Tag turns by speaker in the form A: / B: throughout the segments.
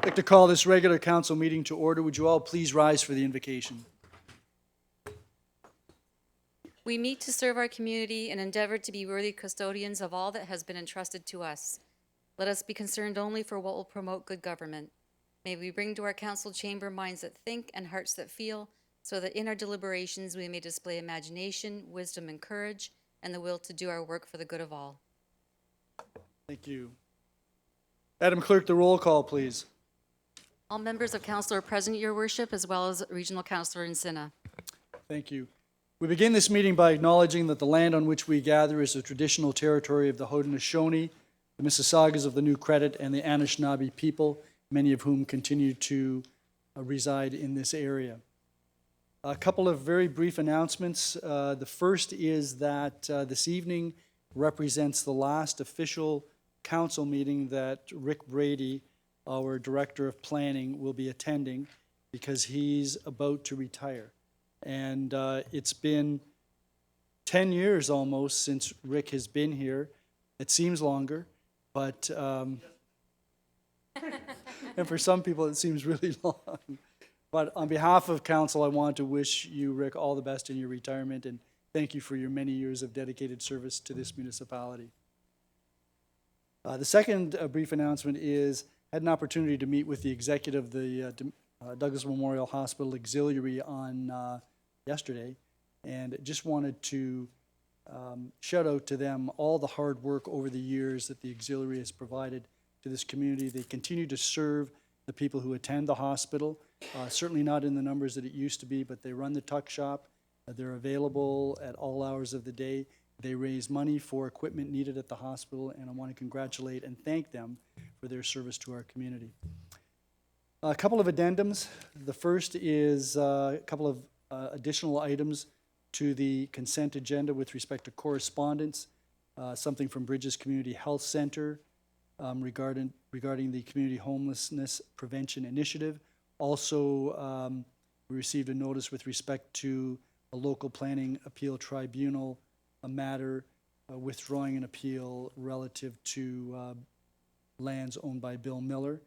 A: I'd like to call this regular council meeting to order. Would you all please rise for the invocation?
B: We meet to serve our community and endeavor to be worthy custodians of all that has been entrusted to us. Let us be concerned only for what will promote good government. May we bring to our council chamber minds that think and hearts that feel, so that in our deliberations we may display imagination, wisdom, and courage, and the will to do our work for the good of all.
A: Thank you. Madam Clerk, the roll call, please.
B: All members of council are present, Your Worship, as well as Regional Councillor Encina.
A: Thank you. We begin this meeting by acknowledging that the land on which we gather is the traditional territory of the Haudenosaunee, the Mississaugas of the New Credit, and the Anishinaabe people, many of whom continue to reside in this area. A couple of very brief announcements. The first is that this evening represents the last official council meeting that Rick Brady, our Director of Planning, will be attending because he's about to retire. And it's been 10 years almost since Rick has been here. It seems longer, but and for some people it seems really long. But on behalf of council, I want to wish you, Rick, all the best in your retirement, and thank you for your many years of dedicated service to this municipality. The second brief announcement is I had an opportunity to meet with the executive of the Douglas Memorial Hospital Auxiliary on yesterday, and just wanted to shout out to them all the hard work over the years that the auxiliary has provided to this community. They continue to serve the people who attend the hospital, certainly not in the numbers that it used to be, but they run the tuck shop. They're available at all hours of the day. They raise money for equipment needed at the hospital, and I want to congratulate and thank them for their service to our community. A couple of addendums. The first is a couple of additional items to the consent agenda with respect to correspondence, something from Bridges Community Health Center regarding the Community Homelessness Prevention Initiative. Also, we received a notice with respect to a local planning appeal tribunal, a matter withdrawing an appeal relative to lands owned by Bill Miller.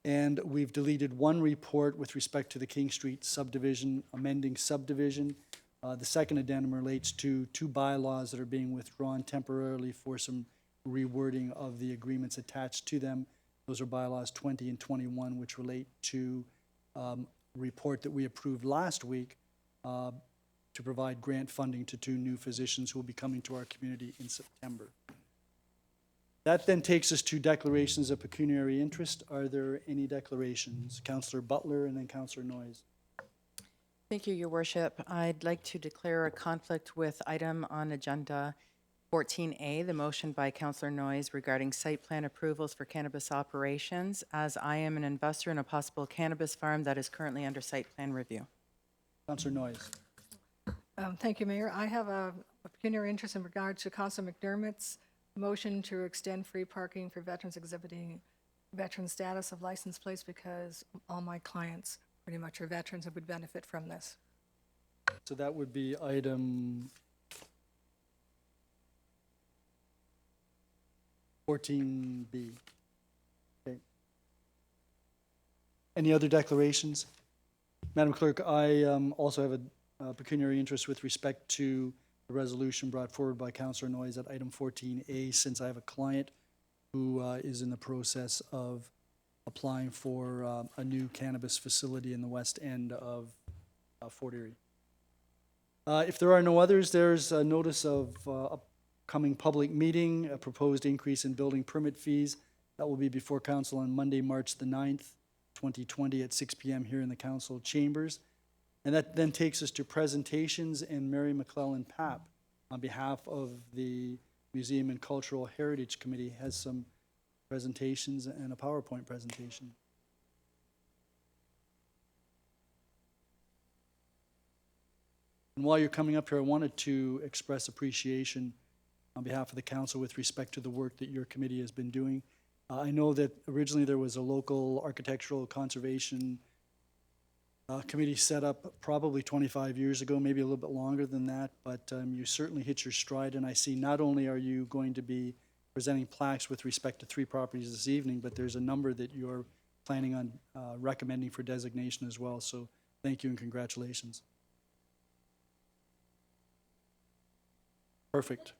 A: And we've deleted one report with respect to the King Street subdivision, amending subdivision. The second addendum relates to two bylaws that are being withdrawn temporarily for some rewording of the agreements attached to them. Those are bylaws 20 and 21, which relate to a report that we approved last week to provide grant funding to two new physicians who will be coming to our community in September. That then takes us to declarations of pecuniary interest. Are there any declarations? Councillor Butler and then Councillor Noyes.
C: Thank you, Your Worship. I'd like to declare a conflict with item on agenda 14A, the motion by Councillor Noyes regarding site plan approvals for cannabis operations, as I am an investor in a possible cannabis farm that is currently under site plan review.
A: Councillor Noyes.
D: Thank you, Mayor. I have a pecuniary interest in regard to Councillor McDermott's motion to extend free parking for veterans exhibiting veteran status of license plates, because all my clients pretty much are veterans and would benefit from this.
A: So that would be item 14B. Okay. Any other declarations? Madam Clerk, I also have a pecuniary interest with respect to the resolution brought forward by Councillor Noyes at item 14A, since I have a client who is in the process of applying for a new cannabis facility in the west end of Fort Erie. If there are no others, there's a notice of upcoming public meeting, a proposed increase in building permit fees. That will be before council on Monday, March the 9th, 2020 at 6 p.m. here in the council chambers. And that then takes us to presentations, and Mary McClellan Papp, on behalf of the Museum and Cultural Heritage Committee, has some presentations and a PowerPoint presentation. And while you're coming up here, I wanted to express appreciation on behalf of the council with respect to the work that your committee has been doing. I know that originally there was a local architectural conservation committee set up probably 25 years ago, maybe a little bit longer than that, but you certainly hit your stride, and I see not only are you going to be presenting plaques with respect to 3 properties this evening, but there's a number that you're planning on recommending for designation as well. So thank you and congratulations. Perfect.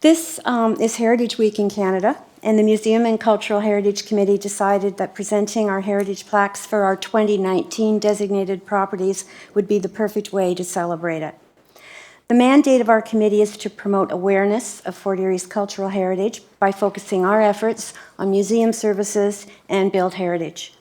E: This is Heritage Week in Canada, and the Museum and Cultural Heritage Committee decided that presenting our heritage plaques for our 2019 designated properties would be the perfect way to celebrate it. The mandate of our committee is to promote awareness of Fort Erie's cultural heritage by focusing our efforts on museum services and build heritage.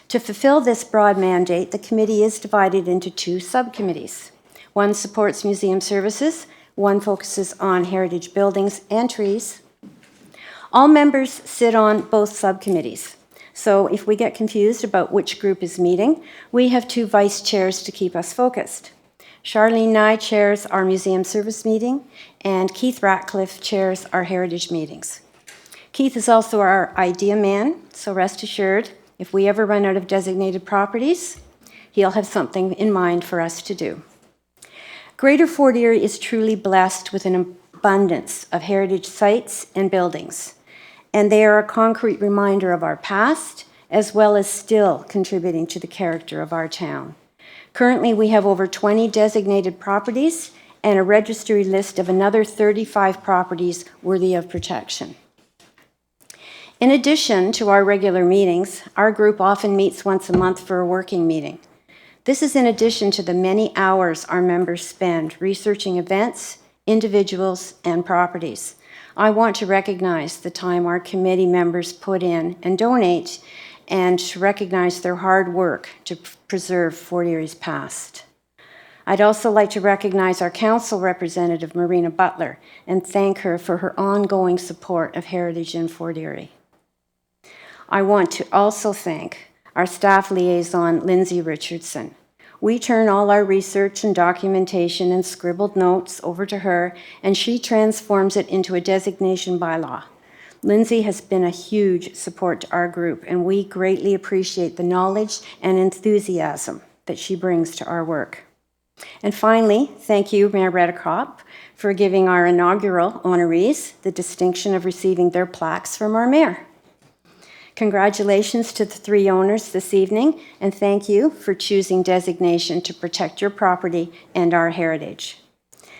E: To fulfill this broad mandate, the committee is divided into two subcommittees. One supports museum services, one focuses on heritage buildings and trees. All members sit on both subcommittees. So if we get confused about which group is meeting, we have two vice chairs to keep us focused. Charlene Nye chairs our museum service meeting, and Keith Ratcliffe chairs our heritage meetings. Keith is also our idea man, so rest assured, if we ever run out of designated properties, he'll have something in mind for us to do. Greater Fort Erie is truly blessed with an abundance of heritage sites and buildings, and they are a concrete reminder of our past, as well as still contributing to the character of our town. Currently, we have over 20 designated properties and a registry list of another 35 properties worthy of protection. In addition to our regular meetings, our group often meets once a month for a working meeting. This is in addition to the many hours our members spend researching events, individuals, and properties. I want to recognize the time our committee members put in and donate, and to recognize their hard work to preserve Fort Erie's past. I'd also like to recognize our council representative, Marina Butler, and thank her for her ongoing support of heritage in Fort Erie. I want to also thank our staff liaison, Lindsay Richardson. We turn all our research and documentation and scribbled notes over to her, and she transforms it into a designation bylaw. Lindsay has been a huge support to our group, and we greatly appreciate the knowledge and enthusiasm that she brings to our work. And finally, thank you, Mayor Redekop, for giving our inaugural honorees the distinction of receiving their plaques from our mayor. Congratulations to the three owners this evening, and thank you for choosing designation to protect your property and our heritage.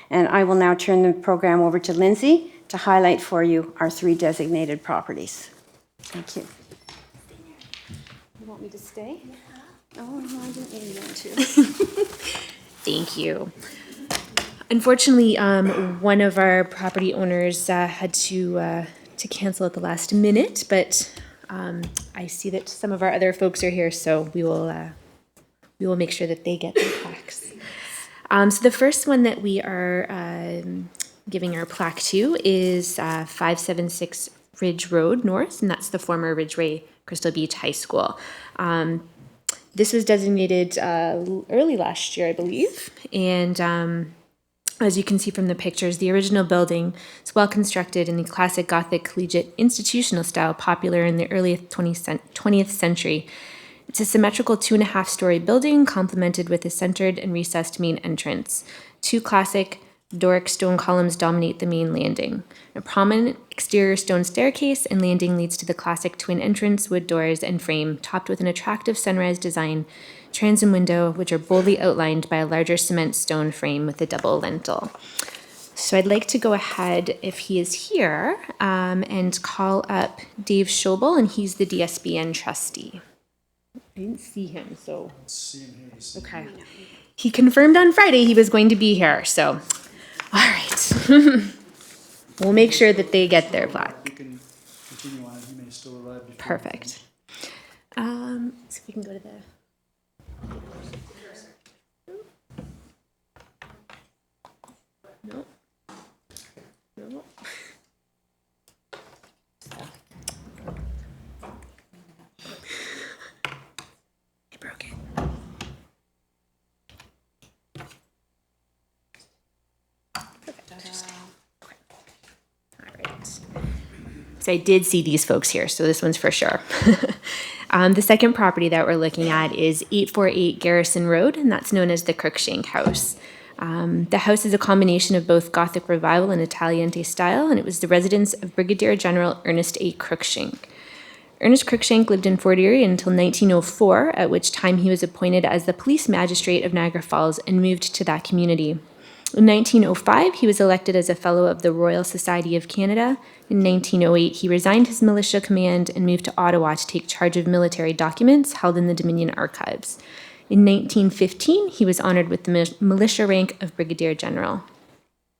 E: And I will now turn the program over to Lindsay to highlight for you our three designated properties. Thank you. You want me to stay? Oh, no, I didn't really want to.
F: Thank you. Unfortunately, one of our property owners had to cancel at the last minute, but I see that some of our other folks are here, so we will make sure that they get their plaques. So the first one that we are giving our plaque to is 576 Ridge Road North, and that's the former Ridgeway Crystal Beach High School. This was designated early last year, I believe, and as you can see from the pictures, the original building is well constructed in the classic Gothic collegiate institutional style popular in the early 20th century. It's a symmetrical 2.5-story building complemented with a centered and recessed main entrance. Two classic Doric stone columns dominate the main landing. A prominent exterior stone staircase and landing leads to the classic twin entrance, wood doors, and frame, topped with an attractive sunrise design, transom window, which are boldly outlined by a larger cement stone frame with a double lintel. So I'd like to go ahead, if he is here, and call up Dave Schobel, and he's the DSBN trustee. I didn't see him, so.
A: See him here this
F: Okay. He confirmed on Friday he was going to be here, so. All right. We'll make sure that they get their plaque.
A: We can continue on. He may still arrive before.
F: Perfect. So if we can go to the. No. No. I broke it. So I did see these folks here, so this one's for sure. The second property that we're looking at is 848 Garrison Road, and that's known as the Cruikshank House. The house is a combination of both Gothic Revival and Italianate style, and it was the residence of Brigadier General Ernest A. Cruikshank. Ernest Cruikshank lived in Fort Erie until 1904, at which time he was appointed as the police magistrate of Niagara Falls and moved to that community. In 1905, he was elected as a Fellow of the Royal Society of Canada. In 1908, he resigned his militia command and moved to Ottawa to take charge of military documents held in the Dominion Archives. In 1915, he was honored with the militia rank of Brigadier General.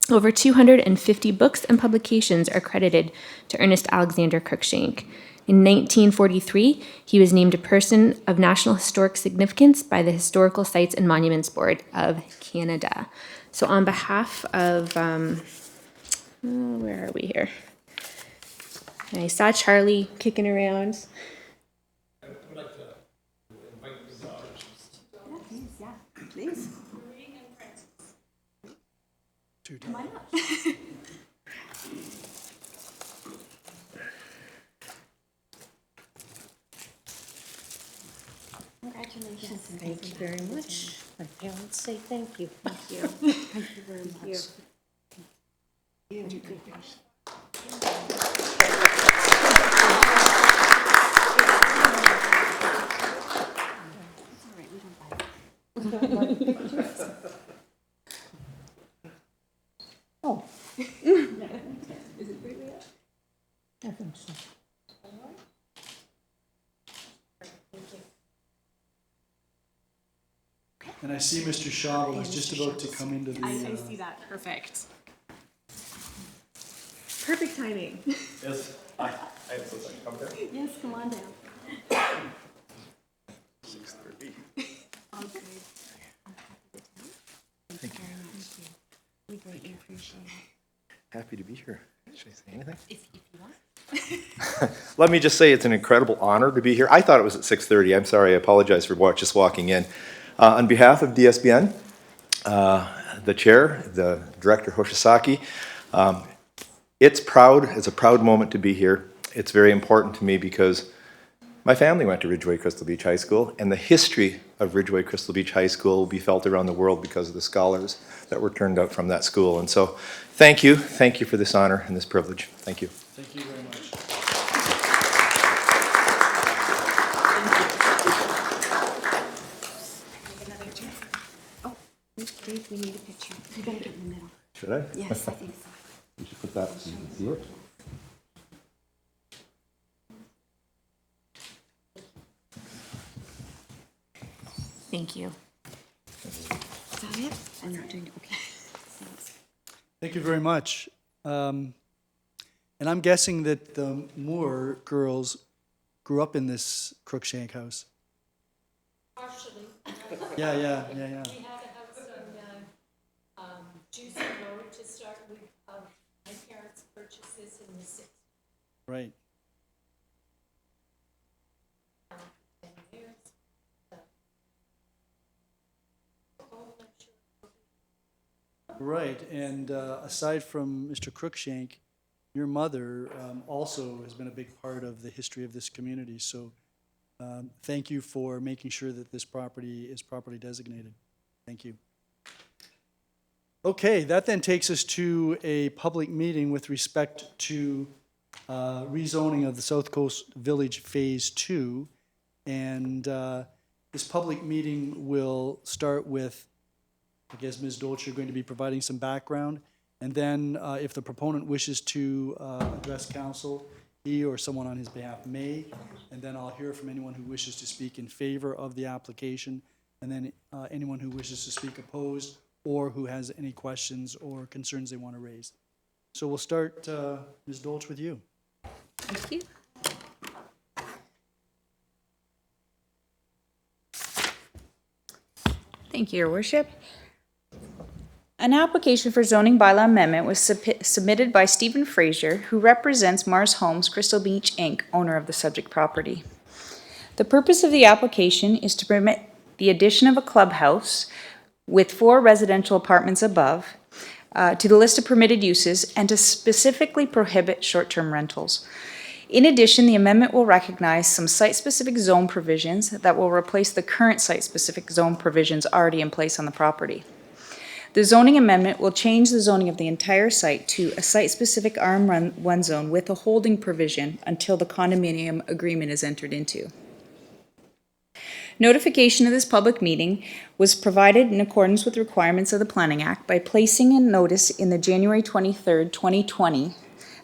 F: Over 250 books and publications are credited to Ernest Alexander Cruikshank. In 1943, he was named a Person of National Historic Significance by the Historical Sites and Monuments Board of Canada. So on behalf of, where are we here? I saw Charlie kicking around.
E: Please. Come on up. Congratulations.
G: Thank you very much. My parents say thank you. Thank you. Thank you very much. Oh. Is it really up? I think so.
A: And I see Mr. Shaw was just about to come into the.
H: I see that. Perfect. Perfect timing.
G: Yes, I come there.
E: Yes, come on down.
G: 6:30.
E: Okay.
G: Thank you.
E: We greatly appreciate it.
G: Happy to be here. Should I say anything?
E: If you want.
G: Let me just say it's an incredible honor to be here. I thought it was at 6:30. I'm sorry. I apologize for just walking in. On behalf of DSBN, the chair, the director Hoshizaki, it's a proud moment to be here. It's very important to me because my family went to Ridgeway Crystal Beach High School, and the history of Ridgeway Crystal Beach High School will be felt around the world because of the scholars that were turned out from that school. And so thank you for this honor and this privilege. Thank you.
A: Thank you very much.
E: Dave, we need a picture. You gotta get in the middle.
G: Should I?
E: Yes, I think so.
G: You should put that so you can see it.
F: Thank you.
E: Is that it? I'm not doing it. Okay. Thanks.
A: Thank you very much. And I'm guessing that the Moore girls grew up in this Cruikshank house.
I: Partially.
A: Yeah.
I: We had a house on Juicy Road to start with, my parents' purchases in the 60s.
A: Right.
I: 10 years.
A: Right, and aside from Mr. Cruikshank, your mother also has been a big part of the history of this community. So thank you for making sure that this property is properly designated. Thank you. Okay, that then takes us to a public meeting with respect to rezoning of the South Coast Village Phase 2. And this public meeting will start with, I guess, Ms. Dolce, you're going to be providing some background. And then if the proponent wishes to address council, he or someone on his behalf may. And then I'll hear from anyone who wishes to speak in favor of the application. And then anyone who wishes to speak opposed or who has any questions or concerns they want to raise. So we'll start, Ms. Dolce, with you.
F: Thank you.
J: Thank you, Your Worship. An application for zoning bylaw amendment was submitted by Stephen Fraser, who represents Mars Homes Crystal Beach, Inc., owner of the subject property. The purpose of the application is to permit the addition of a clubhouse with 4 residential apartments above to the list of permitted uses and to specifically prohibit short-term rentals. In addition, the amendment will recognize some site-specific zone provisions that will replace the current site-specific zone provisions already in place on the property. The zoning amendment will change the zoning of the entire site to a site-specific RM1 zone with a holding provision until the condominium agreement is entered into. Notification of this public meeting was provided in accordance with requirements of the Planning Act by placing a notice in the January 23rd, 2020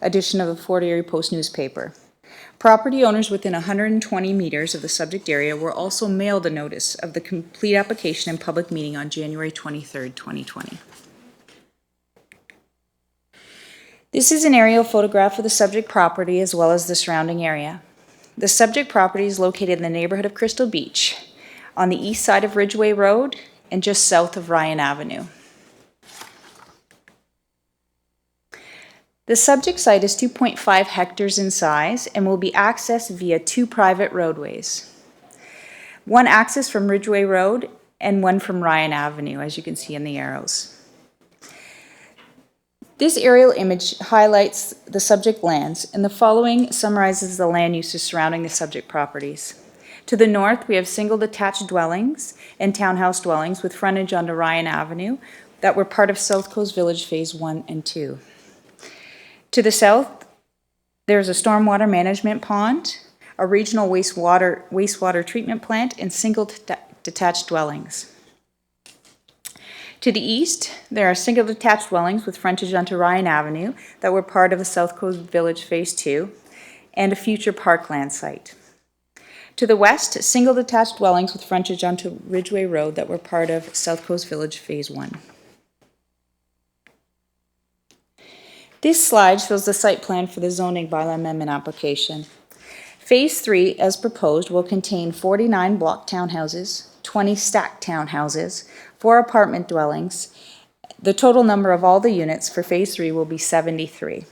J: edition of the Fort Erie Post newspaper. Property owners within 120 meters of the subject area were also mailed a notice of the complete application and public meeting on January 23rd, 2020. This is an aerial photograph of the subject property as well as the surrounding area. The subject property is located in the neighborhood of Crystal Beach, on the east side of Ridgeway Road and just south of Ryan Avenue. The subject site is 2.5 hectares in size and will be accessed via 2 private roadways. One access from Ridgeway Road and one from Ryan Avenue, as you can see in the arrows. This aerial image highlights the subject lands, and the following summarizes the land uses surrounding the subject properties. To the north, we have single detached dwellings and townhouse dwellings with frontage onto Ryan Avenue that were part of South Coast Village Phase 1 and 2. To the south, there's a stormwater management pond, a regional wastewater treatment plant, and single detached dwellings. To the east, there are single detached dwellings with frontage onto Ryan Avenue that were part of the South Coast Village Phase 2 and a future parkland site. To the west, single detached dwellings with frontage onto Ridgeway Road that were part of South Coast Village Phase 1. This slide shows the site plan for the zoning bylaw amendment application. Phase 3, as proposed, will contain 49 block townhouses, 20 stacked townhouses, 4 apartment dwellings. The total number of all the units for Phase 3 will be 73.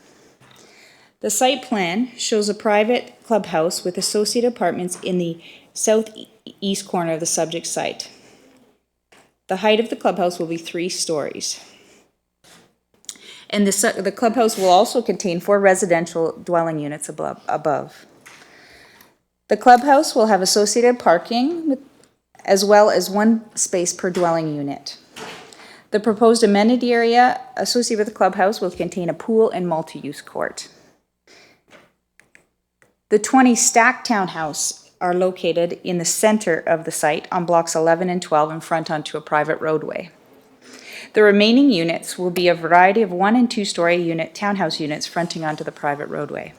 J: The site plan shows a private clubhouse with associated apartments in the southeast corner of the subject site. The height of the clubhouse will be 3 stories. And the clubhouse will also contain 4 residential dwelling units above. The clubhouse will have associated parking as well as 1 space per dwelling unit. The proposed amenity area associated with the clubhouse will contain a pool and multi-use court. The 20 stacked townhouse are located in the center of the site on blocks 11 and 12 and front onto a private roadway. The remaining units will be a variety of 1- and 2-story unit townhouse units fronting onto the private roadway.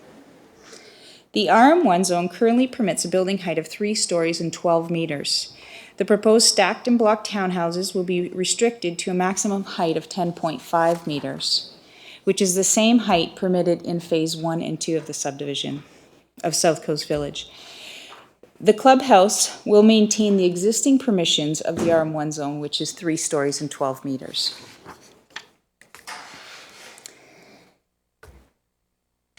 J: The RM1 zone currently permits a building height of 3 stories and 12 meters. The proposed stacked and block townhouses will be restricted to a maximum height of 10.5 meters, which is the same height permitted in Phase 1 and 2 of the subdivision of South Coast Village. The clubhouse will maintain the existing permissions of the RM1 zone, which is 3 stories and 12 meters.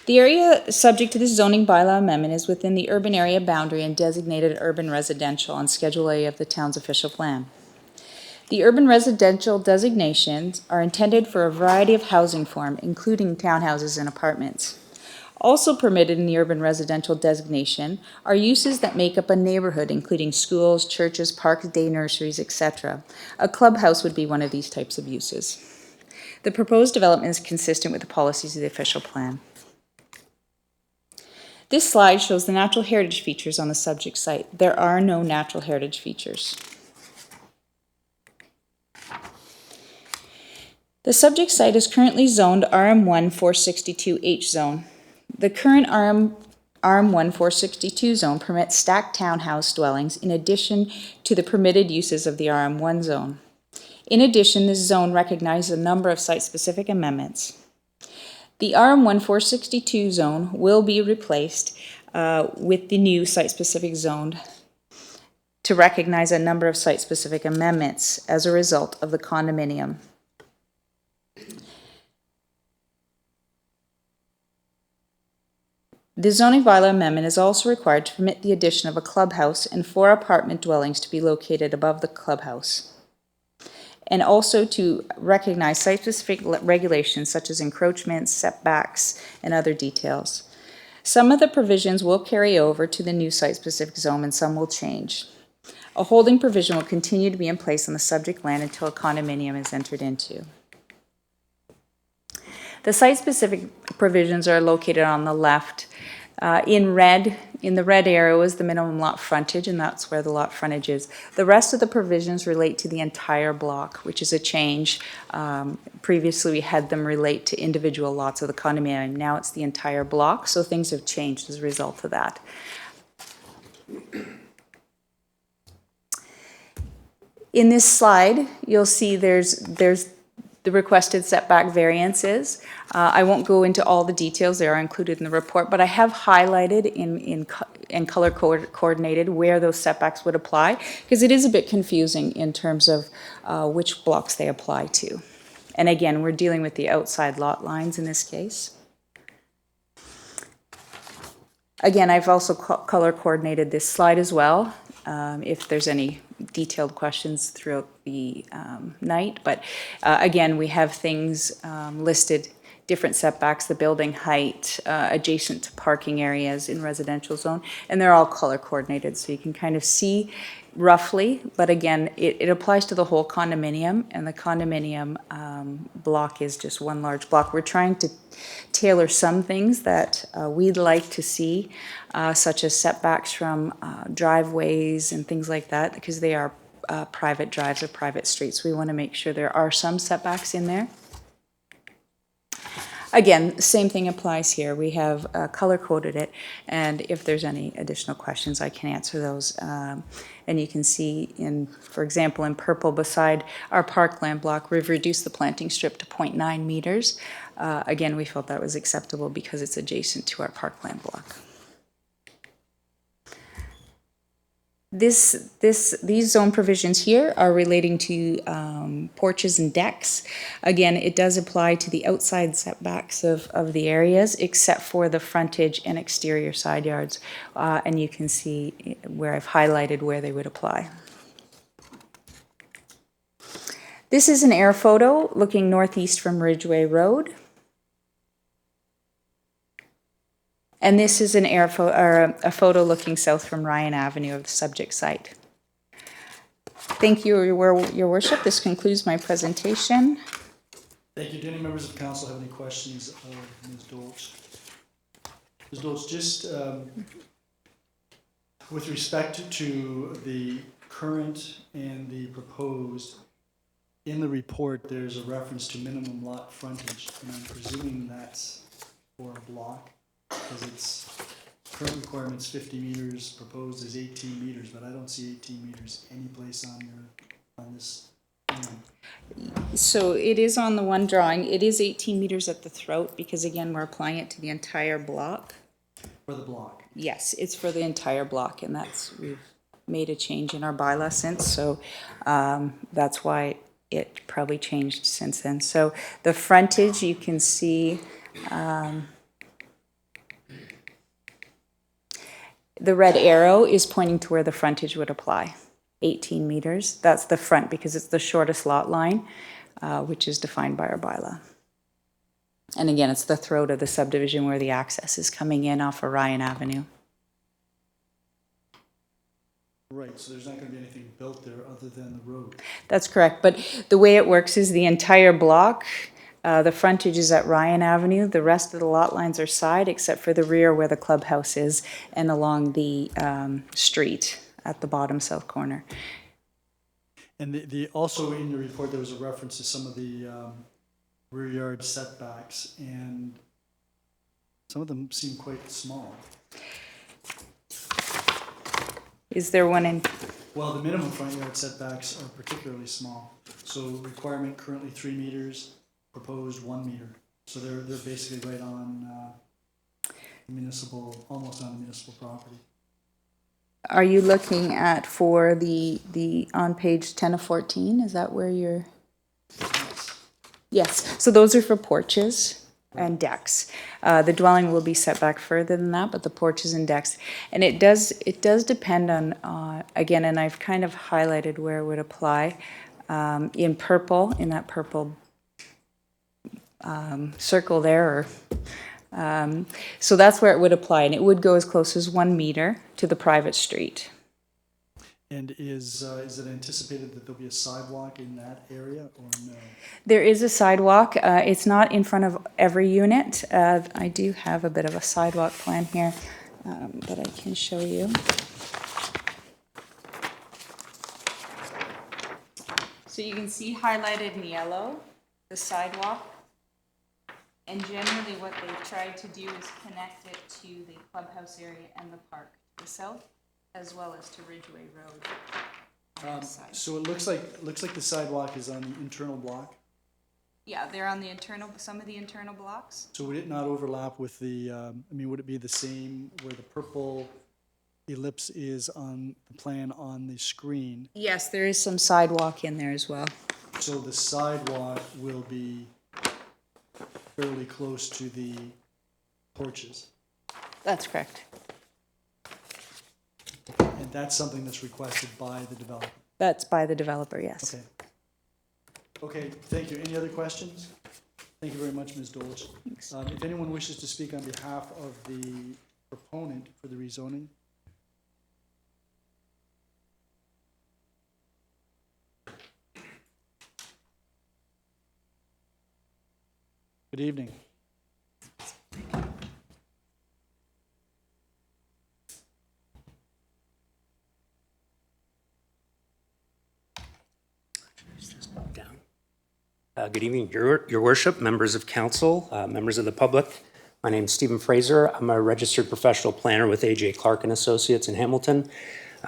J: The area subject to this zoning bylaw amendment is within the urban area boundary and designated urban residential on Schedule A of the town's official plan. The urban residential designations are intended for a variety of housing form, including townhouses and apartments. Also permitted in the urban residential designation are uses that make up a neighborhood, including schools, churches, parks, day nurseries, etc. A clubhouse would be one of these types of uses. The proposed development is consistent with the policies of the official plan. This slide shows the natural heritage features on the subject site. There are no natural heritage features. The subject site is currently zoned RM1 462H zone. The current RM1 462 zone permits stacked townhouse dwellings in addition to the permitted uses of the RM1 zone. In addition, this zone recognizes a number of site-specific amendments. The RM1 462 zone will be replaced with the new site-specific zone to recognize a number of site-specific amendments as a result of the condominium. The zoning bylaw amendment is also required to permit the addition of a clubhouse and 4 apartment dwellings to be located above the clubhouse, and also to recognize site-specific regulations such as encroachments, setbacks, and other details. Some of the provisions will carry over to the new site-specific zone and some will change. A holding provision will continue to be in place on the subject land until a condominium is entered into. The site-specific provisions are located on the left. In red, in the red arrow is the minimum lot frontage, and that's where the lot frontage is. The rest of the provisions relate to the entire block, which is a change. Previously, we had them relate to individual lots of the condominium. Now it's the entire block, so things have changed as a result of that. In this slide, you'll see there's the requested setback variances. I won't go into all the details, they are included in the report, but I have highlighted in color coordinated where those setbacks would apply, because it is a bit confusing in terms of which blocks they apply to. And again, we're dealing with the outside lot lines in this case. Again, I've also color coordinated this slide as well, if there's any detailed questions throughout the night. But again, we have things listed, different setbacks, the building height, adjacent to parking areas in residential zone, and they're all color coordinated, so you can kind of see roughly, but again, it applies to the whole condominium, and the condominium block is just one large block. We're trying to tailor some things that we'd like to see, such as setbacks from driveways and things like that, because they are private drives or private streets. We want to make sure there are some setbacks in there. Again, same thing applies here. We have color-coded it, and if there's any additional questions, I can answer those. And you can see, for example, in purple beside our parkland block, we've reduced the planting strip to 0.9 meters. Again, we felt that was acceptable because it's adjacent to our parkland block. These zone provisions here are relating to porches and decks. Again, it does apply to the outside setbacks of the areas, except for the frontage and exterior side yards. And you can see where I've highlighted where they would apply. This is an air photo looking northeast from Ridgeway Road. And this is an a photo looking south from Ryan Avenue of the subject site. Thank you, Your Worship. This concludes my presentation.
A: Thank you. Do any members of council have any questions of Ms. Dolch? Ms. Dolch, just with respect to the current and the proposed, in the report, there's a reference to minimum lot frontage, and I'm presuming that's for a block, because its current requirement's 50 meters, proposed is 18 meters, but I don't see 18 meters anyplace on this plan.
J: So it is on the one drawing. It is 18 meters at the throat because, again, we're applying it to the entire block.
A: For the block?
J: Yes, it's for the entire block, and we've made a change in our bylaw since, so that's why it probably changed since then. So the frontage, you can see the red arrow is pointing to where the frontage would apply, 18 meters. That's the front because it's the shortest lot line, which is defined by our bylaw. And again, it's the throat of the subdivision where the access is coming in off of Ryan Avenue.
A: Right, so there's not going to be anything built there other than the road.
J: That's correct, but the way it works is the entire block, the frontage is at Ryan Avenue. The rest of the lot lines are side, except for the rear where the clubhouse is and along the street at the bottom south corner.
A: And also in your report, there was a reference to some of the rear yard setbacks, and some of them seem quite small.
J: Is there one in?
A: Well, the minimum front yard setbacks are particularly small. So requirement currently 3 meters, proposed 1 meter. So they're basically right on municipal, almost on the municipal property.
J: Are you looking at for the on page 10 of 14? Is that where you're?
A: Yes.
J: Yes, so those are for porches and decks. The dwelling will be set back further than that, but the porches and decks. And it does depend on, again, and I've kind of highlighted where it would apply. In purple, in that purple circle there, so that's where it would apply, and it would go as close as 1 meter to the private street.
A: And is it anticipated that there'll be a sidewalk in that area or no?
J: There is a sidewalk. It's not in front of every unit. I do have a bit of a sidewalk plan here that I can show you. So you can see highlighted in yellow the sidewalk. And generally what they've tried to do is connect it to the clubhouse area and the park to the south, as well as to Ridgeway Road. on this side.
A: So it looks like the sidewalk is on the internal block.
J: Yeah, they're on the internal, some of the internal blocks.
A: So would it not overlap with the, would it be the same where the purple ellipse is on the plan on the screen?
J: Yes, there is some sidewalk in there as well.
A: So the sidewalk will be fairly close to the porches.
J: That's correct.
A: And that's something that's requested by the developer.
J: That's by the developer, yes.
A: Okay. Okay, thank you. Any other questions? Thank you very much, Ms. Dolich. If anyone wishes to speak on behalf of the proponent for the rezoning? Good evening.
K: Good evening, Your Worship, members of council, members of the public. My name is Stephen Fraser. I'm a registered professional planner with AJ Clark and Associates in Hamilton.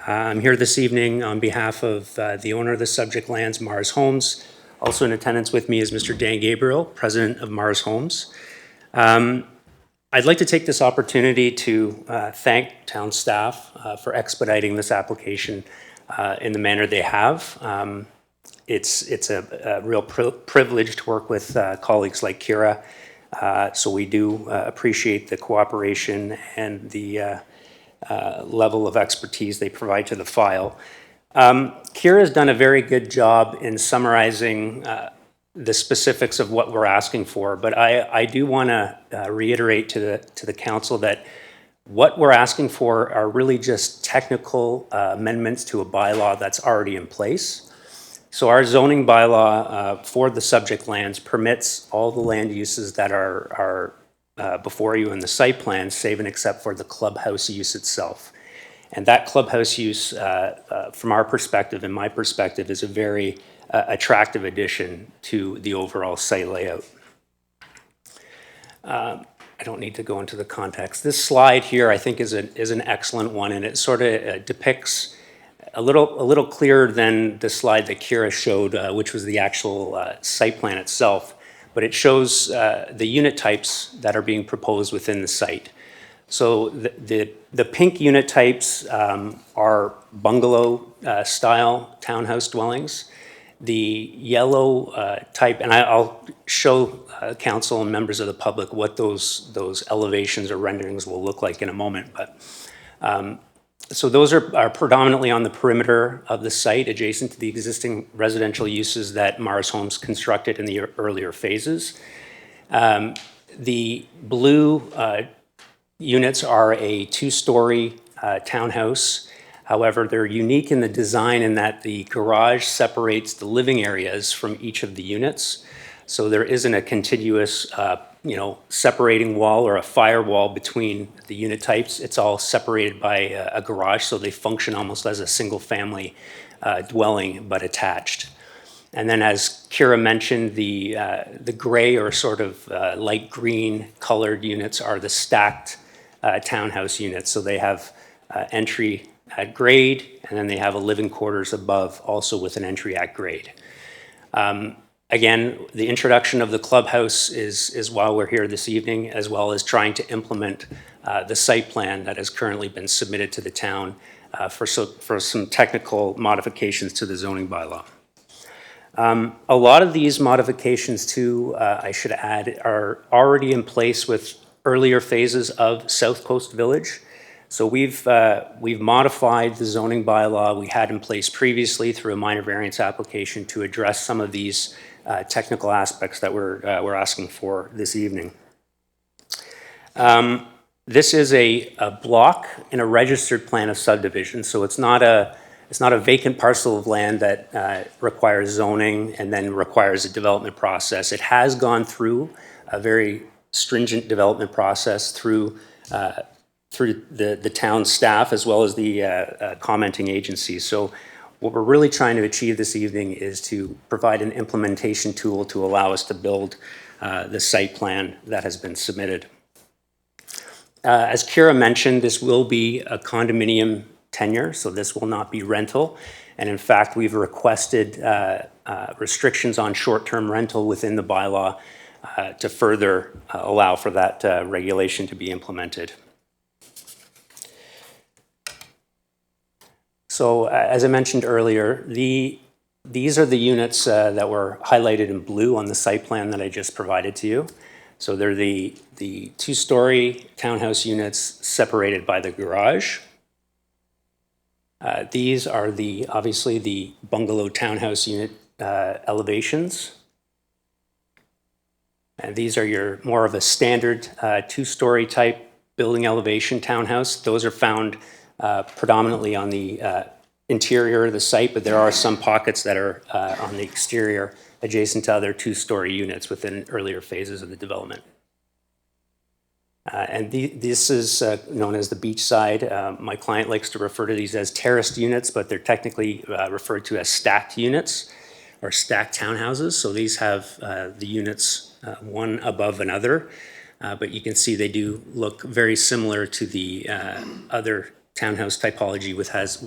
K: I'm here this evening on behalf of the owner of the subject lands, Mars Homes. Also in attendance with me is Mr. Dan Gabriel, president of Mars Homes. I'd like to take this opportunity to thank town staff for expediting this application in the manner they have. It's a real privilege to work with colleagues like Kira, so we do appreciate the cooperation and the level of expertise they provide to the file. Kira has done a very good job in summarizing the specifics of what we're asking for, but I do want to reiterate to the council that what we're asking for are really just technical amendments to a bylaw that's already in place. So our zoning bylaw for the subject lands permits all the land uses that are before you in the site plan, save and except for the clubhouse use itself. And that clubhouse use, from our perspective and my perspective, is a very attractive addition to the overall site layout. I don't need to go into the context. This slide here, I think, is an excellent one, and it sort of depicts a little clearer than the slide that Kira showed, which was the actual site plan itself. But it shows the unit types that are being proposed within the site. So the pink unit types are bungalow style townhouse dwellings. The yellow type, and I'll show council and members of the public what those elevations or renderings will look like in a moment. But so those are predominantly on the perimeter of the site, adjacent to the existing residential uses that Mars Homes constructed in the earlier phases. The blue units are a two-story townhouse. However, they're unique in the design in that the garage separates the living areas from each of the units. So there isn't a continuous separating wall or a firewall between the unit types. It's all separated by a garage, so they function almost as a single family dwelling, but attached. And then, as Kira mentioned, the gray or sort of light green colored units are the stacked townhouse units. So they have entry at grade, and then they have a living quarters above, also with an entry at grade. Again, the introduction of the clubhouse is why we're here this evening, as well as trying to implement the site plan that has currently been submitted to the town for some technical modifications to the zoning bylaw. A lot of these modifications too, I should add, are already in place with earlier phases of South Coast Village. So we've modified the zoning bylaw we had in place previously through a minor variance application to address some of these technical aspects that we're asking for this evening. This is a block in a registered plan of subdivision, so it's not a it's not a vacant parcel of land that requires zoning and then requires a development process. It has gone through a very stringent development process through the town staff as well as the commenting agencies. So what we're really trying to achieve this evening is to provide an implementation tool to allow us to build the site plan that has been submitted. As Kira mentioned, this will be a condominium tenure, so this will not be rental. And in fact, we've requested restrictions on short-term rental within the bylaw to further allow for that regulation to be implemented. So as I mentioned earlier, these are the units that were highlighted in blue on the site plan that I just provided to you. So they're the two-story townhouse units separated by the garage. These are obviously the bungalow townhouse unit elevations. And these are more of a standard two-story type building elevation townhouse. Those are found predominantly on the interior of the site, but there are some pockets that are on the exterior adjacent to other two-story units within earlier phases of the development. And this is known as the beachside. My client likes to refer to these as terraced units, but they're technically referred to as stacked units or stacked townhouses. So these have the units one above another, but you can see they do look very similar to the other townhouse typology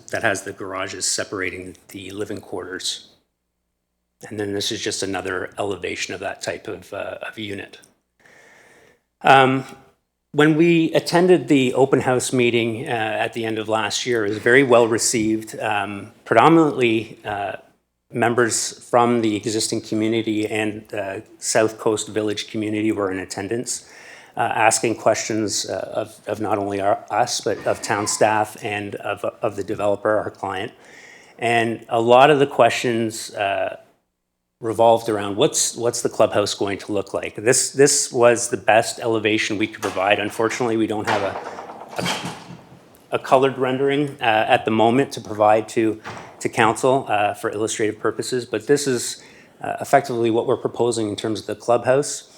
K: that has the garages separating the living quarters. And then this is just another elevation of that type of unit. When we attended the open house meeting at the end of last year, it was very well received. Predominantly members from the existing community and South Coast Village community were in attendance, asking questions of not only us, but of town staff and of the developer, our client. And a lot of the questions revolved around what's the clubhouse going to look like. This was the best elevation we could provide. Unfortunately, we don't have a colored rendering at the moment to provide to council for illustrative purposes, but this is effectively what we're proposing in terms of the clubhouse.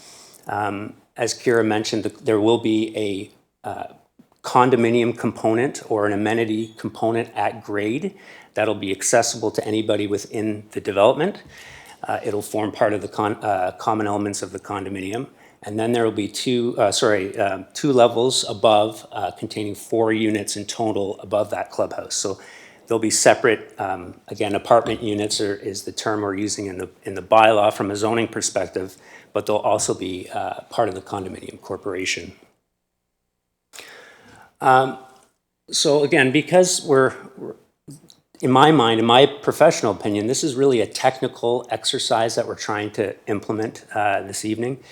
K: As Kira mentioned, there will be a condominium component or an amenity component at grade that'll be accessible to anybody within the development. It'll form part of the common elements of the condominium. And then there will be two levels above containing 4 units in total above that clubhouse. So there'll be separate, again, apartment units is the term we're using in the bylaw from a zoning perspective, but they'll also be part of the condominium corporation. So again, because we're in my mind, in my professional opinion, this is really a technical exercise that we're trying to implement this evening.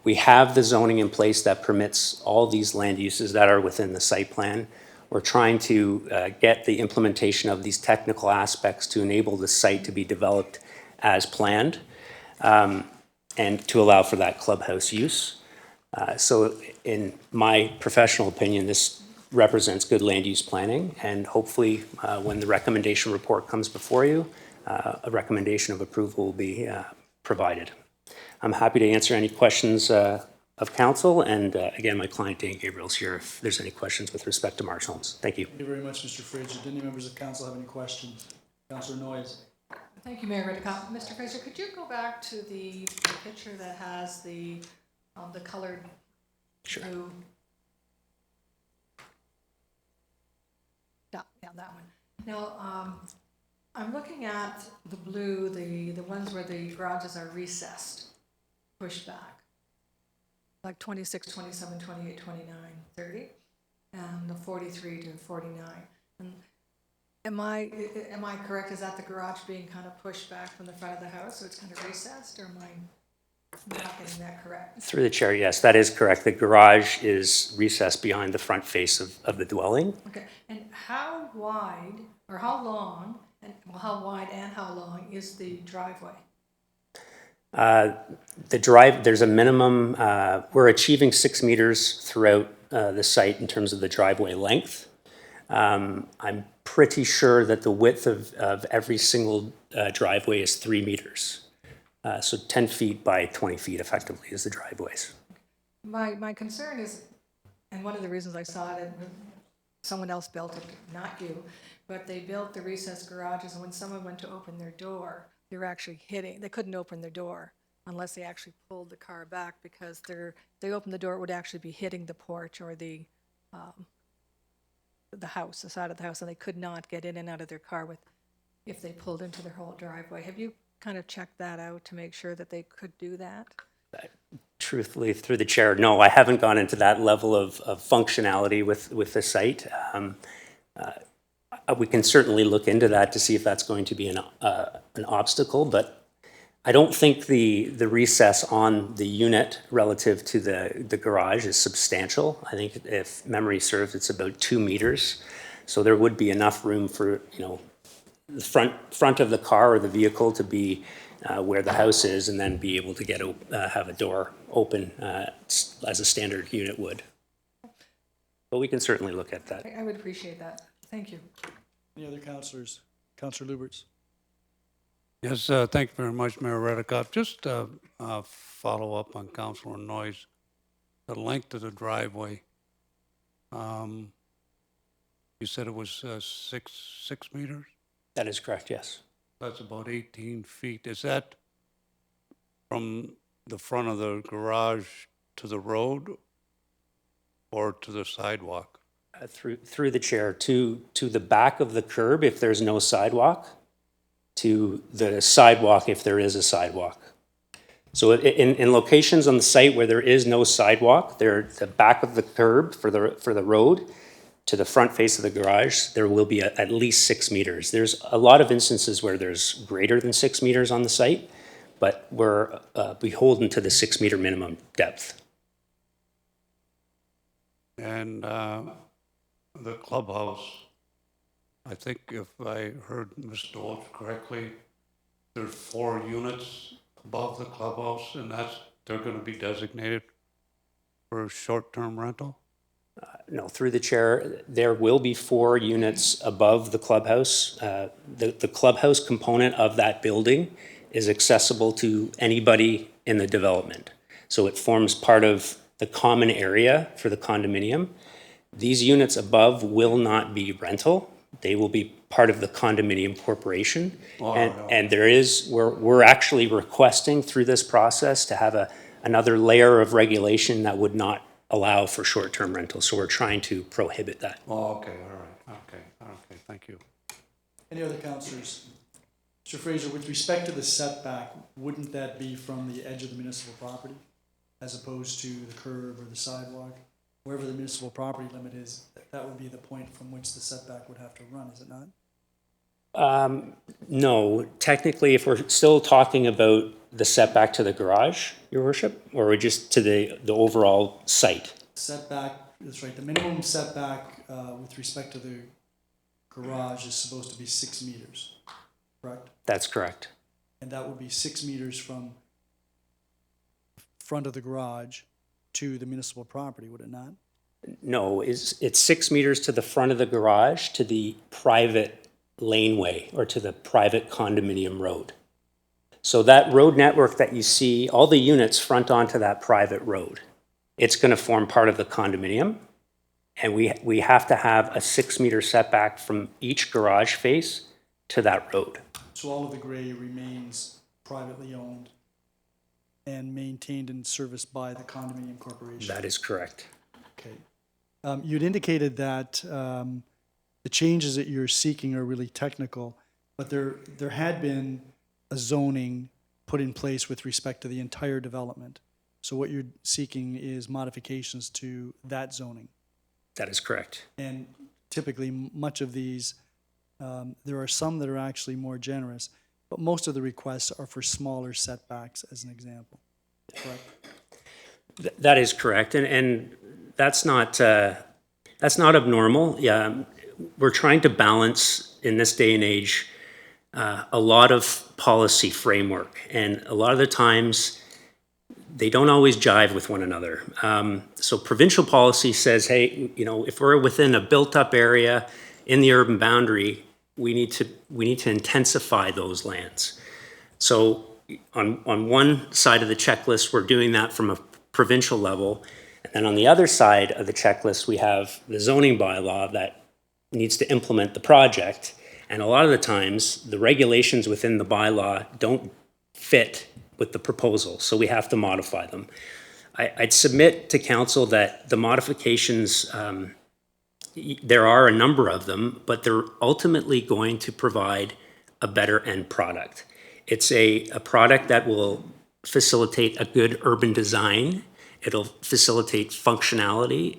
K: We have the zoning in place that permits all these land uses that are within the site plan. We're trying to get the implementation of these technical aspects to enable the site to be developed as planned and to allow for that clubhouse use. So in my professional opinion, this represents good land use planning, and hopefully when the recommendation report comes before you, a recommendation of approval will be provided. I'm happy to answer any questions of council, and again, my client Dane Gabriel's here if there's any questions with respect to Mars Homes. Thank you.
A: Thank you very much, Mr. Fraser. Do any members of council have any questions? Councillor Noyes.
D: Thank you, Mayor Redekop. Mr. Fraser, could you go back to the picture that has the colored blue? Yeah, that one. Now, I'm looking at the blue, the ones where the garages are recessed, pushed back, like 26, 27, 28, 29, 30, and the 43 to 49. And am I correct? Is that the garage being kind of pushed back from the front of the house, so it's kind of recessed, or am I not getting that correct?
K: Through the chair, yes, that is correct. The garage is recessed behind the front face of the dwelling.
D: Okay, and how wide, or how long, and well, how wide and how long is the driveway?
K: There's a minimum, we're achieving 6 meters throughout the site in terms of the driveway length. I'm pretty sure that the width of every single driveway is 3 meters. So 10 feet by 20 feet effectively is the driveways.
D: My concern is, and one of the reasons I saw it, someone else built it, not you, but they built the recessed garages, and when someone went to open their door, they were actually hitting, they couldn't open their door unless they actually pulled the car back, because they opened the door, it would actually be hitting the porch or the house, the side of the house, and they could not get in and out of their car if they pulled into their whole driveway. Have you kind of checked that out to make sure that they could do that?
K: Truthfully, through the chair, no, I haven't gone into that level of functionality with the site. We can certainly look into that to see if that's going to be an obstacle, but I don't think the recess on the unit relative to the garage is substantial. I think if memory serves, it's about 2 meters. So there would be enough room for, the front of the car or the vehicle to be where the house is, and then be able to have a door open as a standard unit would. But we can certainly look at that.
D: I would appreciate that. Thank you.
A: Any other councillors? Councillor Lubberts?
L: Yes, thank you very much, Mayor Redekop. Just follow up on Councillor Noyes. The length of the driveway, you said it was 6 meters?
K: That is correct, yes.
L: That's about 18 feet. Is that from the front of the garage to the road or to the sidewalk?
K: Through the chair, to the back of the curb if there's no sidewalk, to the sidewalk if there is a sidewalk. So in locations on the site where there is no sidewalk, the back of the curb for the road to the front face of the garage, there will be at least 6 meters. There's a lot of instances where there's greater than 6 meters on the site, but we're beholden to the 6 meter minimum depth.
L: And the clubhouse, I think if I heard Mr. Walsh correctly, there's 4 units above the clubhouse, and they're going to be designated for short-term rental?
K: No, through the chair, there will be 4 units above the clubhouse. The clubhouse component of that building is accessible to anybody in the development. So it forms part of the common area for the condominium. These units above will not be rental. They will be part of the condominium corporation. And we're actually requesting through this process to have another layer of regulation that would not allow for short-term rental. So we're trying to prohibit that.
L: Oh, okay, all right, okay, thank you.
A: Any other councillors? Mr. Fraser, with respect to the setback, wouldn't that be from the edge of the municipal property as opposed to the curb or the sidewalk? Wherever the municipal property limit is, that would be the point from which the setback would have to run, is it not?
K: No, technically, if we're still talking about the setback to the garage, Your Worship, or just to the overall site?
A: Setback, that's right, the minimum setback with respect to the garage is supposed to be 6 meters, correct?
K: That's correct.
A: And that would be 6 meters from front of the garage to the municipal property, would it not?
K: No, it's 6 meters to the front of the garage to the private laneway or to the private condominium road. So that road network that you see, all the units front onto that private road, it's going to form part of the condominium. And we have to have a 6 meter setback from each garage face to that road.
A: So all of the gray remains privately owned and maintained and serviced by the condominium corporation?
K: That is correct.
A: Okay. You'd indicated that the changes that you're seeking are really technical, but there had been a zoning put in place with respect to the entire development. So what you're seeking is modifications to that zoning.
K: That is correct.
A: And typically, much of these, there are some that are actually more generous, but most of the requests are for smaller setbacks, as an example. Correct?
K: That is correct, and that's not abnormal. Yeah, we're trying to balance in this day and age a lot of policy framework, and a lot of the times they don't always jive with one another. So provincial policy says, hey, if we're within a built-up area in the urban boundary, we need to intensify those lands. So on one side of the checklist, we're doing that from a provincial level. And then on the other side of the checklist, we have the zoning bylaw that needs to implement the project. And a lot of the times, the regulations within the bylaw don't fit with the proposal, so we have to modify them. I'd submit to council that the modifications, there are a number of them, but they're ultimately going to provide a better end product. It's a product that will facilitate a good urban design. It'll facilitate functionality.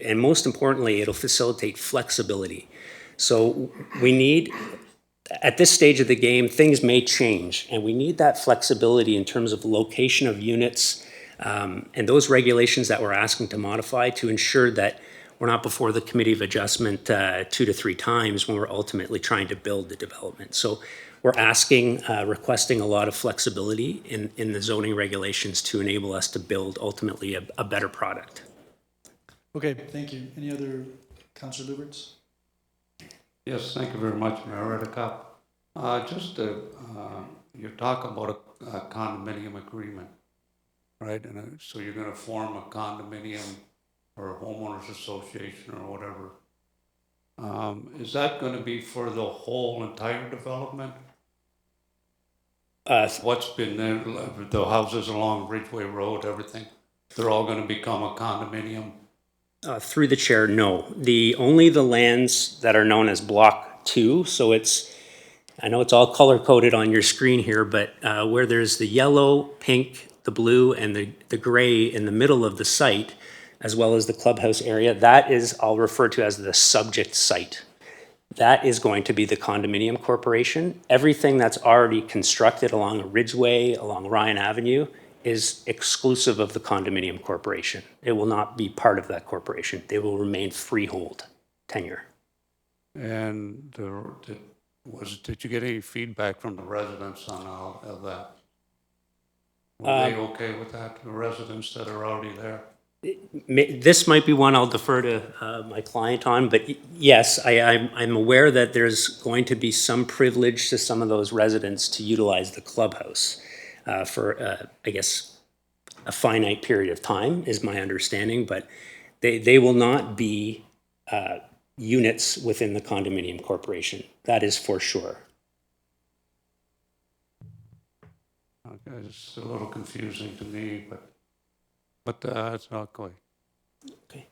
K: And most importantly, it'll facilitate flexibility. So we need, at this stage of the game, things may change, and we need that flexibility in terms of location of units and those regulations that we're asking to modify to ensure that we're not before the Committee of Adjustment 2 to 3 times when we're ultimately trying to build the development. So we're asking, requesting a lot of flexibility in the zoning regulations to enable us to build ultimately a better product.
A: Okay, thank you. Any other, Councillor Lubberts?
L: Yes, thank you very much, Mayor Redekop. You talk about a condominium agreement, right? And so you're going to form a condominium or a homeowners association or whatever. Is that going to be for the whole entire development? What's been there, the houses along Ridgeway Road, everything, they're all going to become a condominium?
K: Through the chair, no. Only the lands that are known as Block 2, so I know it's all color-coded on your screen here, but where there's the yellow, pink, the blue, and the gray in the middle of the site, as well as the clubhouse area, that is, I'll refer to as the subject site. That is going to be the condominium corporation. Everything that's already constructed along Ridgeway, along Ryan Avenue, is exclusive of the condominium corporation. It will not be part of that corporation. They will remain freehold tenure.
L: And did you get any feedback from the residents on all of that? Were they okay with that, the residents that are already there?
K: This might be one I'll defer to my client on, but yes, I'm aware that there's going to be some privilege to some of those residents to utilize the clubhouse for, I guess, a finite period of time is my understanding, but they will not be units within the condominium corporation. That is for sure.
L: Okay, it's a little confusing to me, but it's not quite.
K: Okay.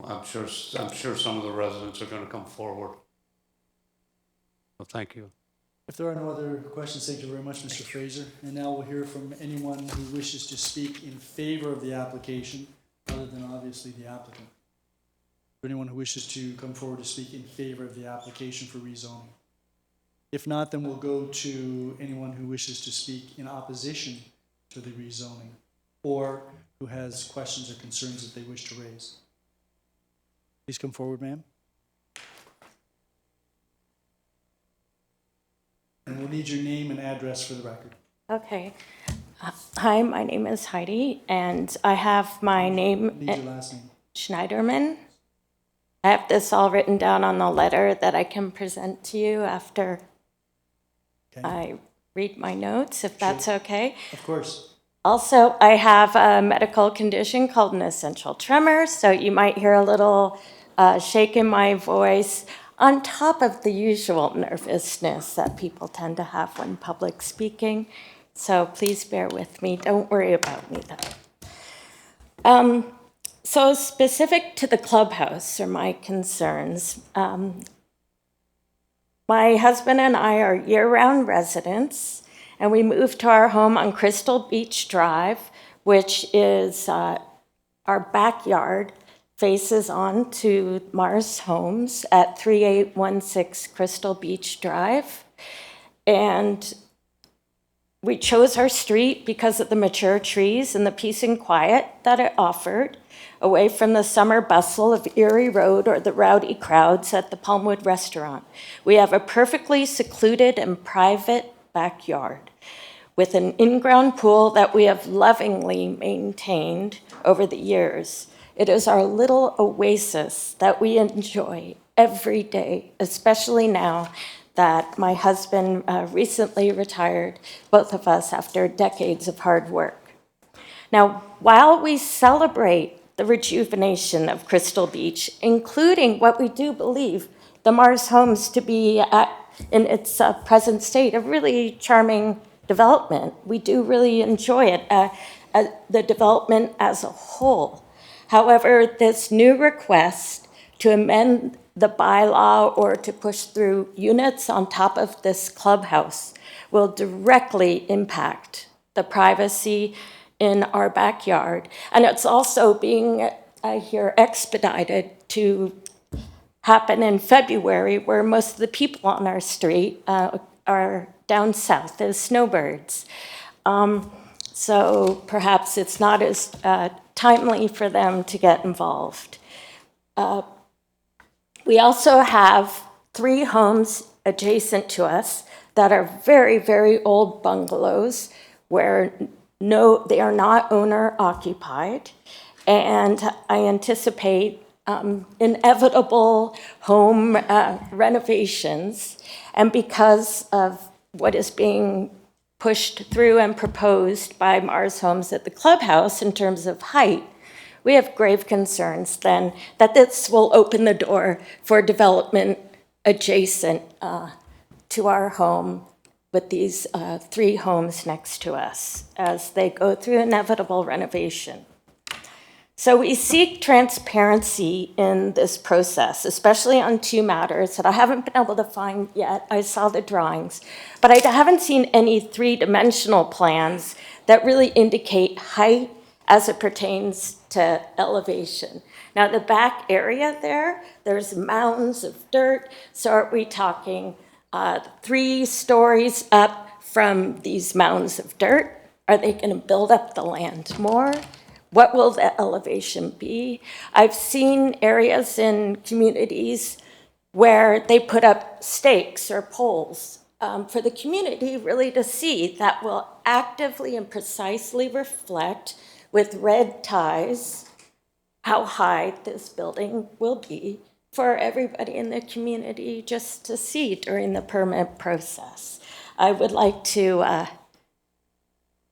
L: I'm sure some of the residents are going to come forward. Well, thank you.
A: If there are no other questions, thank you very much, Mr. Fraser. And now we'll hear from anyone who wishes to speak in favor of the application, other than obviously the applicant. Anyone who wishes to come forward to speak in favor of the application for rezoning. If not, then we'll go to anyone who wishes to speak in opposition to the rezoning, or who has questions or concerns that they wish to raise. Please come forward, ma'am. And we'll need your name and address for the record.
E: Okay. Hi, my name is Heidi, and I have my name.
A: Need your last name.
E: Schneiderman. I have this all written down on the letter that I can present to you after I read my notes, if that's okay.
A: Of course.
E: Also, I have a medical condition called an essential tremor, so you might hear a little shake in my voice on top of the usual nervousness that people tend to have when public speaking. So please bear with me. Don't worry about me, though. So specific to the clubhouse are my concerns. My husband and I are year-round residents, and we moved to our home on Crystal Beach Drive, which is our backyard, faces on to Mars Homes at 3816 Crystal Beach Drive. And we chose our street because of the mature trees and the peace and quiet that it offered, away from the summer bustle of Erie Road or the rowdy crowds at the Palmwood restaurant. We have a perfectly secluded and private backyard with an in-ground pool that we have lovingly maintained over the years. It is our little oasis that we enjoy every day, especially now that my husband recently retired, both of us after decades of hard work. Now, while we celebrate the rejuvenation of Crystal Beach, including what we do believe the Mars Homes to be in its present state, a really charming development. We do really enjoy it, the development as a whole. However, this new request to amend the bylaw or to push through units on top of this clubhouse will directly impact the privacy in our backyard. And it's also being, I hear, expedited to happen in February, where most of the people on our street are down south as snowbirds. So perhaps it's not as timely for them to get involved. We also have 3 homes adjacent to us that are very, very old bungalows where they are not owner occupied. And I anticipate inevitable home renovations. And because of what is being pushed through and proposed by Mars Homes at the clubhouse in terms of height, we have grave concerns then that this will open the door for development adjacent to our home with these 3 homes next to us as they go through inevitable renovation. So we seek transparency in this process, especially on 2 matters that I haven't been able to find yet. I saw the drawings, but I haven't seen any 3-dimensional plans that really indicate height as it pertains to elevation. Now, the back area there's mounds of dirt. So are we talking 3 stories up from these mounds of dirt? Are they going to build up the land more? What will the elevation be? I've seen areas in communities where they put up stakes or poles for the community really to see that will actively and precisely reflect with red ties how high this building will be for everybody in the community just to see during the permit process. I would like to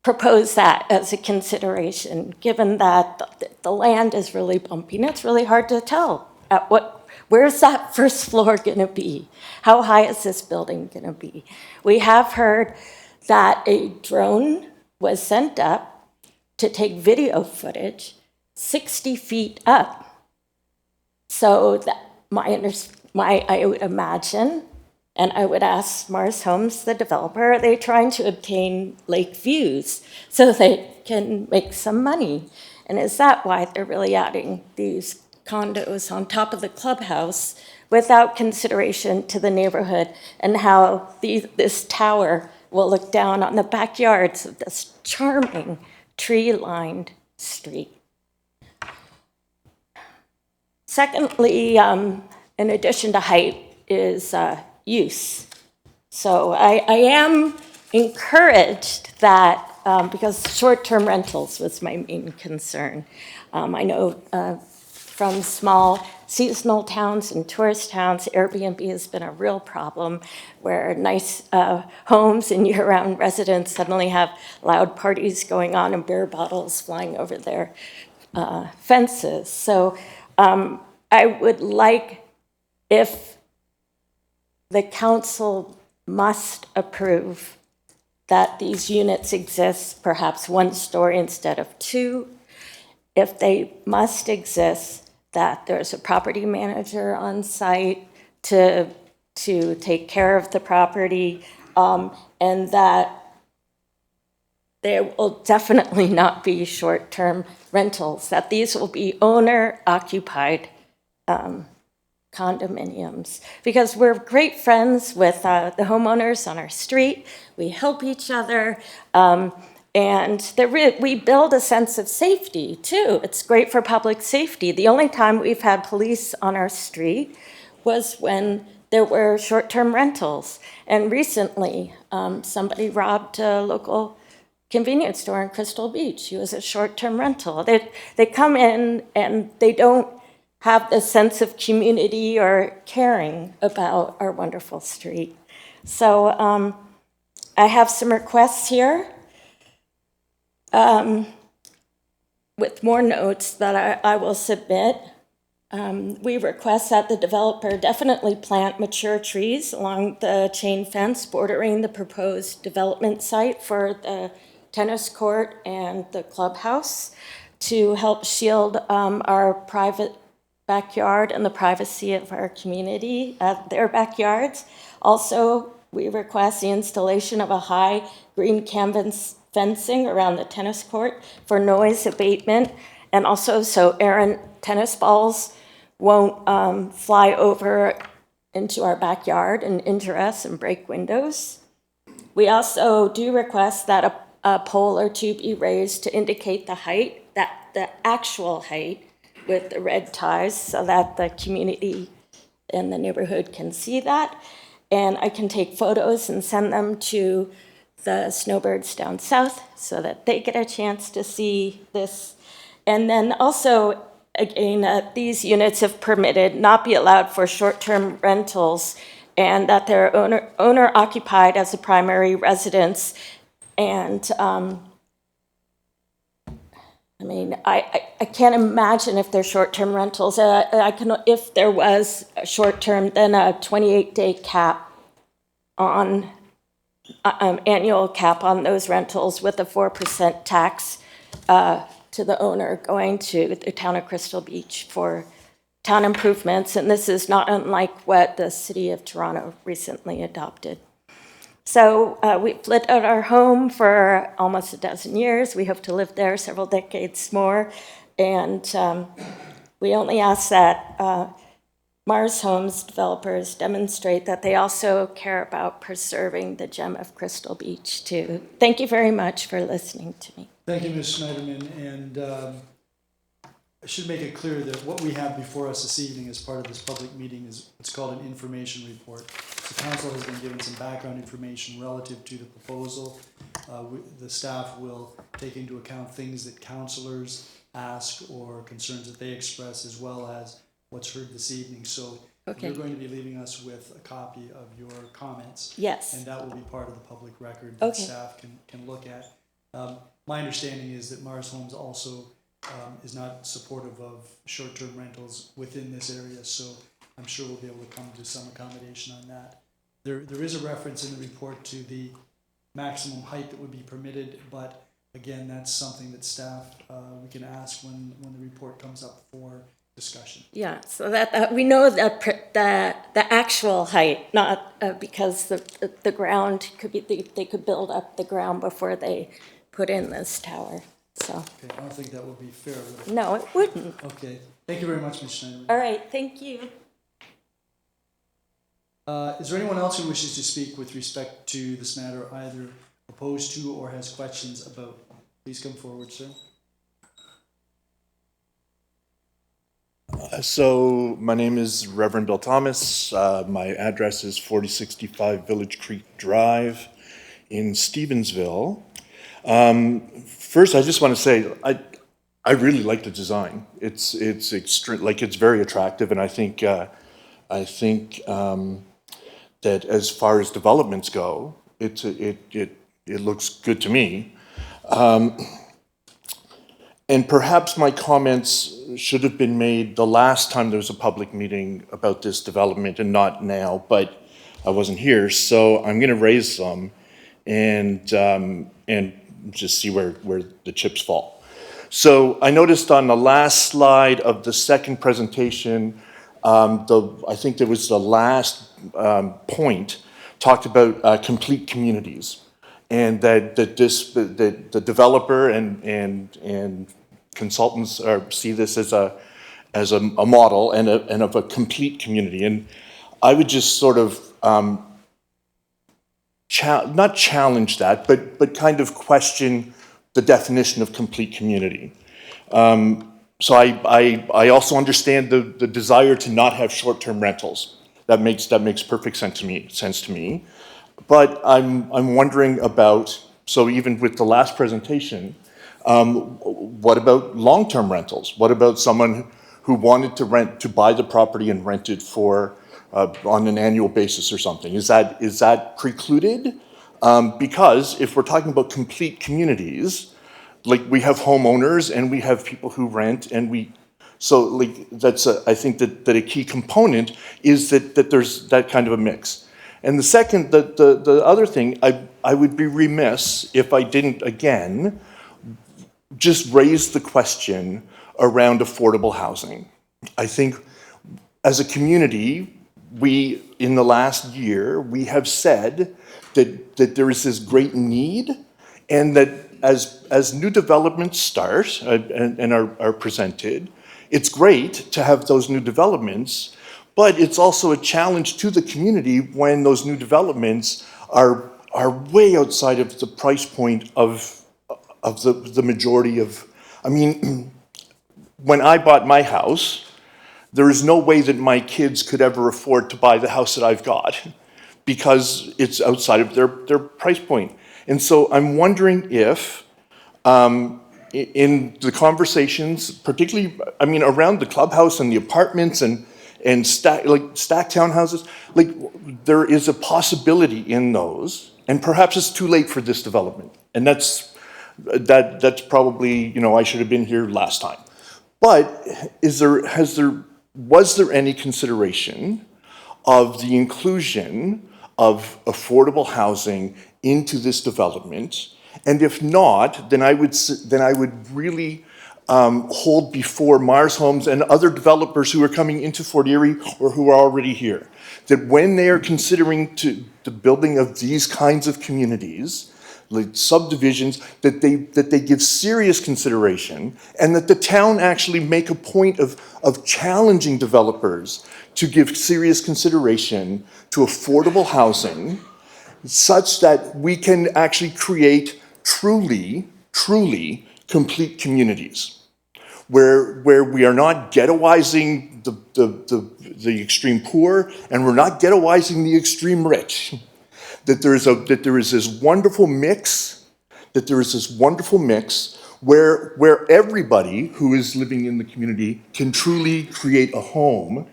E: propose that as a consideration, given that the land is really bumpy and it's really hard to tell where's that first floor gonna be? How high is this building gonna be? We have heard that a drone was sent up to take video footage 60 feet up. So that I would imagine, and I would ask Mars Homes, the developer, are they trying to obtain lake views so they can make some money? And is that why they're really adding these condos on top of the clubhouse without consideration to the neighborhood and how this tower will look down on the backyards of this charming tree-lined street? Secondly, in addition to height, is use. So I am encouraged that, because short-term rentals was my main concern. I know from small seasonal towns and tourist towns, Airbnb has been a real problem where nice homes and year-round residents suddenly have loud parties going on and beer bottles flying over their fences. So I would like, if the council must approve that these units exist, perhaps 1 story instead of 2. If they must exist, that there's a property manager on site to take care of the property, and that there will definitely not be short-term rentals, that these will be owner-occupied condominiums, because we're great friends with the homeowners on our street. We help each other, and we build a sense of safety too. It's great for public safety. The only time we've had police on our street was when there were short-term rentals. And recently, somebody robbed a local convenience store in Crystal Beach. It was a short-term rental. They come in and they don't
M: have the sense of community or caring about our wonderful street. So I have some requests here with more notes that I will submit. We request that the developer definitely plant mature trees along the chain fence bordering the proposed development site for the tennis court and the clubhouse to help shield our private backyard and the privacy of our community at their backyards. Also, we request the installation of a high green canvas fencing around the tennis court for noise abatement, and also so errant tennis balls won't fly over into our backyard and injure us and break windows. We also do request that a pole or two be raised to indicate the height, the actual height with the red ties, so that the community and the neighborhood can see that. And I can take photos and send them to the snowbirds down south so that they get a chance to see this. And then also, again, these units, if permitted, not be allowed for short-term rentals, and that they're owner occupied as a primary residence. And I mean, I can't imagine if they're short-term rentals. If there was a short-term, then a 28-day cap on annual cap on those rentals with a 4% tax to the owner going to the town of Crystal Beach for town improvements. And this is not unlike what the city of Toronto recently adopted. So we've lived at our home for almost a dozen years. We hope to live there several decades more. And we only ask that Mars Homes developers demonstrate that they also care about preserving the gem of Crystal Beach too. Thank you very much for listening to me.
A: Thank you, Ms. Schneiderman. And I should make it clear that what we have before us this evening as part of this public meeting is what's called an information report. The council has been given some background information relative to the proposal. The staff will take into account things that councillors ask or concerns that they express, as well as what's heard this evening. So
M: Okay.
A: you're going to be leaving us with a copy of your comments.
M: Yes.
A: And that will be part of the public record that
M: Okay.
A: staff can look at. My understanding is that Mars Homes also is not supportive of short-term rentals within this area, so I'm sure we'll be able to come to some accommodation on that. There is a reference in the report to the maximum height that would be permitted, but again, that's something that staff, we can ask when the report comes up for discussion.
M: Yeah, so that we know that the actual height, not because the ground could be, they could build up the ground before they put in this tower, so.
A: Okay, I don't think that would be fair, would it?
M: No, it wouldn't.
A: Okay, thank you very much, Ms. Schneider.
M: All right, thank you.
A: Is there anyone else who wishes to speak with respect to this matter, either opposed to or has questions about? Please come forward, sir.
N: So my name is Reverend Bill Thomas. My address is 4065 Village Creek Drive in Stevensville. First, I just want to say I really like the design. It's very attractive, and I think that as far as developments go, it looks good to me. And perhaps my comments should have been made the last time there was a public meeting about this development and not now, but I wasn't here, so I'm going to raise some and just see where the chips fall. So I noticed on the last slide of the second presentation, I think there was the last point talked about complete communities, and that the developer and consultants see this as a model and of a complete community. And I would just sort of not challenge that, but kind of question the definition of complete community. So I also understand the desire to not have short-term rentals. That makes perfect sense to me. But I'm wondering about, so even with the last presentation, what about long-term rentals? What about someone who wanted to buy the property and rent it for, on an annual basis or something. Is that precluded? Because if we're talking about complete communities, like we have homeowners and we have people who rent and so like that's I think that a key component is that there's that kind of a mix. And the second, the other thing, I would be remiss if I didn't again just raise the question around affordable housing. I think as a community, we, in the last year, we have said that there is this great need, and that as new developments start and are presented, it's great to have those new developments, but it's also a challenge to the community when those new developments are way outside of the price point of the majority of, I mean, when I bought my house, there is no way that my kids could ever afford to buy the house that I've got because it's outside of their price point. And so I'm wondering if, in the conversations, particularly, I mean, around the clubhouse and the apartments and stacked townhouses, like there is a possibility in those, and perhaps it's too late for this development. And that's probably, you know, I should have been here last time. But was there any consideration of the inclusion of affordable housing into this development? And if not, then I would really hold before Mars Homes and other developers who are coming into Fort Erie or who are already here, that when they are considering the building of these kinds of communities, like subdivisions, that they give serious consideration, and that the town actually make a point of challenging developers to give serious consideration to affordable housing, such that we can actually create truly complete communities, where we are not ghettoizing the extreme poor, and we're not ghettoizing the extreme rich. That there is this wonderful mix, where everybody who is living in the community can truly create a home.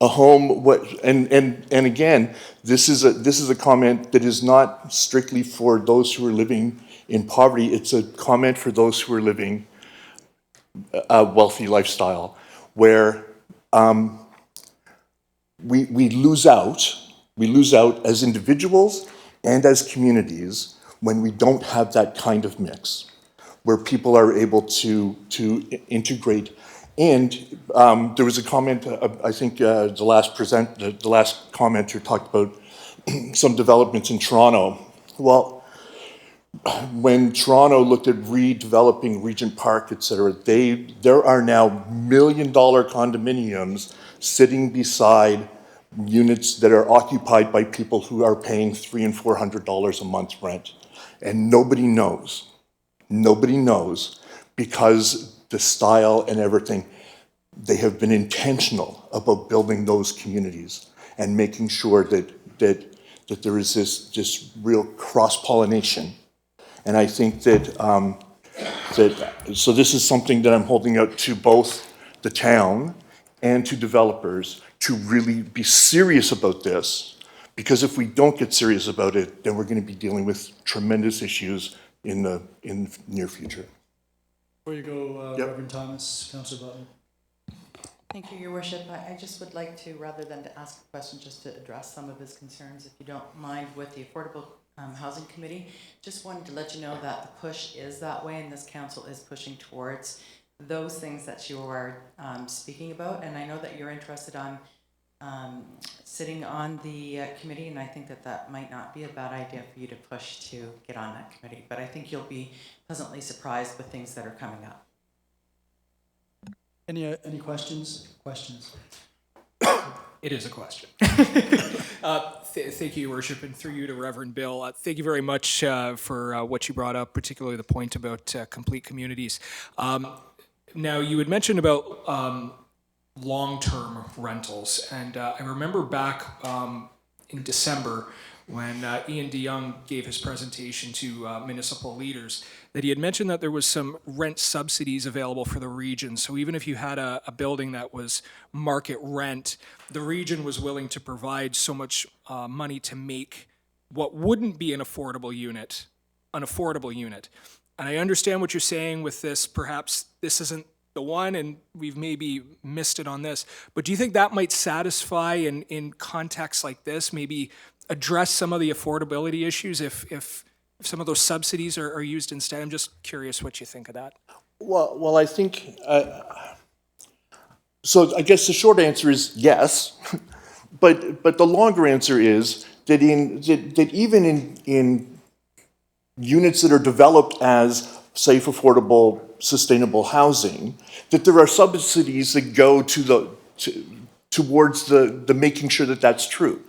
N: And again, this is a comment that is not strictly for those who are living in poverty. It's a comment for those who are living a wealthy lifestyle, where we lose out. We lose out as individuals and as communities when we don't have that kind of mix, where people are able to integrate. And there was a comment, I think the last commenter talked about some developments in Toronto. Well, when Toronto looked at redeveloping Regent Park, et cetera, there are now $1 million condominiums sitting beside units that are occupied by people who are paying $300 and $400 a month rent. And nobody knows, because the style and everything, they have been intentional about building those communities and making sure that there is this real cross-pollination. And I think so this is something that I'm holding out to both the town and to developers to really be serious about this, because if we don't get serious about it, then we're going to be dealing with tremendous issues in the near future.
A: Before you go,
N: Yep.
A: Reverend Thomas, Councillor Butler.
C: Thank you, Your Worship. I just would like to, rather than to ask a question, just to address some of his concerns, if you don't mind, with the Affordable Housing Committee. Just wanted to let you know that the push is that way, and this council is pushing towards those things that you are speaking about. And I know that you're interested on sitting on the committee, and I think that might not be a bad idea for you to push to get on that committee. But I think you'll be pleasantly surprised with things that are coming up.
A: Any questions?
O: It is a question. Thank you, Your Worship, and through you to Reverend Bill. Thank you very much for what you brought up, particularly the point about complete communities. Now, you had mentioned about long-term rentals, and I remember back in December when Ian DeYoung gave his presentation to municipal leaders, that he had mentioned that there was some rent subsidies available for the region. So even if you had a building that was market rent, the region was willing to provide so much money to make what wouldn't be an affordable unit, an affordable unit. And I understand what you're saying with this. Perhaps this isn't the one, and we've maybe missed it on this. But do you think that might satisfy in contexts like this, maybe address some of the affordability issues if some of those subsidies are used instead? I'm just curious what you think of that.
N: Well, I think, so I guess the short answer is yes, but the longer answer is that even in units that are developed as safe, affordable, sustainable housing, that there are subsidies that go towards the making sure that that's true,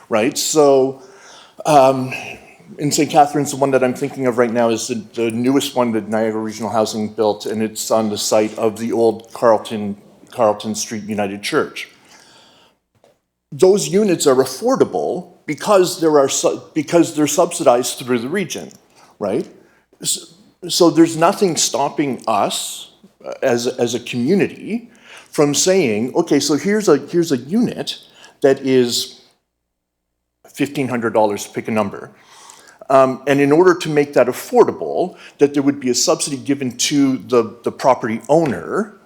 N: right? So in St. Catharines, the one that I'm thinking of right now is the newest one that Niagara Regional Housing built, and it's on the site of the old Carlton Street United Church. Those units are affordable because they're subsidized through the region, right? So there's nothing stopping us as a community from saying, okay, so here's a unit that is $1,500, pick a number. And in order to make that affordable, that there would be a subsidy given to the property owner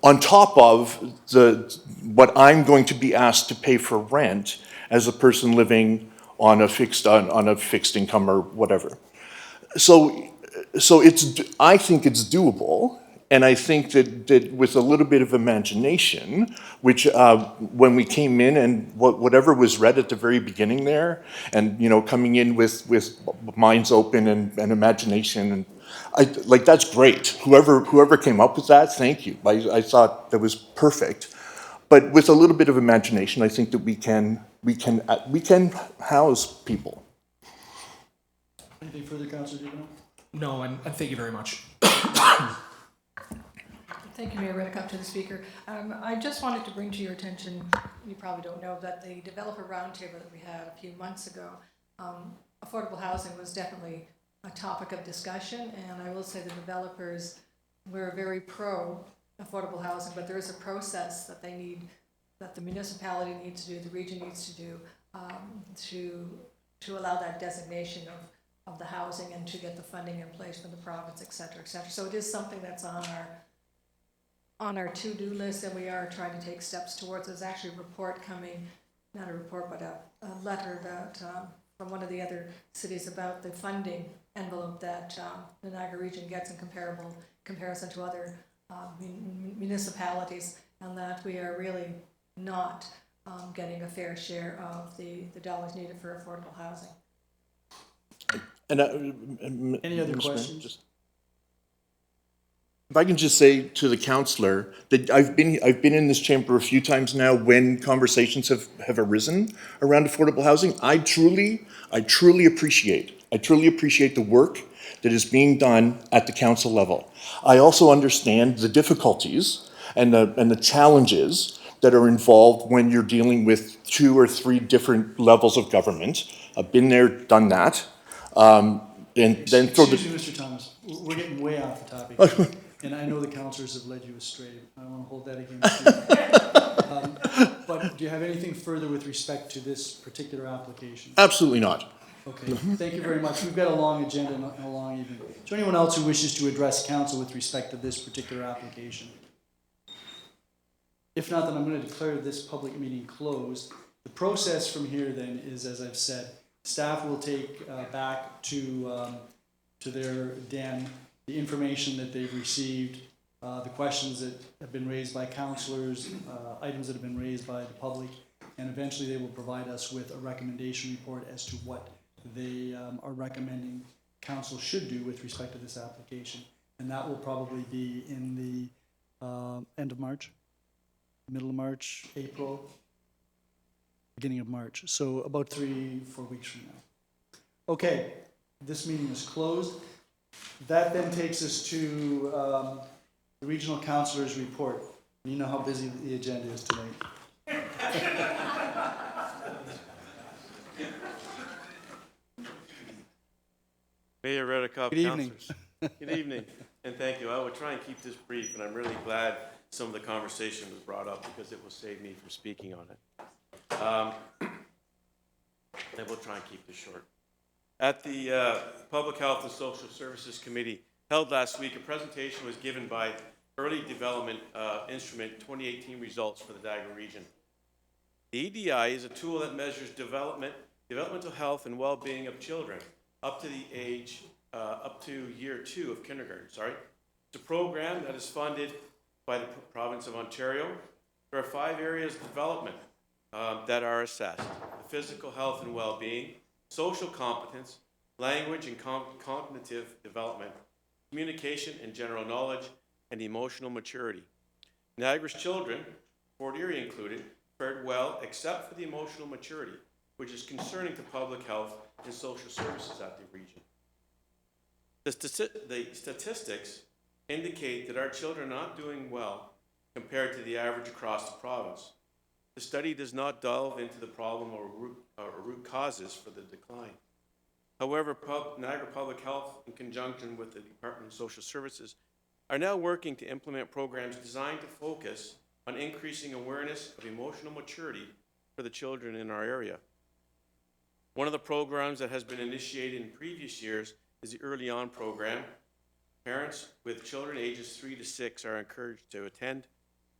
N: on top of what I'm going to be asked to pay for rent as a person living on a fixed income or whatever. So I think it's doable, and I think that with a little bit of imagination, which when we came in and whatever was read at the very beginning there, and coming in with minds open and imagination, and that's great. Whoever came up with that, thank you. I thought that was perfect. But with a little bit of imagination, I think that we can house people.
A: Anything further, Councillor Dubanow?
O: No, and thank you very much.
D: Thank you, Mayor Redekop, to the speaker. I just wanted to bring to your attention, you probably don't know, that the developer roundtable that we had a few months ago, affordable housing was definitely a topic of discussion, and I will say the developers were very pro affordable housing, but there is a process that they need, that the municipality needs to do, the region needs to do, to allow that designation of the housing and to get the funding in place from the province, et cetera, et cetera. So it is something that's on our to-do list, and we are trying to take steps towards. There's actually a report coming, not a report, but a letter that from one of the other cities about the funding envelope that the Niagara Region gets in comparison to other municipalities, and that we are really not getting a fair share of the dollars needed for affordable housing.
N: And
A: Any other questions?
N: If I can just say to the councillor that I've been in this chamber a few times now when conversations have arisen around affordable housing. I truly appreciate the work that is being done at the council level. I also understand the difficulties and the challenges that are involved when you're dealing with 2 or 3 different levels of government. I've been there, done that. And then
A: Excuse me, Mr. Thomas, we're getting way off the topic. And I know the councillors have led you astray. I don't want to hold that against you. But do you have anything further with respect to this particular application?
N: Absolutely not.
A: Okay, thank you very much. We've got a long agenda and a long evening. Is there anyone else who wishes to address council with respect to this particular application? If not, then I'm going to declare this public meeting closed. The process from here then is, as I've said, staff will take back to their den the information that they've received, the questions that have been raised by councillors, items that have been raised by the public, and eventually they will provide us with a recommendation report as to what they are recommending council should do with respect to this application. And that will probably be in the end of March, middle of March, April, beginning of March. So about 3-4 weeks from now. Okay, this meeting is closed. That then takes us to the regional councillor's report. You know how busy the agenda is tonight.
P: Mayor Redekop,
A: Good evening.
P: councillors. Good evening, and thank you. I will try and keep this brief, and I'm really glad some of the conversation was brought up because it will save me from speaking on it. And we'll try and keep this short. At the Public Health and Social Services Committee held last week, a presentation was given by Early Development Instrument 2018 results for the Niagara region. The EDI is a tool that measures developmental health and well-being of children up to year 2 of kindergarten, It's a program that is funded by the province of Ontario. There are 5 areas of development that are assessed: the physical health and well-being, social competence, language and cognitive development, communication and general knowledge, and emotional maturity. Niagara's children, Fort Erie included, fared well except for the emotional maturity, which is concerning to public health and social services at the region. The statistics indicate that our children are not doing well compared to the average across the province. The study does not delve into the problem or root causes for the decline. However, Niagara Public Health, in conjunction with the Department of Social Services, are now working to implement programs designed to focus on increasing awareness of emotional maturity for the children in our area. One of the programs that has been initiated in previous years is the Early On program. Parents with children ages 3 to 6 are encouraged to attend.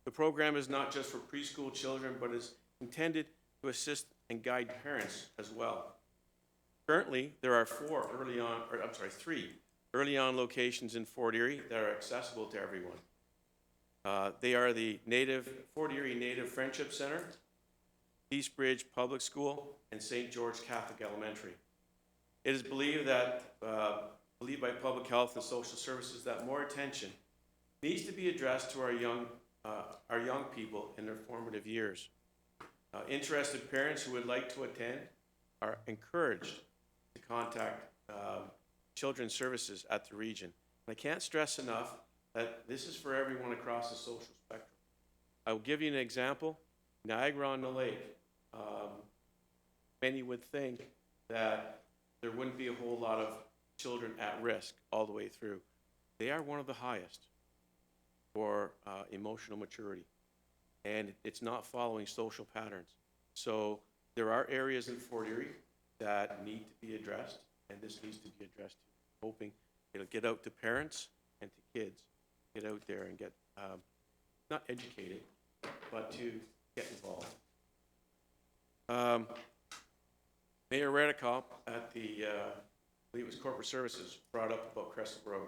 P: The program is not just for preschool children, but is intended to assist and guide parents as well. Currently, there are 3 early on locations in Fort Erie that are accessible to everyone. They are the Fort Erie Native Friendship Center, East Bridge Public School, and St. George Catholic Elementary. It is believed by Public Health and Social Services that more attention needs to be addressed to our young people in their formative years. Interested parents who would like to attend are encouraged to contact Children's Services at the region. And I can't stress enough that this is for everyone across the social spectrum. I will give you an example. Niagara-on-the-Lake. Many would think that there wouldn't be a whole lot of children at risk all the way through. They are one of the highest for emotional maturity, and it's not following social patterns. So there are areas in Fort Erie that need to be addressed, and this needs to be addressed. Hoping it'll get out to parents and to kids, get out there and get not educated, but to get involved. Mayor Redekop at the, I believe it was Corporate Services, brought up about Crescent Road.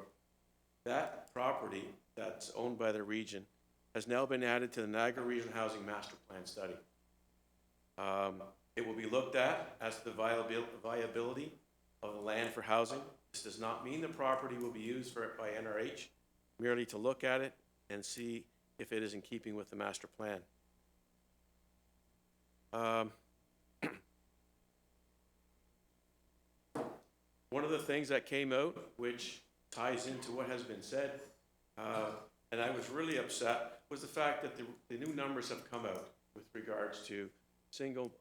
P: That property that's owned by the region has now been added to the Niagara Region Housing Master Plan study. It will be looked at as the viability of the land for housing. This does not mean the property will be used by NRH, merely to look at it and see if it is in keeping with the master plan. One of the things that came out, which ties into what has been said, and I was really upset, was the fact that the new numbers have come out with regards to single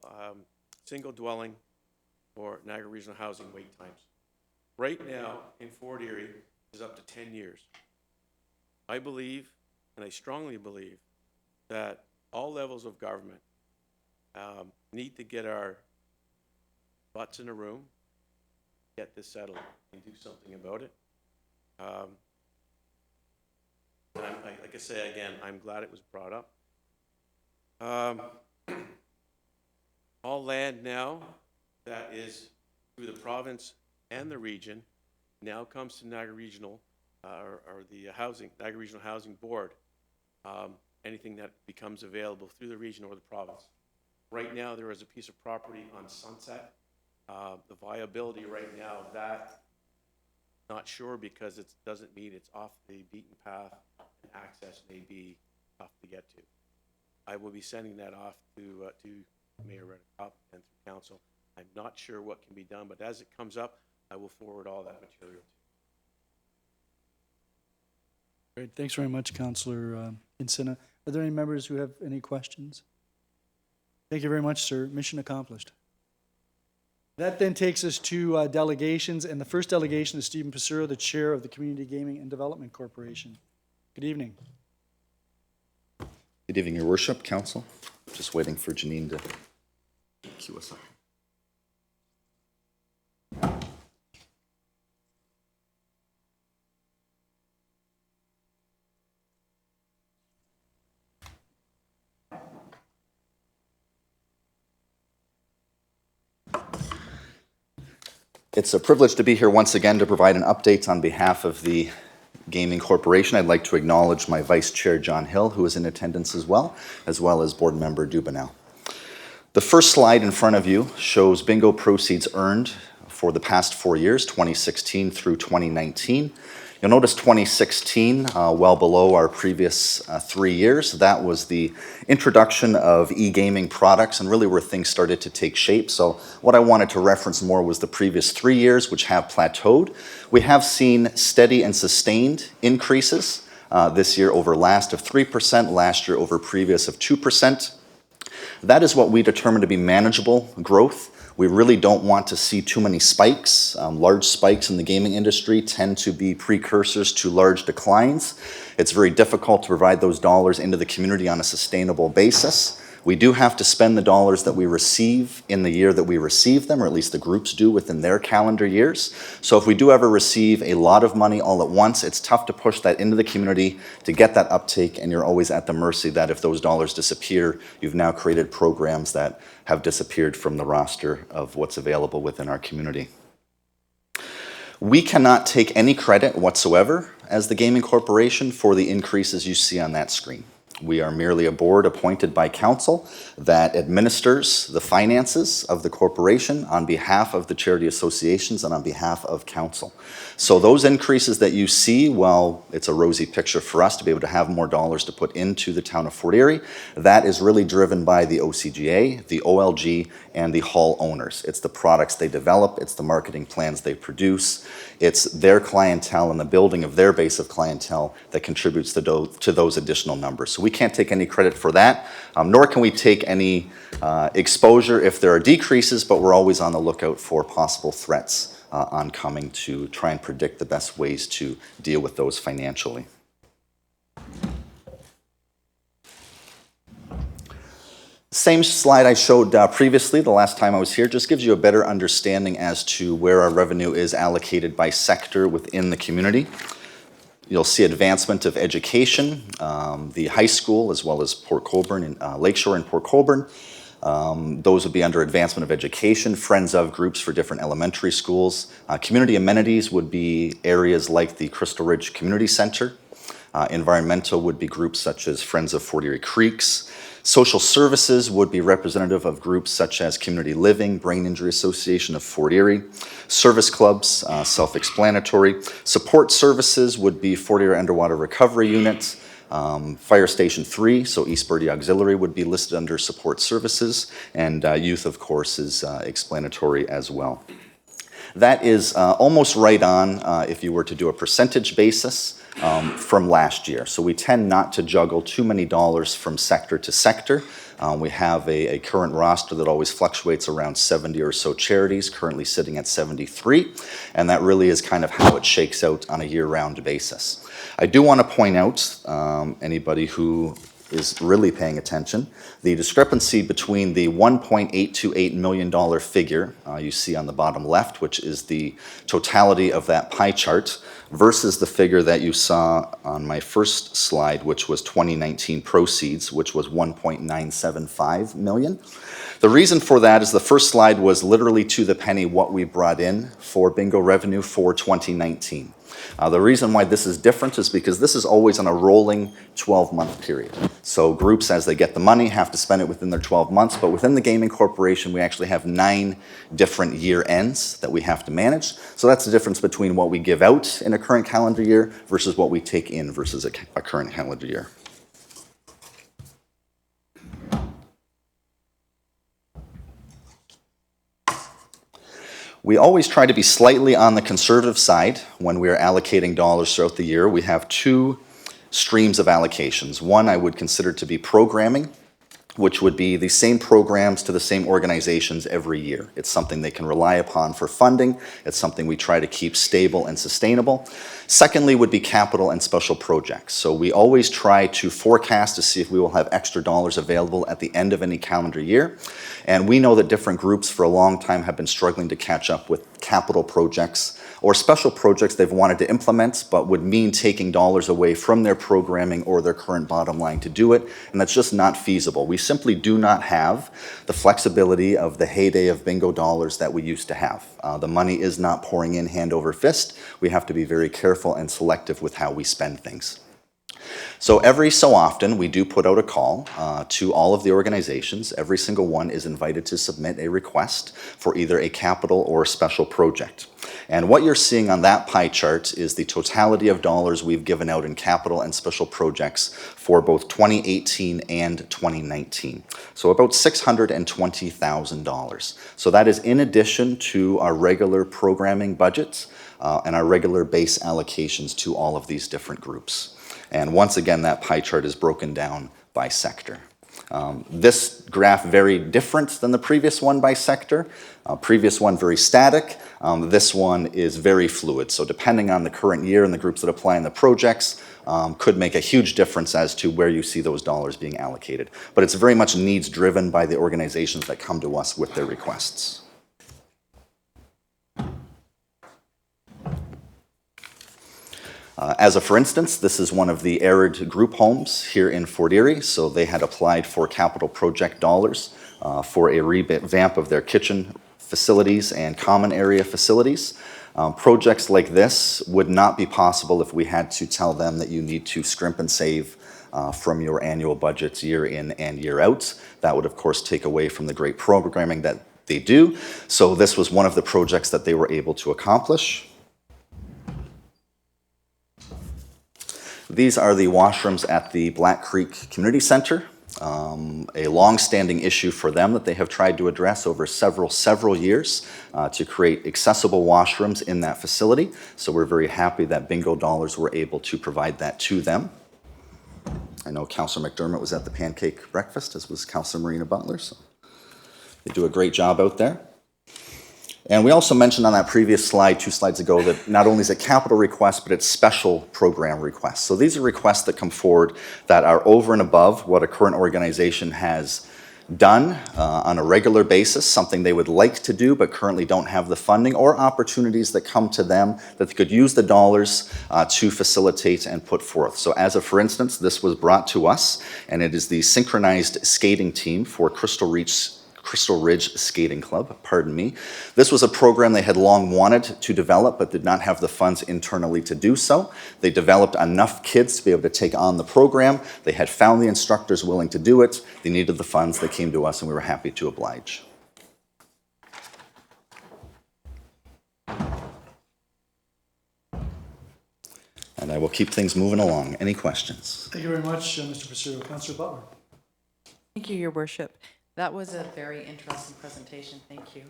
P: dwelling or Niagara Regional Housing wait times. Right now in Fort Erie is up to 10 years. I believe, and I strongly believe, that all levels of government need to get our butts in a room, get this settled, and do something about it. And like I say again, I'm glad it was brought up. All land now that is through the province and the region now comes to Niagara Regional or the Niagara Regional Housing Board. Anything that becomes available through the region or the province. Right now, there is a piece of property on Sunset. The viability right now of that, not sure, because it doesn't mean it's off the beaten path and access may be tough to get to. I will be sending that off to Mayor Redekop and through council. I'm not sure what can be done, but as it comes up, I will forward all that material to you.
A: Great, thanks very much, Councillor Insina. Are there any members who have any questions? Thank you very much, sir. Mission accomplished. That then takes us to delegations, and the first delegation is Stephen Passero, the Chair of the Community Gaming and Development Corporation. Good evening.
Q: Good evening, Your Worship, Council. Just waiting for Janine to cue us up. It's a privilege to be here once again to provide an update on behalf of the Gaming Corporation. I'd like to acknowledge my Vice Chair, John Hill, who is in attendance as well as Board Member Dubanow. The first slide in front of you shows bingo proceeds earned for the past 4 years, 2016 through 2019. You'll notice 2016, well below our previous 3 years. That was the introduction of e-gaming products and really where things started to take shape. So what I wanted to reference more was the previous 3 years, which have plateaued. We have seen steady and sustained increases this year over last of 3%, last year over previous of 2%. That is what we determine to be manageable growth. We really don't want to see too many spikes. Large spikes in the gaming industry tend to be precursors to large declines. It's very difficult to provide those dollars into the community on a sustainable basis. We do have to spend the dollars that we receive in the year that we receive them, or at least the groups do within their calendar years. So if we do ever receive a lot of money all at once, it's tough to push that into the community to get that uptake, and you're always at the mercy that if those dollars disappear, you've now created programs that have disappeared from the roster of what's available within our community. We cannot take any credit whatsoever as the Gaming Corporation for the increases you see on that screen. We are merely a board appointed by council that administers the finances of the corporation on behalf of the charity associations and on behalf of council. So those increases that you see, well, it's a rosy picture for us to be able to have more dollars to put into the town of Fort Erie. That is really driven by the OCGA, the OLG, and the hall owners. It's the products they develop, it's the marketing plans they produce, it's their clientele and the building of their base of clientele that contributes to those additional numbers. So we can't take any credit for that, nor can we take any exposure if there are decreases, but we're always on the lookout for possible threats oncoming to try and predict the best ways to deal with those financially. Same slide I showed previously the last time I was here just gives you a better understanding as to where our revenue is allocated by sector within the community. You'll see advancement of education, the high school as well as Port Colborne and Lakeshore and Port Colborne. Those would be under advancement of education, friends of groups for different elementary schools. Community amenities would be areas like the Crystal Ridge Community Center. Environmental would be groups such as Friends of Fort Erie Creeks. Social services would be representative of groups such as Community Living, Brain Injury Association of Fort Erie. Service clubs, self-explanatory. Support services would be Fort Erie Underwater Recovery Units. Fire Station 3, so East Birdie Auxiliary would be listed under support services, and youth, of course, is explanatory as well. That is almost right on if you were to do a percentage basis from last year. So we tend not to juggle too many dollars from sector to sector. We have a current roster that always fluctuates around 70 or so charities, currently sitting at 73, and that really is kind of how it shakes out on a year-round basis. I do want to point out, anybody who is really paying attention, the discrepancy between the $1.828 million figure you see on the bottom left, which is the totality of that pie chart, versus the figure that you saw on my first slide, which was 2019 proceeds, which was $1.975 million. The reason for that is the first slide was literally to the penny what we brought in for bingo revenue for 2019. The reason why this is different is because this is always on a rolling 12-month period. So groups, as they get the money, have to spend it within their 12 months, but within the Gaming Corporation, we actually have 9 different year ends that we have to manage. So that's the difference between what we give out in a current calendar year versus what we take in versus a current calendar year. We always try to be slightly on the conservative side when we are allocating dollars throughout the year. We have 2 streams of allocations. One I would consider to be programming, which would be the same programs to the same organizations every year. It's something they can rely upon for funding. It's something we try to keep stable and sustainable. Secondly would be capital and special projects. So we always try to forecast to see if we will have extra dollars available at the end of any calendar year. And we know that different groups for a long time have been struggling to catch up with capital projects or special projects they've wanted to implement, but would mean taking dollars away from their programming or their current bottom line to do it, and that's just not feasible. We simply do not have the flexibility of the heyday of bingo dollars that we used to have. The money is not pouring in hand over fist. We have to be very careful and selective with how we spend things. So every so often, we do put out a call to all of the organizations. Every single one is invited to submit a request for either a capital or a special project. And what you're seeing on that pie chart is the totality of dollars we've given out in capital and special projects for both 2018 and 2019. So about $620,000. So that is in addition to our regular programming budgets and our regular base allocations to all of these different groups. And once again, that pie chart is broken down by sector. This graph very different than the previous one by sector. Previous one very static. This one is very fluid. So depending on the current year and the groups that apply in the projects, could make a huge difference as to where you see those dollars being allocated. But it's very much needs driven by the organizations that come to us with their requests. As a for instance, this is one of the arid group homes here in Fort Erie. So they had applied for capital project dollars for a revamp of their kitchen facilities and common area facilities. Projects like this would not be possible if we had to tell them that you need to scrimp and save from your annual budgets year in and year out. That would of course take away from the great programming that they do. So this was one of the projects that they were able to accomplish. These are the washrooms at the Black Creek Community Center. A long-standing issue for them that they have tried to address over several years to create accessible washrooms in that facility. So we're very happy that bingo dollars were able to provide that to them. I know Councillor McDermott was at the pancake breakfast, as was Councillor Marina Butler. So they do a great job out there. And we also mentioned on that previous slide, 2 slides ago, that not only is it capital requests, but it's special program requests. So these are requests that come forward that are over and above what a current organization has done on a regular basis, something they would like to do but currently don't have the funding, or opportunities that come to them that they could use the dollars to facilitate and put forth. So as a for instance, this was brought to us, and it is the synchronized skating team for Crystal Ridge Skating Club, pardon me. This was a program they had long wanted to develop but did not have the funds internally to do so. They developed enough kids to be able to take on the program. They had found the instructors willing to do it. They needed the funds. They came to us and we were happy to oblige. And I will keep things moving along. Any questions?
A: Thank you very much, Mr. Pacero. Councillor Butler.
C: Thank you, Your Worship. That was a very interesting presentation. Thank you.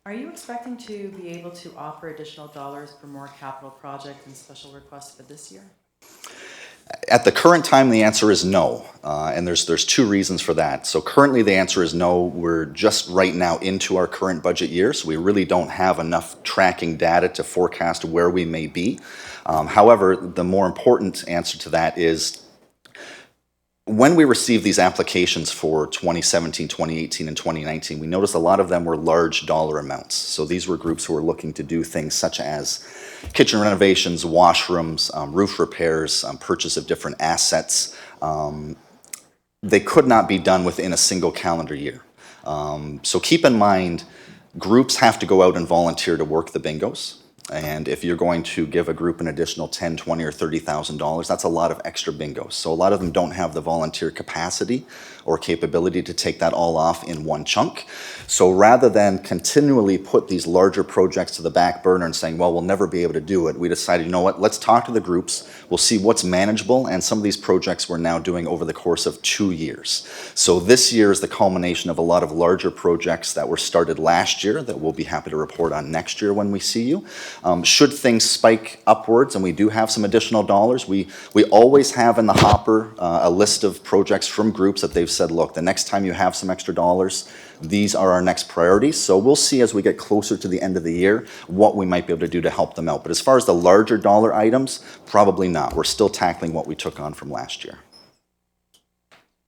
C: Are you expecting to be able to offer additional dollars for more capital projects and special requests for this year?
Q: At the current time, the answer is no, and there's 2 reasons for that. So currently the answer is no. We're just right now into our current budget year, so we really don't have enough tracking data to forecast where we may be. However, the more important answer to that is when we received these applications for 2017, 2018, and 2019, we noticed a lot of them were large dollar amounts. So these were groups who were looking to do things such as kitchen renovations, washrooms, roof repairs, purchase of different assets. They could not be done within a single calendar year. So keep in mind, groups have to go out and volunteer to work the bingos. And if you're going to give a group an additional $10,000, $20,000, or $30,000, that's a lot of extra bingos. So a lot of them don't have the volunteer capacity or capability to take that all off in one chunk. So rather than continually put these larger projects to the back burner and saying, well, we'll never be able to do it, we decided, you know what, let's talk to the groups, we'll see what's manageable, and some of these projects we're now doing over the course of 2 years. So this year is the culmination of a lot of larger projects that were started last year that we'll be happy to report on next year when we see you. Should things spike upwards and we do have some additional dollars, we always have in the hopper a list of projects from groups that they've said, look, the next time you have some extra dollars, these are our next priorities. So we'll see as we get closer to the end of the year what we might be able to do to help them out. But as far as the larger dollar items, probably not. We're still tackling what we took on from last year.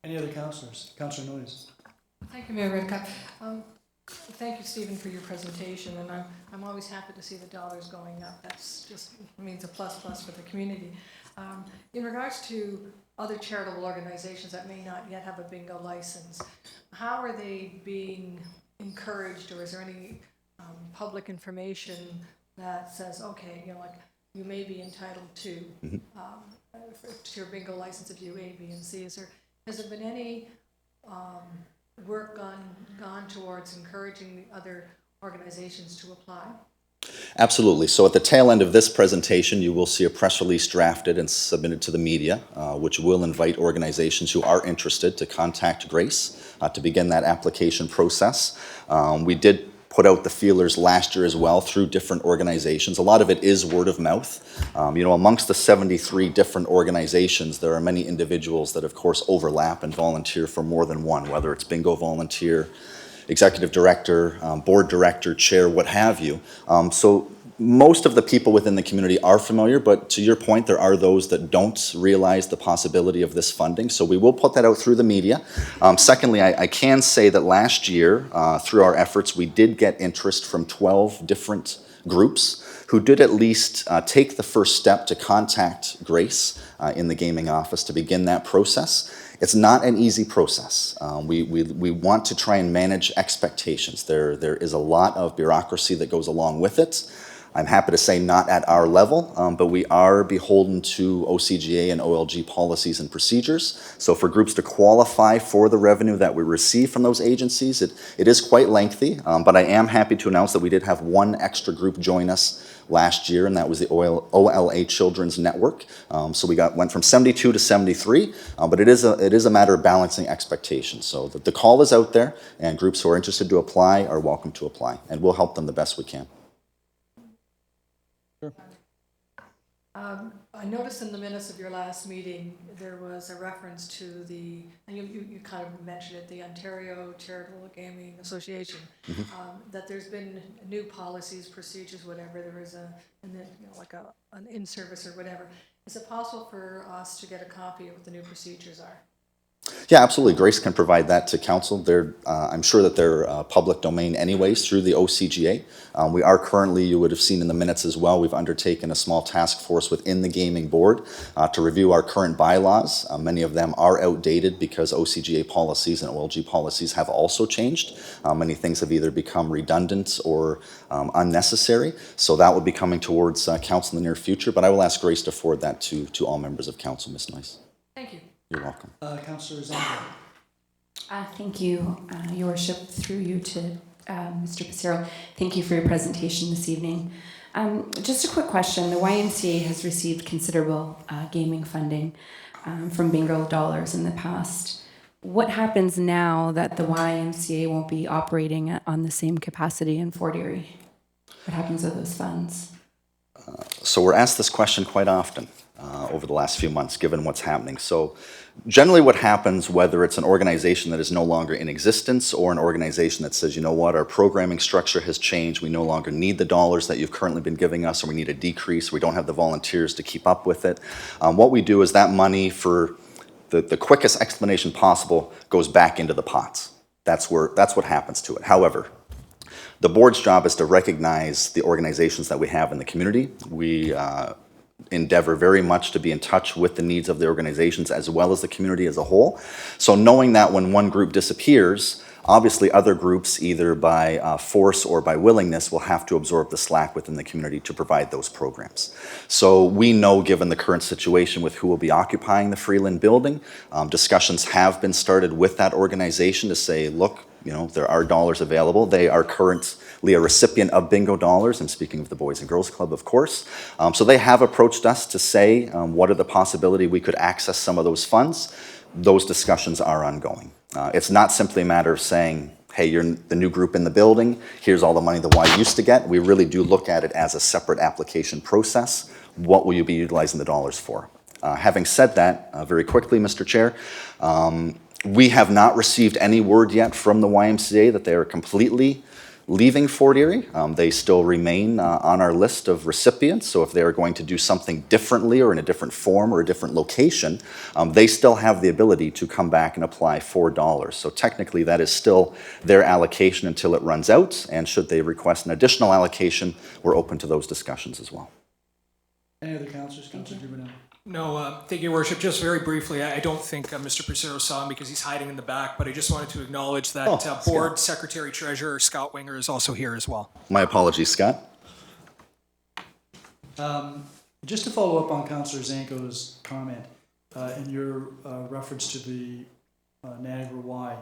A: Any other councillors? Councillor Noyes.
D: Thank you, Mayor Redekop. Thank you, Stephen, for your presentation, and I'm always happy to see the dollars going up. That's just means a plus for the community. In regards to other charitable organizations that may not yet have a bingo license, how are they being encouraged, or is there any public information that says, okay, you know, like you may be entitled to your bingo license if you A, B, and C? Has there been any work gone towards encouraging the other organizations to apply?
Q: Absolutely. So at the tail end of this presentation, you will see a press release drafted and submitted to the media, which will invite organizations who are interested to contact Grace to begin that application process. We did put out the feelers last year as well through different organizations. A lot of it is word of mouth. You know, amongst the 73 different organizations, there are many individuals that of course overlap and volunteer for more than one, whether it's bingo volunteer, executive director, board director, chair, what have you. So most of the people within the community are familiar, but to your point, there are those that don't realize the possibility of this funding. So we will put that out through the media. Secondly, I can say that last year, through our efforts, we did get interest from 12 different groups who did at least take the first step to contact Grace in the gaming office to begin that process. It's not an easy process. We want to try and manage expectations. There is a lot of bureaucracy that goes along with it. I'm happy to say not at our level, but we are beholden to OCGA and OLG policies and procedures. So for groups to qualify for the revenue that we receive from those agencies, it is quite lengthy, but I am happy to announce that we did have one extra group join us last year, and that was the OLA Children's Network. So we went from 72 to 73, but it is a matter of balancing expectations. So the call is out there, and groups who are interested to apply are welcome to apply, and we'll help them the best we can.
D: I noticed in the minutes of your last meeting, there was a reference to and you kind of mentioned it, the Ontario Charitable Gaming Association, that there's been new policies, procedures, whatever. There is like an in-service or whatever. Is it possible for us to get a copy of what the new procedures are?
Q: Yeah, absolutely. Grace can provide that to council. I'm sure that they're public domain anyways through the OCGA. We are currently, you would have seen in the minutes as well, we've undertaken a small task force within the gaming board to review our current bylaws. Many of them are outdated because OCGA policies and OLG policies have also changed. Many things have either become redundant or unnecessary. So that will be coming towards council in the near future, but I will ask Grace to forward that to all members of council, Ms. Noyes.
D: Thank you.
Q: You're welcome.
A: Councillor Zanko.
R: Thank you, Your Worship, through you to Mr. Passero. Thank you for your presentation this evening. Just a quick question. The YMCA has received considerable gaming funding from bingo dollars in the past. What happens now that the YMCA won't be operating on the same capacity in Fort Erie? What happens to those funds?
Q: So we're asked this question quite often over the last few months, given what's happening. So generally what happens, whether it's an organization that is no longer in existence or an organization that says, you know what, our programming structure has changed, we no longer need the dollars that you've currently been giving us, or we need a decrease, we don't have the volunteers to keep up with it. What we do is that money, for the quickest explanation possible, goes back into the pots. That's what happens to it. However, the board's job is to recognize the organizations that we have in the community. We endeavor very much to be in touch with the needs of the organizations as well as the community as a whole. So knowing that when one group disappears, obviously other groups, either by force or by willingness, will have to absorb the slack within the community to provide those programs. So we know, given the current situation with who will be occupying the Freeland building, discussions have been started with that organization to say, look, you know, there are dollars available. They are currently a recipient of bingo dollars. I'm speaking of the Boys and Girls Club, of course. So they have approached us to say, what are the possibility we could access some of those funds? Those discussions are ongoing. It's not simply a matter of saying, hey, you're the new group in the building, here's all the money the Y used to get. We really do look at it as a separate application process. What will you be utilizing the dollars for? Having said that, very quickly, Mr. Chair, we have not received any word yet from the YMCA that they are completely leaving Fort Erie. They still remain on our list of recipients, so if they are going to do something differently or in a different form or a different location, they still have the ability to come back and apply $4. So technically that is still their allocation until it runs out, and should they request an additional allocation, we're open to those discussions as well.
A: Any other councillors? Councillor Dubanow.
O: No, thank you, Your Worship. Just very briefly, I don't think Mr. Pissarro saw him because he's hiding in the back, but I just wanted to acknowledge that Board Secretary Treasurer Scott Winger is also here as well.
Q: My apologies, Scott.
A: Just to follow up on Councillor Zanko's comment, and your reference to the Niagara Y,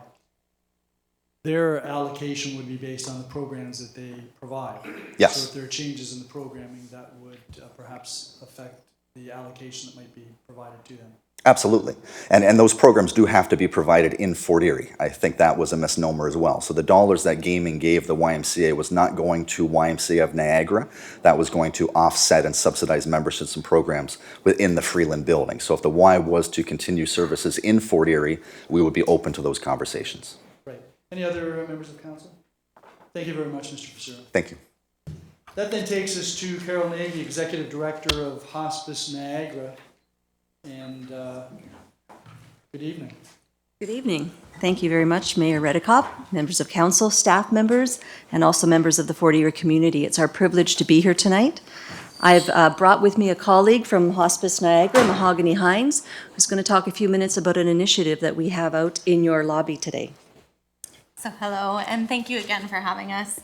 A: their allocation would be based on the programs that they provide.
Q: Yes.
A: So if there are changes in the programming, that would perhaps affect the allocation that might be provided to them.
Q: Absolutely. And those programs do have to be provided in Fort Erie. I think that was a misnomer as well. So the dollars that gaming gave the YMCA was not going to YMCA of Niagara. That was going to offset and subsidize memberships and programs within the Freeland building. So if the Y was to continue services in Fort Erie, we would be open to those conversations.
A: Right. Any other members of council? Thank you very much, Mr. Pissarro.
Q: Thank you.
A: That then takes us to Carol Nagy, Executive Director of Hospice Niagara. And good evening.
S: Good evening. Thank you very much, Mayor Redekop, members of council, staff members, and also members of the Fort Erie community. It's our privilege to be here tonight. I've brought with me a colleague from Hospice Niagara, Mahogany Hines, who's going to talk a few minutes about an initiative that we have out in your lobby today.
T: So hello, and thank you again for having us.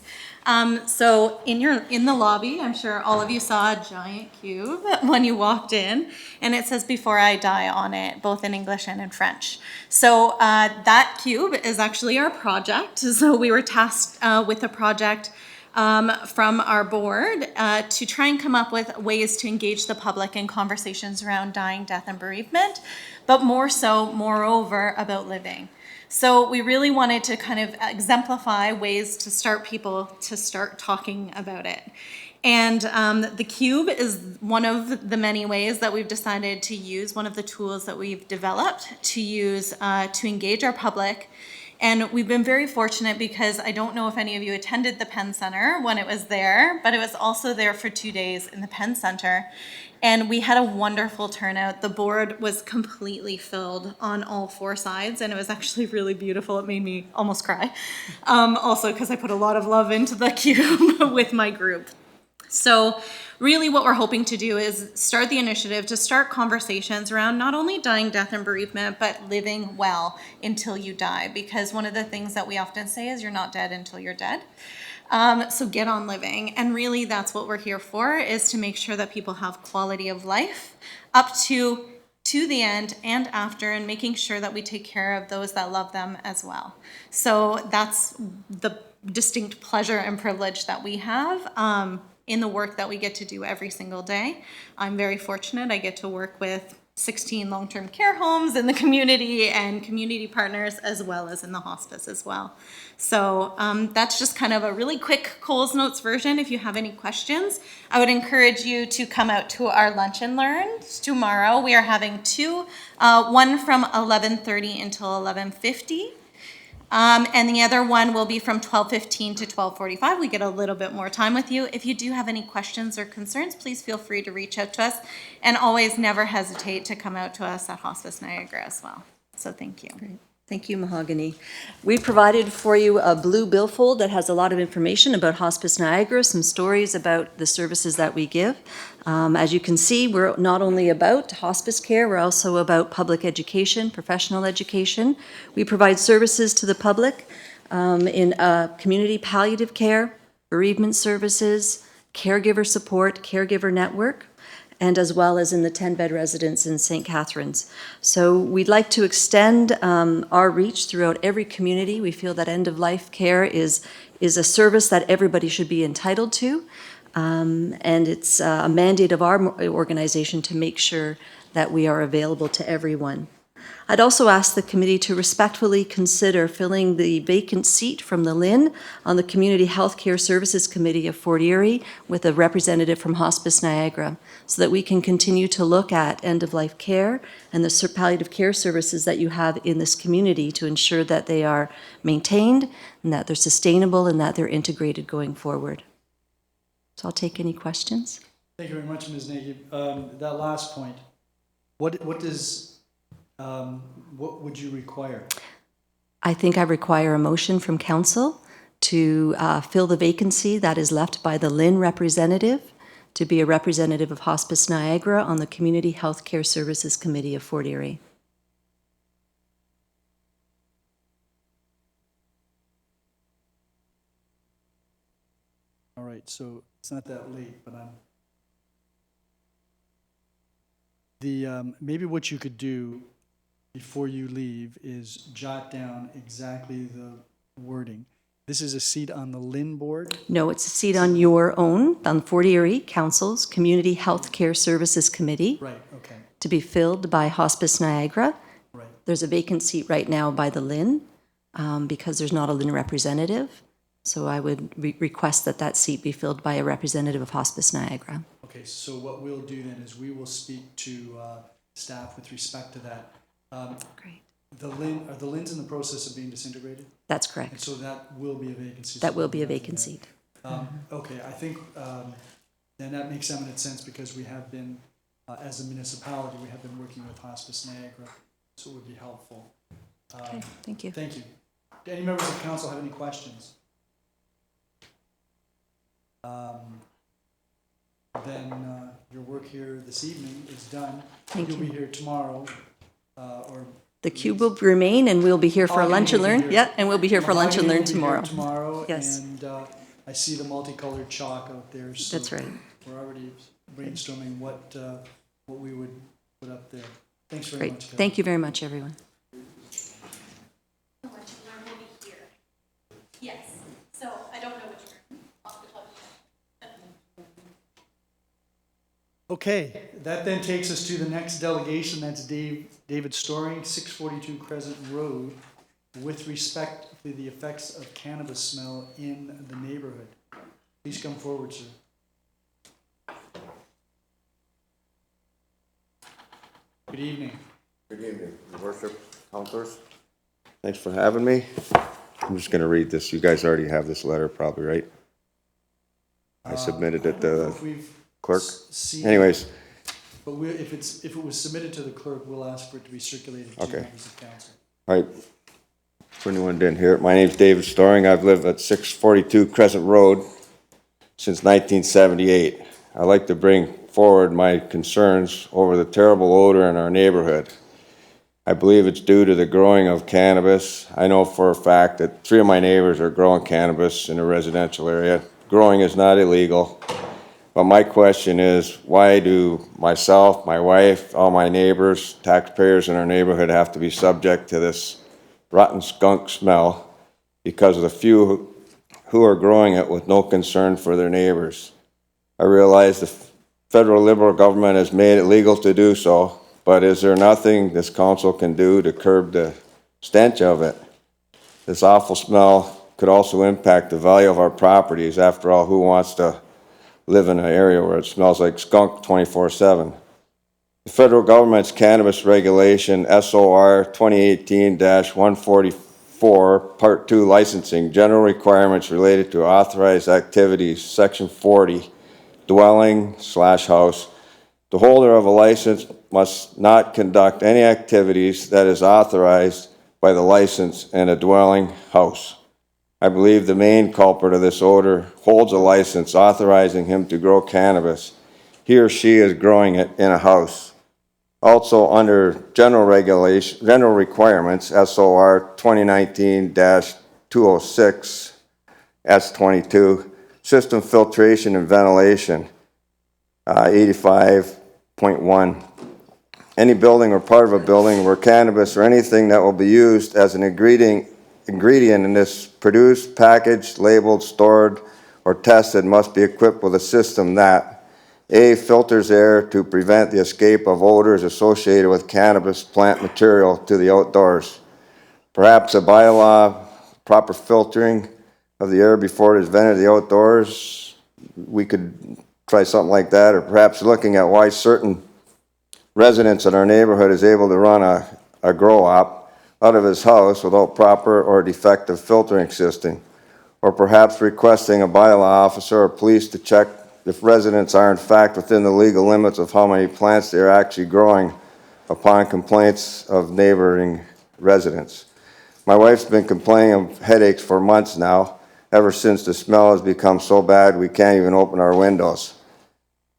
T: So in the lobby, I'm sure all of you saw a giant cube when you walked in, and it says "Before I Die" on it, both in English and in French. So that cube is actually our project. So we were tasked with a project from our board to try and come up with ways to engage the public in conversations around dying, death, and bereavement, but moreover, about living. So we really wanted to kind of exemplify ways to start people to start talking about it. And the cube is one of the many ways that we've decided to use, one of the tools that we've developed to use to engage our public. And we've been very fortunate because I don't know if any of you attended the Penn Center when it was there, but it was also there for 2 days in the Penn Center. And we had a wonderful turnout. The board was completely filled on all 4 sides, and it was actually really beautiful. It made me almost cry. Also, because I put a lot of love into the cube with my group. So really what we're hoping to do is start the initiative to start conversations around not only dying, death, and bereavement, but living well until you die. Because one of the things that we often say is you're not dead until you're dead. So get on living. And really that's what we're here for, is to make sure that people have quality of life up to the end and after, and making sure that we take care of those that love them as well. So that's the distinct pleasure and privilege that we have in the work that we get to do every single day. I'm very fortunate. I get to work with 16 long-term care homes in the community and community partners, as well as in the hospice as well. So that's just kind of a really quick Coles Notes version. If you have any questions, I would encourage you to come out to our Lunch and Learn tomorrow. We are having 2, one from 11:30 until 11:50. And the other one will be from 12:15 to 12:45. We get a little bit more time with you. If you do have any questions or concerns, please feel free to reach out to us, and always never hesitate to come out to us at Hospice Niagara as well. So thank you.
S: Great. Thank you, Mahogany. We provided for you a blue billfold that has a lot of information about Hospice Niagara, some stories about the services that we give. As you can see, we're not only about hospice care, we're also about public education, professional education. We provide services to the public in community palliative care, bereavement services, caregiver support, caregiver network, and as well as in the 10-bed residence in St. Catharines. So we'd like to extend our reach throughout every community. We feel that end-of-life care is a service that everybody should be entitled to, and it's a mandate of our organization to make sure that we are available to everyone. I'd also ask the committee to respectfully consider filling the vacant seat from the LHIN on the Community Healthcare Services Committee of Fort Erie with a representative from Hospice Niagara, so that we can continue to look at end-of-life care and the palliative care services that you have in this community to ensure that they are maintained and that they're sustainable and that they're integrated going forward. So I'll take any questions.
A: Thank you very much, Ms. Nagy. That last point, what would you require?
S: I think I require a motion from council to fill the vacancy that is left by the LHIN representative to be a representative of Hospice Niagara on the Community Healthcare Services Committee of Fort Erie.
A: All right, so it's not that late, but maybe what you could do before you leave is jot down exactly the wording. This is a seat on the LHIN board?
S: No, it's a seat on your own, on Fort Erie Council's Community Healthcare Services Committee.
A: Right, okay.
S: To be filled by Hospice Niagara.
A: Right.
S: There's a vacant seat right now by the LHIN because there's not a LHIN representative. So I would request that that seat be filled by a representative of Hospice Niagara.
A: Okay, so what we'll do then is we will speak to staff with respect to that.
S: Great.
A: Are the LHINs in the process of being disintegrated?
S: That's correct.
A: And so that will be a vacancy.
S: That will be a vacant seat.
A: Okay, I think then that makes eminent sense because we have been, as a municipality, we have been working with Hospice Niagara, so it would be helpful.
S: Okay, thank you.
A: Thank you. Do any members of council have any questions? Then your work here this evening is done.
S: Thank
A: You'll
S: you.
A: be here tomorrow, or
S: The cube will remain, and we'll be here for
A: Oh,
S: lunch and
A: you'll be
S: learn.
A: here.
S: Yeah, and we'll be here for lunch and learn tomorrow.
A: Tomorrow,
S: Yes.
A: and I see the multicolored chalk out there. So
S: That's right.
A: We're already brainstorming what we would put up there. Thanks very
S: Great.
A: much. Kelly.
S: Thank you very much, everyone.
T: Yes, so I don't know which room off the top of my head.
A: Okay, that then takes us to the next delegation. That's David Storing, 642 Crescent Road, with respect to the effects of cannabis smell in the neighborhood. Please come forward, sir. Good evening.
U: Good evening, Your Worship, councilors. Thanks for having me. I'm just going to read this. You guys already have this letter, probably, right? I submitted it to the clerk. Anyways.
A: But if it was submitted to the clerk, we'll ask for it to be circulated to members of council.
U: All right. For anyone who didn't hear it, my name's David Storing. I've lived at 642 Crescent Road since 1978. I'd like to bring forward my concerns over the terrible odor in our neighborhood. I believe it's due to the growing of cannabis. I know for a fact that 3 of my neighbors are growing cannabis in a residential area. Growing is not illegal. But my question is, why do myself, my wife, all my neighbors, taxpayers in our neighborhood have to be subject to this rotten skunk smell because of the few who are growing it with no concern for their neighbors? I realize the federal Liberal government has made it legal to do so, but is there nothing this council can do to curb the stench of it? This awful smell could also impact the value of our properties. After all, who wants to live in an area where it smells like skunk 24/7? The federal government's cannabis regulation, SOR 2018-144, Part 2 licensing, general requirements related to authorized activities, Section 40, dwelling/house. The holder of a license must not conduct any activities that is authorized by the license in a dwelling house. I believe the main culprit of this odor holds a license authorizing him to grow cannabis. He or she is growing it in a house. Also, under general requirements, SOR 2019-206, S22, system filtration and ventilation, 85.1. Any building or part of a building where cannabis or anything that will be used as an ingredient in this produced, packaged, labeled, stored, or tested must be equipped with a system that, A, filters air to prevent the escape of odors associated with cannabis plant material to the outdoors. Perhaps a bylaw, proper filtering of the air before it is vented to the outdoors. We could try something like that, or perhaps looking at why certain residents in our neighborhood is able to run a grow op out of his house without proper or defective filtering system. Or perhaps requesting a bylaw officer or police to check if residents are in fact within the legal limits of how many plants they are actually growing upon complaints of neighboring residents. My wife's been complaining of headaches for months now, ever since the smell has become so bad we can't even open our windows.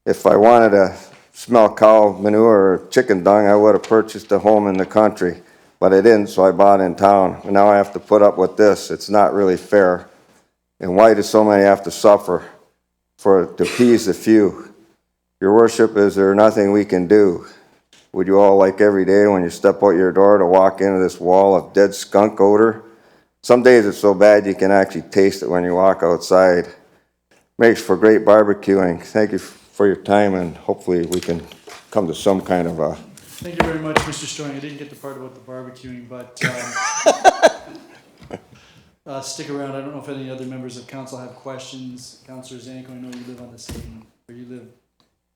U: If I wanted to smell cow manure or chicken dung, I would have purchased a home in the country, but I didn't, so I bought in town. And now I have to put up with this. It's not really fair. And why do so many have to suffer to appease the few? Your worship, is there nothing we can do? Would you all like every day when you step out your door to walk into this wall of dead skunk odor? Some days it's so bad you can actually taste it when you walk outside. Makes for great barbecuing. Thank you for your time, and hopefully we can come to some kind of a...
A: Thank you very much, Mr. Storing. I didn't get the part about the barbecuing, but stick around. I don't know if any other members of council have questions. Councillor Zanko, I know you live on the same, or you live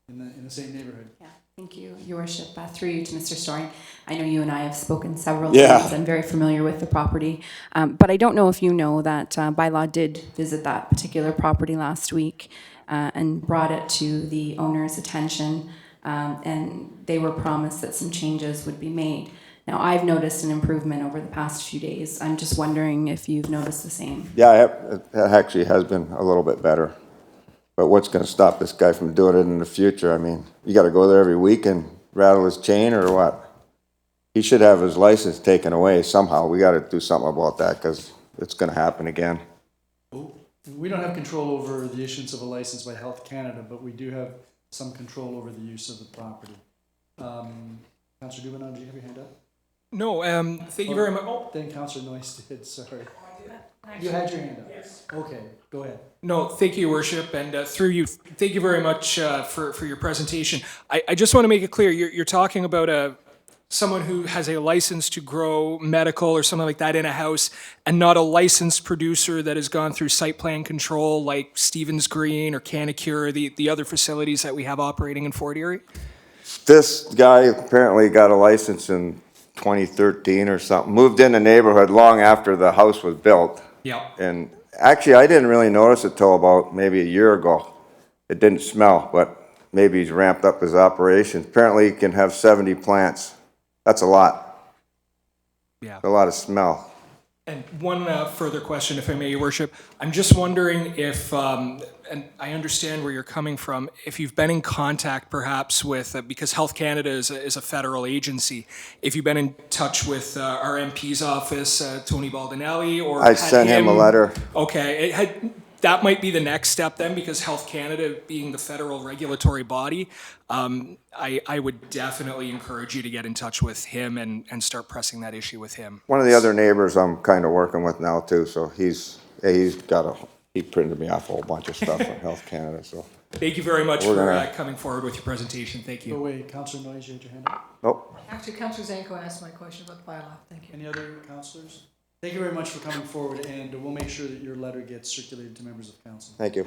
A: in the same neighborhood.
R: Yeah, thank you, Your Worship. Through you to Mr. Storing. I know you and I have spoken several
U: Yeah.
R: times. I'm very familiar with the property. But I don't know if you know that bylaw did visit that particular property last week and brought it to the owner's attention. And they were promised that some changes would be made. Now, I've noticed an improvement over the past few days. I'm just wondering if you've noticed the same.
U: Yeah, it actually has been a little bit better. But what's going to stop this guy from doing it in the future? I mean, you got to go there every week and rattle his chain or what? He should have his license taken away somehow. We got to do something about that because it's going to happen again.
A: We don't have control over the issuance of a license by Health Canada, but we do have some control over the use of the property. Councillor Dubanow, do you have your hand up?
O: No, thank you very much.
A: Oh, then Councillor Noyes did, sorry. You had your hand up? Yes. Okay, go ahead.
O: No, thank you, Your Worship, and through you, thank you very much for your presentation. I just want to make it clear, you're talking about someone who has a license to grow medical or something like that in a house, and not a licensed producer that has gone through site plan control like Stevens Green or Canicure, the other facilities that we have operating in Fort Erie?
U: This guy apparently got a license in 2013 or something, moved in the neighborhood long after the house was built.
O: Yeah.
U: And actually, I didn't really notice it till about maybe a year ago. It didn't smell, but maybe he's ramped up his operations. Apparently, he can have 70 plants. That's a lot.
O: Yeah.
U: A lot of smell.
O: And one further question, if I may, Your Worship. I'm just wondering if, and I understand where you're coming from, if you've been in contact perhaps with, because Health Canada is a federal agency, if you've been in touch with our MP's office, Tony Baldinelli, or
U: I sent him a letter.
O: Okay, that might be the next step then, because Health Canada being the federal regulatory body, I would definitely encourage you to get in touch with him and start pressing that issue with him.
U: One of the other neighbors I'm kind of working with now too, so he printed me off a whole bunch of stuff from Health Canada, so.
O: Thank you very much for coming forward with your presentation. Thank you.
A: Oh, wait, Councillor Noyes, you had your hand up?
U: Nope.
D: Actually, Councillor Zanko asked my question about the bylaw. Thank you.
A: Any other councillors? Thank you very much for coming forward, and we'll make sure that your letter gets circulated to members of council.
U: Thank you.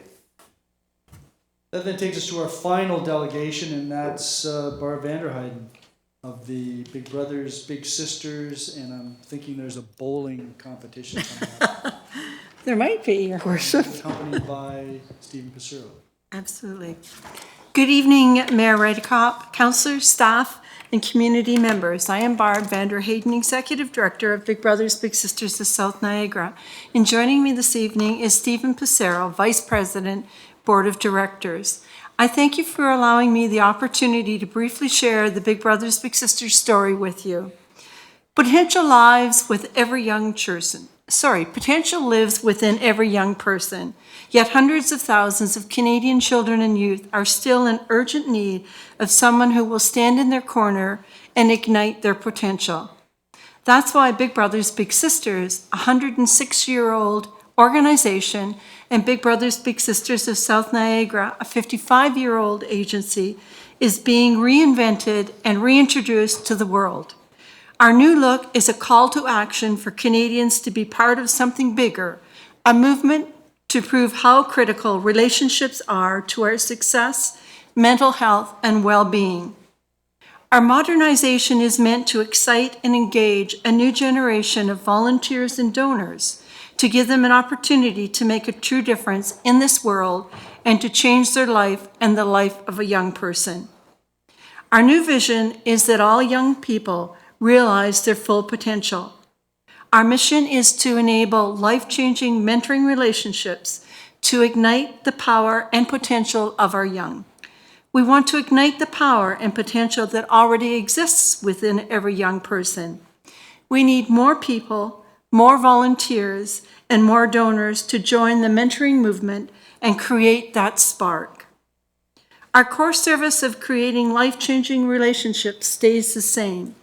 A: That then takes us to our final delegation, and that's Barb Vanderheiden of the Big Brothers, Big Sisters, and I'm thinking there's a bowling competition coming up.
B: There might be, Your Worship.
A: Accompanied by Stephen Passero.
B: Absolutely. Good evening, Mayor Redekop, councillors, staff, and community members. I am Barb Vanderheiden, Executive Director of Big Brothers Big Sisters of South Niagara. And joining me this evening is Stephen Passero, Vice President, Board of Directors. I thank you for allowing me the opportunity to briefly share the Big Brothers Big Sisters story with you. Potential lives with every young person. Potential lives within every young person, yet hundreds of thousands of Canadian children and youth are still in urgent need of someone who will stand in their corner and ignite their potential. That's why Big Brothers Big Sisters, a 106-year-old organization, and Big Brothers Big Sisters of South Niagara, a 55-year-old agency, is being reinvented and reintroduced to the world. Our new look is a call to action for Canadians to be part of something bigger, a movement to prove how critical relationships are to our success, mental health, and well-being. Our modernization is meant to excite and engage a new generation of volunteers and donors, to give them an opportunity to make a true difference in this world and to change their life and the life of a young person. Our new vision is that all young people realize their full potential. Our mission is to enable life-changing mentoring relationships to ignite the power and potential of our young. We want to ignite the power and potential that already exists within every young person. We need more people, more volunteers, and more donors to join the mentoring movement and create that spark. Our core service of creating life-changing relationships stays the same.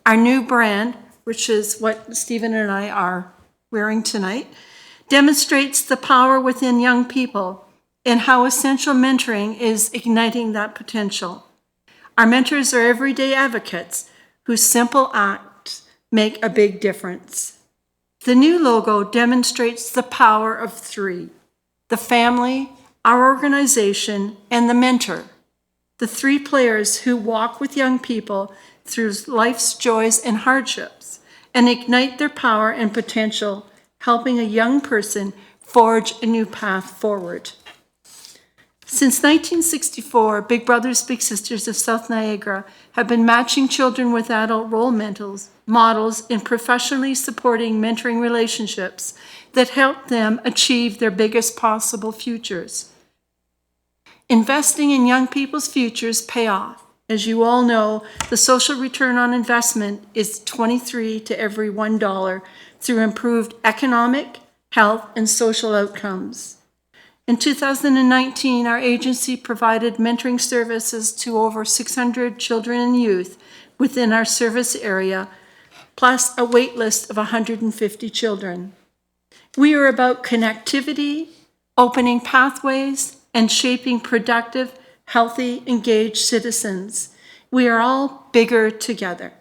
B: Our new brand, which is what Stephen and I are wearing tonight, demonstrates the power within young people and how essential mentoring is igniting that potential. Our mentors are everyday advocates whose simple acts make a big difference. The new logo demonstrates the power of three: the family, our organization, and the mentor. The three players who walk with young people through life's joys and hardships and ignite their power and potential, helping a young person forge a new path forward. Since 1964, Big Brothers Big Sisters of South Niagara have been matching children with adult role models in professionally supporting mentoring relationships that help them achieve their biggest possible futures. Investing in young people's futures pay off. As you all know, the social return on investment is 23 to every $1 through improved economic, health, and social outcomes. In 2019, our agency provided mentoring services to over 600 children and youth within our service area, plus a wait list of 150 children. We are about connectivity, opening pathways, and shaping productive, healthy, engaged citizens. We are all bigger together.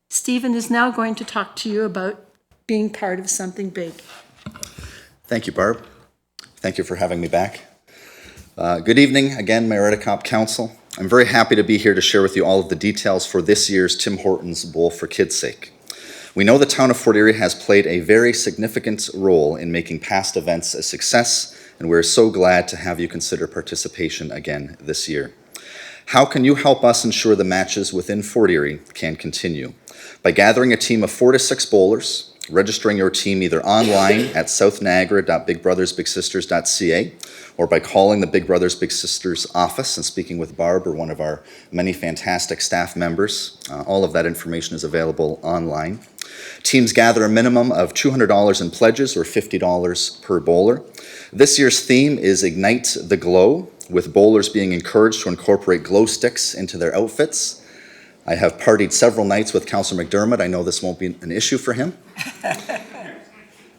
B: Stephen is now going to talk to you about being part of something big.
Q: Thank you, Barb. Thank you for having me back. Good evening again, Mayor Redekop Council. I'm very happy to be here to share with you all of the details for this year's Tim Hortons Bowl for Kids' Sake. We know the town of Fort Erie has played a very significant role in making past events a success, and we're so glad to have you consider participation again this year. How can you help us ensure the matches within Fort Erie can continue? By gathering a team of 4 to 6 bowlers, registering your team either online at southniagara.bigbrothersbigsisters.ca or by calling the Big Brothers Big Sisters office and speaking with Barb or one of our many fantastic staff members. All of that information is available online. Teams gather a minimum of $200 in pledges or $50 per bowler. This year's theme is Ignite the Glow, with bowlers being encouraged to incorporate glow sticks into their outfits. I have partied several nights with Councillor McDermott. I know this won't be an issue for him.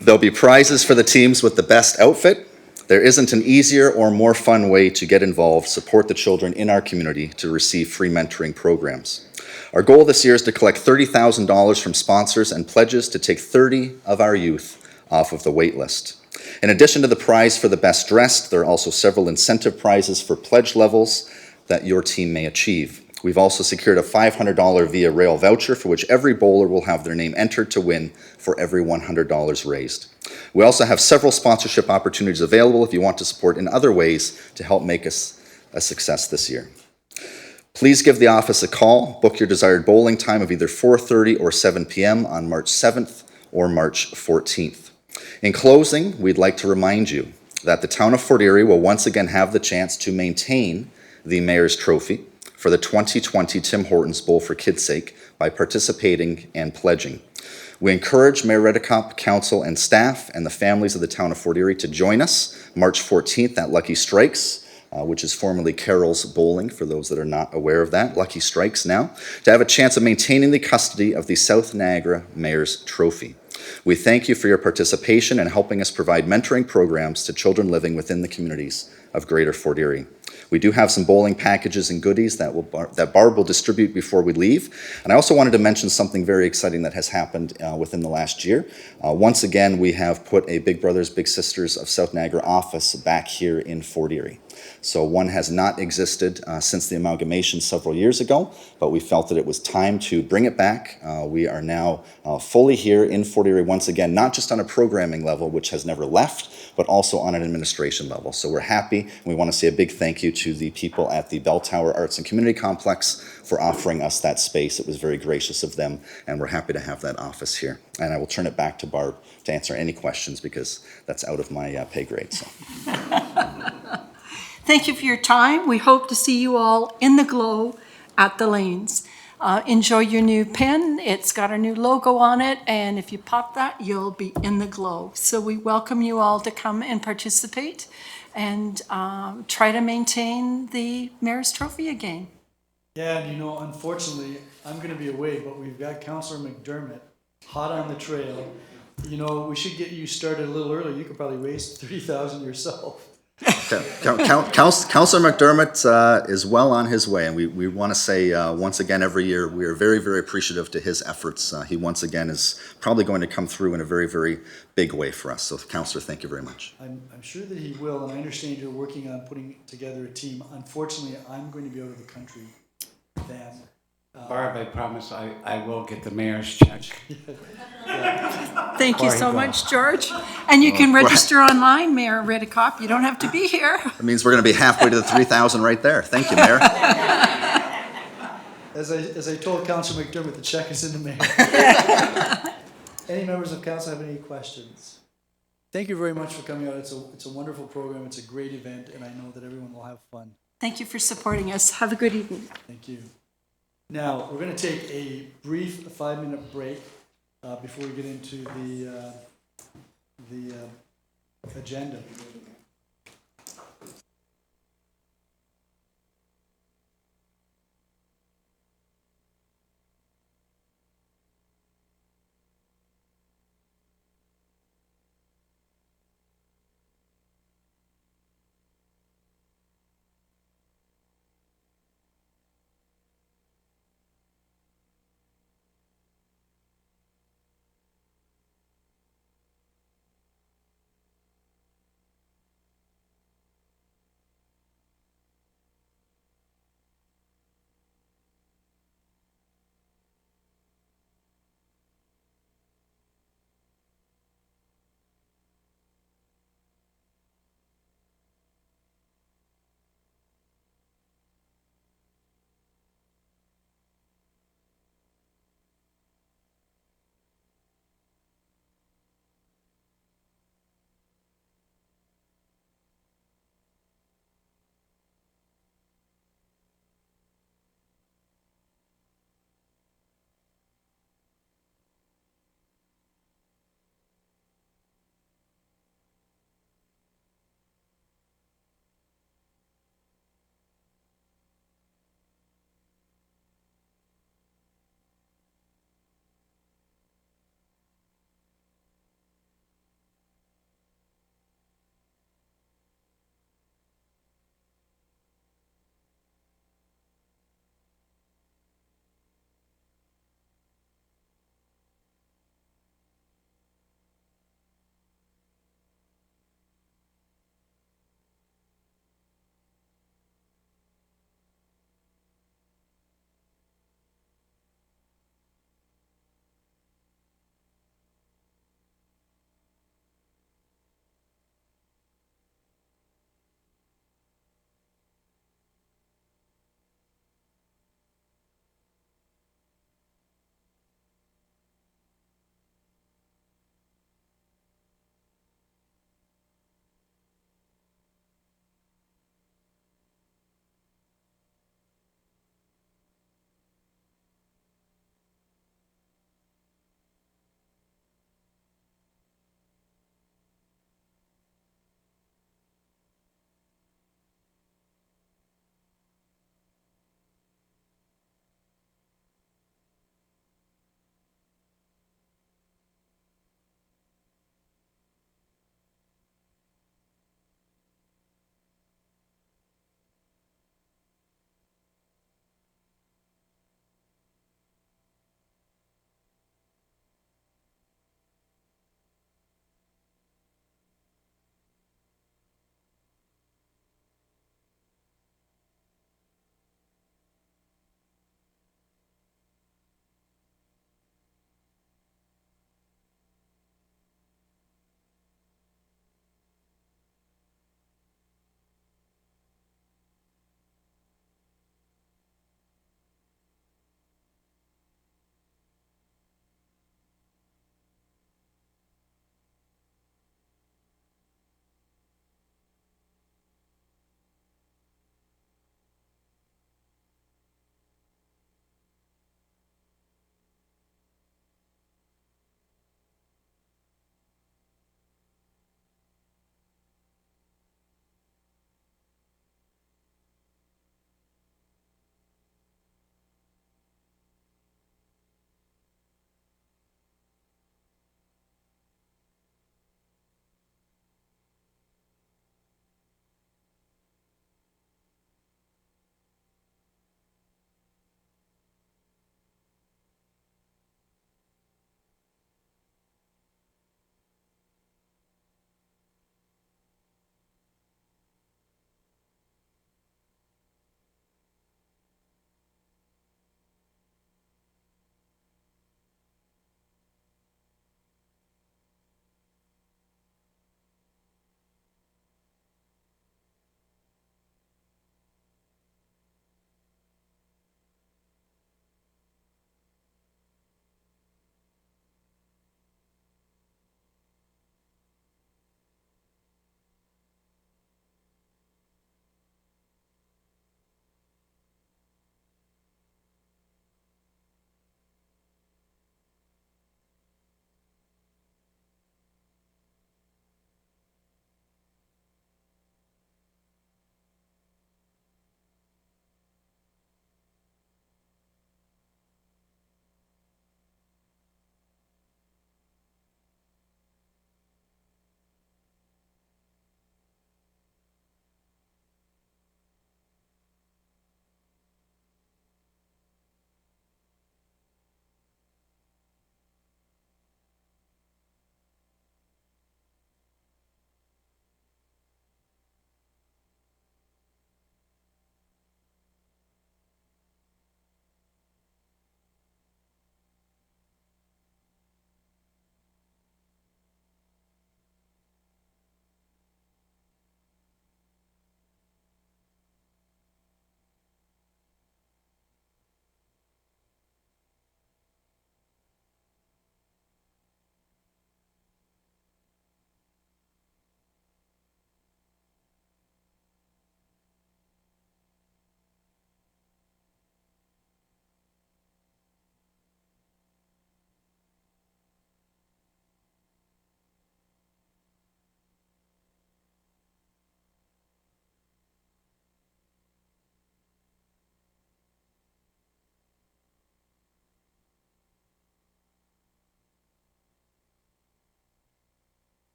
Q: There'll be prizes for the teams with the best outfit. There isn't an easier or more fun way to get involved, support the children in our community to receive free mentoring programs. Our goal this year is to collect $30,000 from sponsors and pledges to take 30 of our youth off of the wait list. In addition to the prize for the best dressed, there are also several incentive prizes for pledge levels that your team may achieve. We've also secured a $500 Via Rail voucher for which every bowler will have their name entered to win for every $100 raised. We also have several sponsorship opportunities available if you want to support in other ways to help make us a success this year. Please give the office a call. Book your desired bowling time of either 4:30 or 7 p.m. on March 7th or March 14th. In closing, we'd like to remind you that the town of Fort Erie will once again have the chance to maintain the Mayor's Trophy for the 2020 Tim Hortons Bowl for Kids' Sake by participating and pledging. We encourage Mayor Redekop, Council, and staff and the families of the town of Fort Erie to join us March 14th at Lucky Strikes, which is formerly Carol's Bowling, for those that are not aware of that, Lucky Strikes now, to have a chance of maintaining the custody of the South Niagara Mayor's Trophy. We thank you for your participation in helping us provide mentoring programs to children living within the communities of Greater Fort Erie. We do have some bowling packages and goodies that Barb will distribute before we leave. And I also wanted to mention something very exciting that has happened within the last year. Once again, we have put a Big Brothers Big Sisters of South Niagara office back here in Fort Erie. So one has not existed since the amalgamation several years ago, but we felt that it was time to bring it back. We are now fully here in Fort Erie once again, not just on a programming level, which has never left, but also on an administration level. So we're happy, and we want to say a big thank you to the people at the Bell Tower Arts and Community Complex for offering us that space. It was very gracious of them, and we're happy to have that office here. And I will turn it back to Barb to answer any questions because that's out of my pay grade. So.
B: Thank you for your time. We hope to see you all in the glow at the lanes. Enjoy your new pen. It's got our new logo on it, and if you pop that, you'll be in the glow. So we welcome you all to come and participate and try to maintain the Mayor's Trophy again.
A: Yeah, and unfortunately, I'm going to be away, but we've got Councillor McDermott hot on the trail. We should get you started a little early. You could probably raise $30,000 yourself.
Q: Councillor McDermott is well on his way, and we want to say once again every year we are very, very appreciative to his efforts. He once again is probably going to come through in a very, very big way for us. So, Councillor, thank you very much.
A: I'm sure that he will, and I understand you're working on putting together a team. Unfortunately, I'm going to be out of the country then.
H: Barb, I promise I will get the mayor's check.
B: Thank you so much, George. And you can register online, Mayor Redekop. You don't have to be here.
Q: That means we're going to be halfway to the 3,000 right there. Thank you, Mayor.
A: As I told Councillor McDermott, the check is in the mail. Any members of council have any questions? Thank you very much for coming out. It's a wonderful program. It's a great event, and I know that everyone will have fun.
B: Thank you for supporting us. Have a good evening.
A: Thank you. Now, we're going to take a brief 5-minute break before we get into the agenda.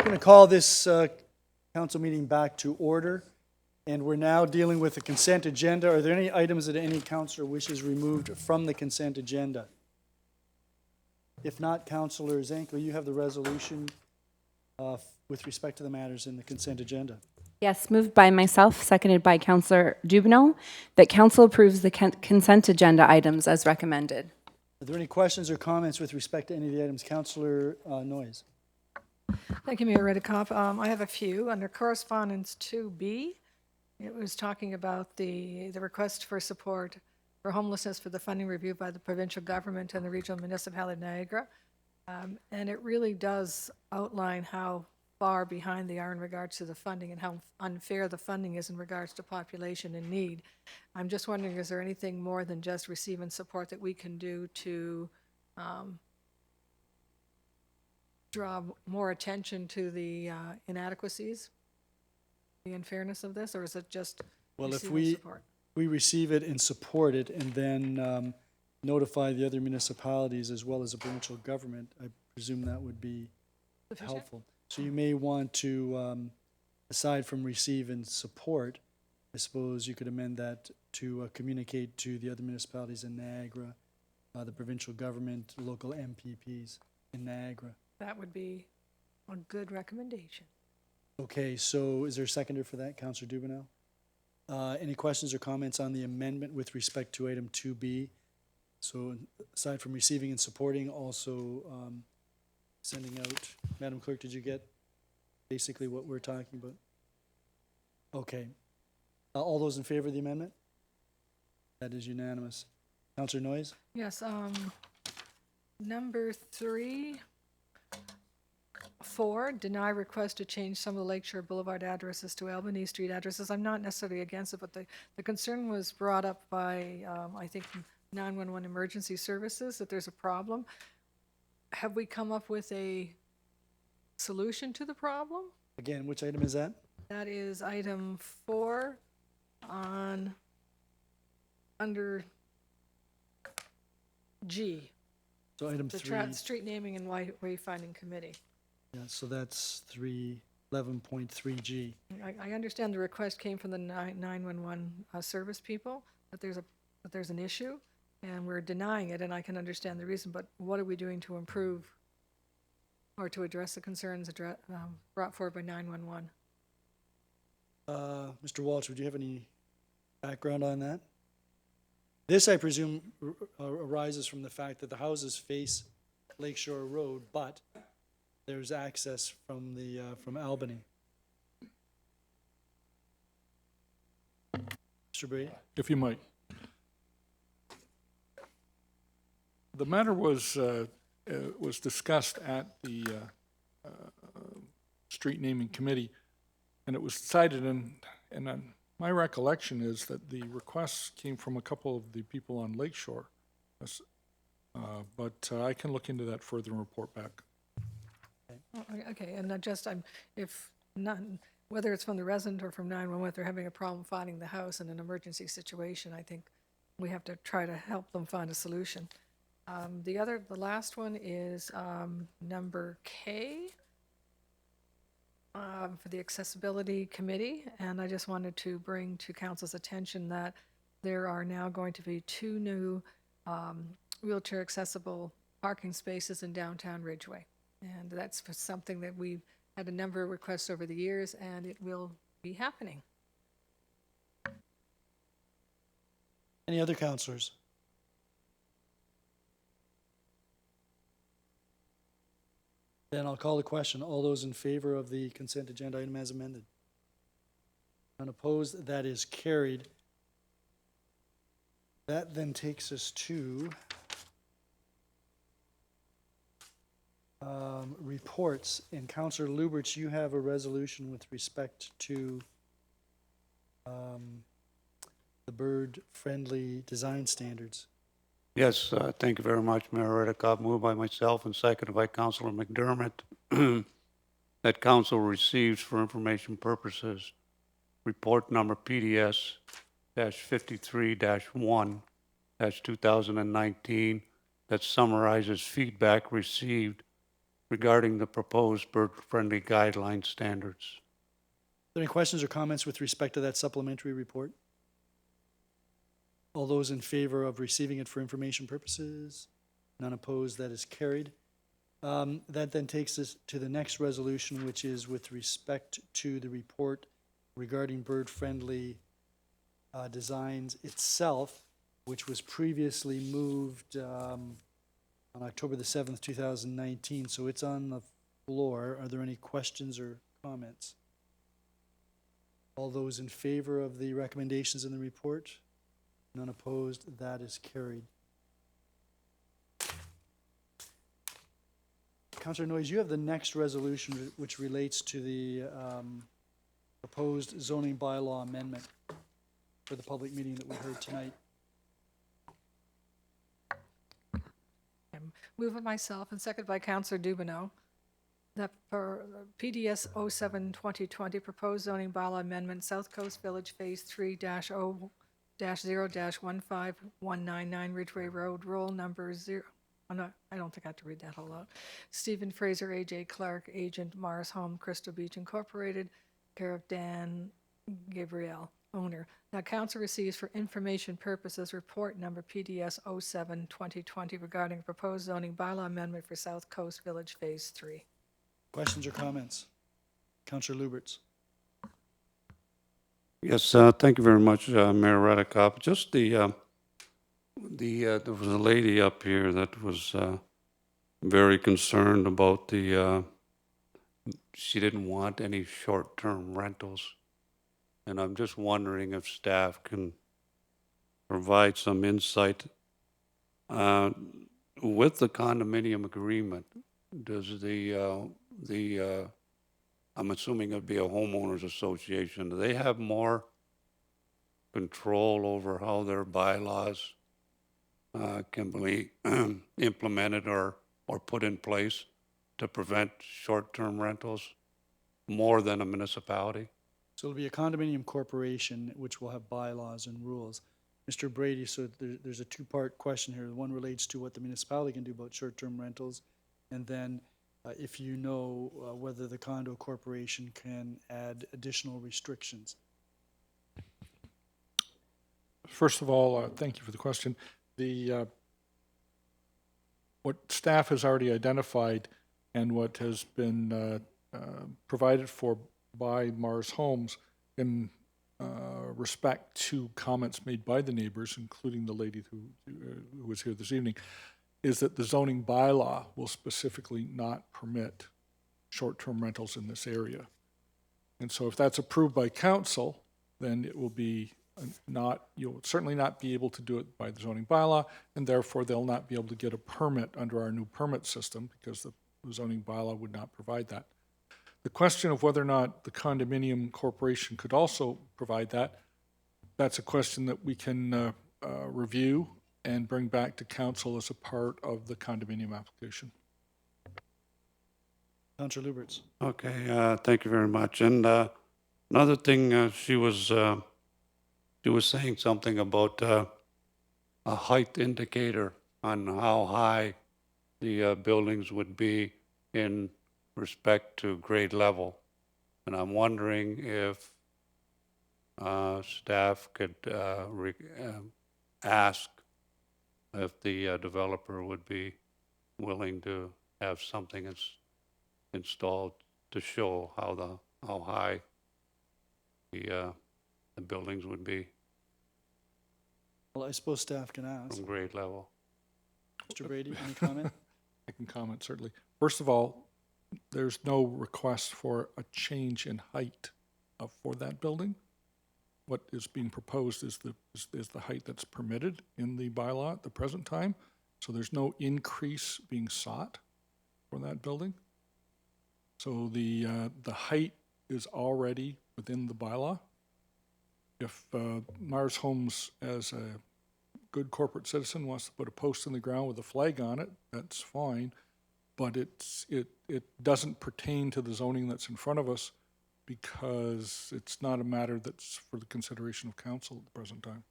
A: going to call this council meeting back to order, and we're now dealing with the consent agenda. Are there any items that any councillor wishes removed from the consent agenda? If not, Councillor Zanko, you have the resolution with respect to the matters in the consent agenda.
R: Yes, moved by myself, seconded by Councillor Dubanow, that council approves the consent agenda items as recommended.
A: Are there any questions or comments with respect to any of the items? Councillor Noyes.
D: Thank you, Mayor Redekop. I have a few. Under correspondence 2B, it was talking about the request for support for homelessness for the funding review by the provincial government and the regional municipality of Niagara. And it really does outline how far behind they are in regards to the funding and how unfair the funding is in regards to population in need. I'm just wondering, is there anything more than just receiving support that we can do to draw more attention to the inadequacies, the unfairness of this, or is it just
A: Well, if
D: receiving support?
A: we receive it and support it and then notify the other municipalities as well as the provincial government, I presume that would be
D: Sufficient?
A: helpful. So you may want to, aside from receive and support, I suppose you could amend that to communicate to the other municipalities in Niagara, the provincial government, local MPPs in Niagara.
D: That would be a good recommendation.
A: Okay, so is there a seconder for that, Councillor Dubanow? Any questions or comments on the amendment with respect to item 2B? So aside from receiving and supporting, also sending out, Madam Clerk, did you get basically what we're talking about? Okay. All those in favor of the amendment? That is unanimous. Councillor Noyes?
D: Yes, number 4, deny request to change some of the Lakeshore Boulevard addresses to Albany Street addresses. I'm not necessarily against it, but the concern was brought up by, I think, 911 Emergency Services, that there's a problem. Have we come up with a solution to the problem?
A: Again, which item is that?
D: That is item 4 under G.
A: So item
D: The
A: 3.
D: Street Naming and Wayfinding Committee.
A: Yeah, so that's 311.3G.
D: I understand the request came from the 911 service people, that there's an issue, and we're denying it, and I can understand the reason, but what are we doing to improve or to address the concerns brought forward by 911?
A: Mr. Walsh, would you have any background on that? This, I presume, arises from the fact that the houses face Lakeshore Road, but there's access from from Albany. Mr. Brady?
G: If you might. The matter was discussed at the street naming committee, and it was decided, and my recollection is that the requests came from a couple of the people on Lakeshore, but I can look into that further and report back.
D: Okay, and if not, whether it's from the resident or from 911, if they're having a problem finding the house in an emergency situation, I think we have to try to help them find a solution. The last one is number K for the Accessibility Committee, and I just wanted to bring to council's attention that there are now going to be 2 new wheelchair accessible parking spaces in downtown Ridgeway. And that's for something that we've had a number of requests over the years, and it will be happening.
A: Any other councillors? Then I'll call the question. All those in favor of the consent agenda item as amended? Unopposed, that is carried. That then takes us to reports. And Councillor Lubberts, you have a resolution with respect to the bird-friendly design standards.
L: Yes, thank you very much, Mayor Redekop. Moved by myself and seconded by Councillor McDermott that council receives for information purposes report number PDS-53-1-2019 that summarizes feedback received regarding the proposed bird-friendly guideline standards.
A: Are there any questions or comments with respect to that supplementary report? All those in favor of receiving it for information purposes? None opposed, that is carried. That then takes us to the next resolution, which is with respect to the report regarding bird-friendly designs itself, which was previously moved on October the 7th, 2019. So it's on the floor. Are there any questions or comments? All those in favor of the recommendations in the report? None opposed, that is carried. Councillor Noyes, you have the next resolution which relates to the proposed zoning bylaw amendment for the public meeting that we heard tonight.
D: Move it myself and second by Councillor Dubanow that for PDS 07-2020 proposed zoning bylaw amendment, South Coast Village Phase 3-0-0-1519 Ridgeway Road, roll number 0. I don't think I have to read that whole out. Stephen Fraser, A.J. Clark, agent, Mars Home, Crystal Beach Incorporated, care of Dan Gabriel, owner. Now, council receives for information purposes report number PDS 07-2020 regarding proposed zoning bylaw amendment for South Coast Village Phase 3.
A: Questions or comments? Councillor Lubberts.
L: Yes, thank you very much, Mayor Redekop. Just there was a lady up here that was very concerned about she didn't want any short-term rentals. And I'm just wondering if staff can provide some insight. With the condominium agreement, does I'm assuming it'd be a homeowners association, do they have more control over how their bylaws can be implemented or put in place to prevent short-term rentals more than a municipality?
A: So it'll be a condominium corporation which will have bylaws and rules. Mr. Brady, so there's a two-part question here. One relates to what the municipality can do about short-term rentals, and then if you know whether the condo corporation can add additional restrictions.
G: First of all, thank you for the question. What staff has already identified and what has been provided for by Mars Homes in respect to comments made by the neighbors, including the lady who was here this evening, is that the zoning bylaw will specifically not permit short-term rentals in this area. And so if that's approved by council, then it will be you'll certainly not be able to do it by the zoning bylaw, and therefore they'll not be able to get a permit under our new permit system because the zoning bylaw would not provide that. The question of whether or not the condominium corporation could also provide that, that's a question that we can review and bring back to council as a part of the condominium application.
A: Councillor Lubberts.
L: Okay, thank you very much. And another thing, she was saying something about a height indicator on how high the buildings would be in respect to grade level. And I'm wondering if staff could ask if the developer would be willing to have something installed to show how high the buildings would be
A: Well, I suppose staff can ask.
L: from grade level.
A: Mr. Brady, any comment?
G: I can comment, certainly. First of all, there's no request for a change in height for that building. What is being proposed is the height that's permitted in the bylaw at the present time. So there's no increase being sought for that building. So the height is already within the bylaw. If Mars Homes, as a good corporate citizen, wants to put a post in the ground with a flag on it, that's fine. But it doesn't pertain to the zoning that's in front of us because it's not a matter that's for the consideration of council at the present time.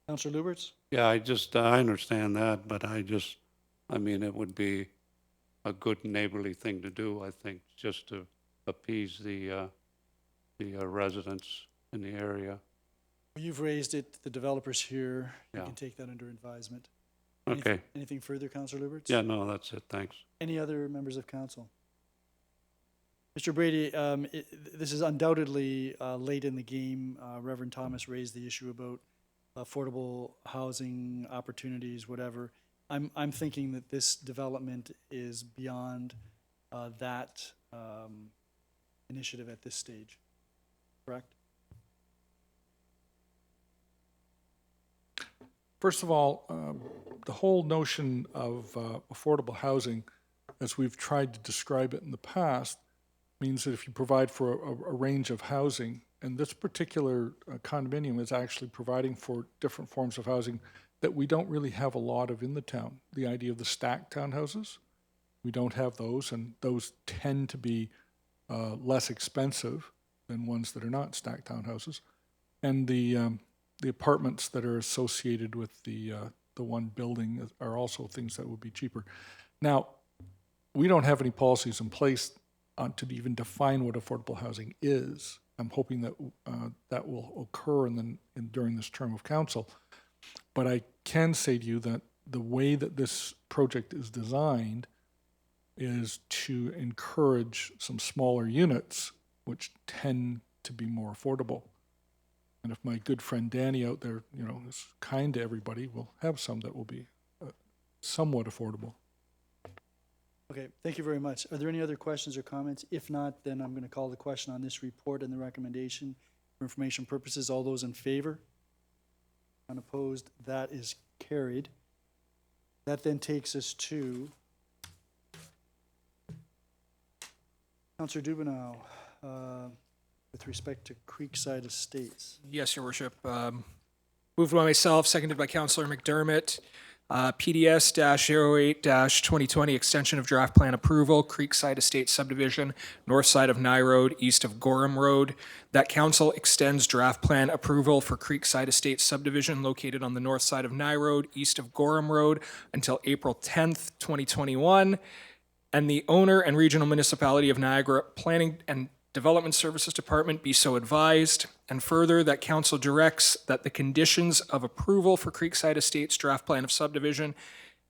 A: Councillor Lubberts?
L: Yeah, I understand that, but I mean, it would be a good neighborly thing to do, I think, just to appease the residents in the area.
A: You've raised it, the developers here, you
L: Yeah.
A: can take that under advisement.
L: Okay.
A: Anything further, Councillor Lubberts?
L: Yeah, no, that's it, thanks.
A: Any other members of council? Mr. Brady, this is undoubtedly late in the game. Reverend Thomas raised the issue about affordable housing opportunities, whatever. I'm thinking that this development is beyond that initiative at this stage, correct?
G: First of all, the whole notion of affordable housing, as we've tried to describe it in the past, means that if you provide for a range of housing, and this particular condominium is actually providing for different forms of housing that we don't really have a lot of in the town. The idea of the stacked townhouses, we don't have those, and those tend to be less expensive than ones that are not stacked townhouses. And the apartments that are associated with the one building are also things that would be cheaper. Now, we don't have any policies in place to even define what affordable housing is. I'm hoping that that will occur during this term of council. But I can say to you that the way that this project is designed is to encourage some smaller units, which tend to be more affordable. And if my good friend Danny out there, is kind to everybody, we'll have some that will be somewhat affordable.
A: Okay, thank you very much. Are there any other questions or comments? If not, then I'm going to call the question on this report and the recommendation for information purposes. All those in favor? Unopposed? That is carried. That then takes us to Councillor Dubanow, with respect to Creekside Estates.
O: Yes, Your Worship. Moved by myself, seconded by Councillor McDermott. PDS-08-2020 extension of draft plan approval, Creekside Estate subdivision, north side of Nye Road, east of Gorham Road. That council extends draft plan approval for Creekside Estate subdivision located on the north side of Nye Road, east of Gorham Road until April 10th, 2021. And the owner and regional municipality of Niagara Planning and Development Services Department be so advised, and further that council directs that the conditions of approval for Creekside Estates draft plan of subdivision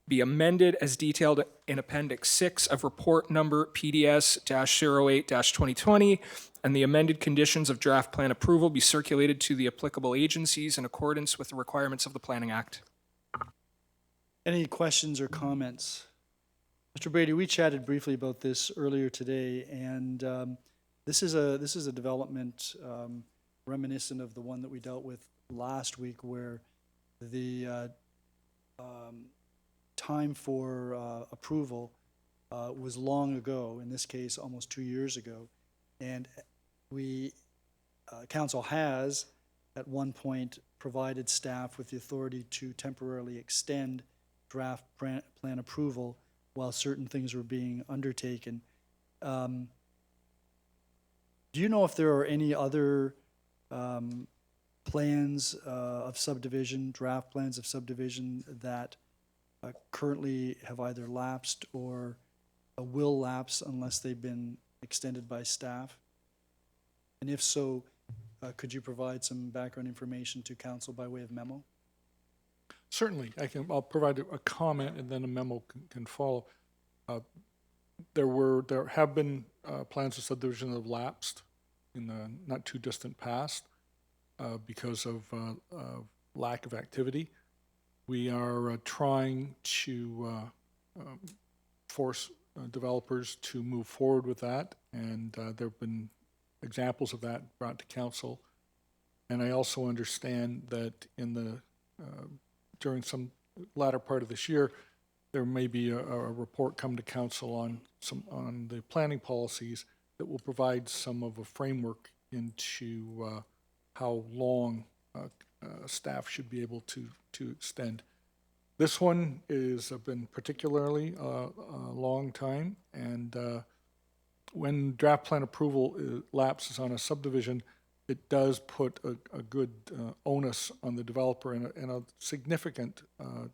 O: be amended as detailed in Appendix 6 of report number PDS-08-2020, and the amended conditions of draft plan approval be circulated to the applicable agencies in accordance with the requirements of the Planning Act.
A: Any questions or comments? Mr. Brady, we chatted briefly about this earlier today, and this is a development reminiscent of the one that we dealt with last week, where the time for approval was long ago. In this case, almost 2 years ago, and council has at one point provided staff with the authority to temporarily extend draft plan approval while certain things were being undertaken. Do you know if there are any other plans of subdivision, draft plans of subdivision that currently have either lapsed or will lapse unless they've been extended by staff? And if so, could you provide some background information to council by way of memo?
G: Certainly, I'll provide a comment and then a memo can follow. There have been plans of subdivision that have lapsed in the not too distant past because of lack of activity. We are trying to force developers to move forward with that, and there have been examples of that brought to council. And I also understand that during some latter part of this year, there may be a report come to council on the planning policies that will provide some of a framework into how long staff should be able to extend. This one is been particularly a long time, and when draft plan approval lapses on a subdivision, it does put a good onus on the developer and a significant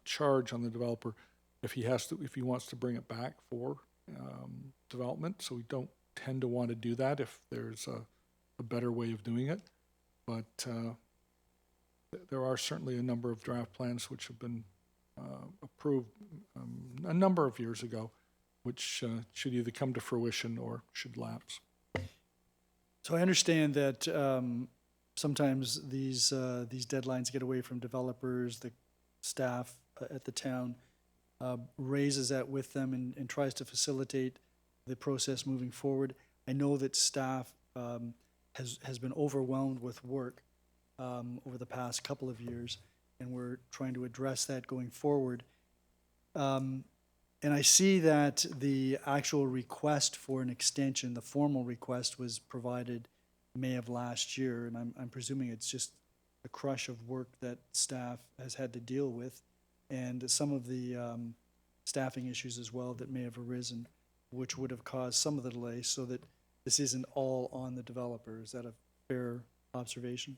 G: charge on the developer if he wants to bring it back for development, so we don't tend to want to do that if there's a better way of doing it. But there are certainly a number of draft plans which have been approved a number of years ago, which should either come to fruition or should lapse.
A: So I understand that sometimes these deadlines get away from developers, the staff at the town raises that with them and tries to facilitate the process moving forward. I know that staff has been overwhelmed with work over the past couple of years, and we're trying to address that going forward. And I see that the actual request for an extension, the formal request, was provided May of last year, and I'm presuming it's just the crush of work that staff has had to deal with, and some of the staffing issues as well that may have arisen, which would have caused some of the delay, so that this isn't all on the developer. Is that a fair observation?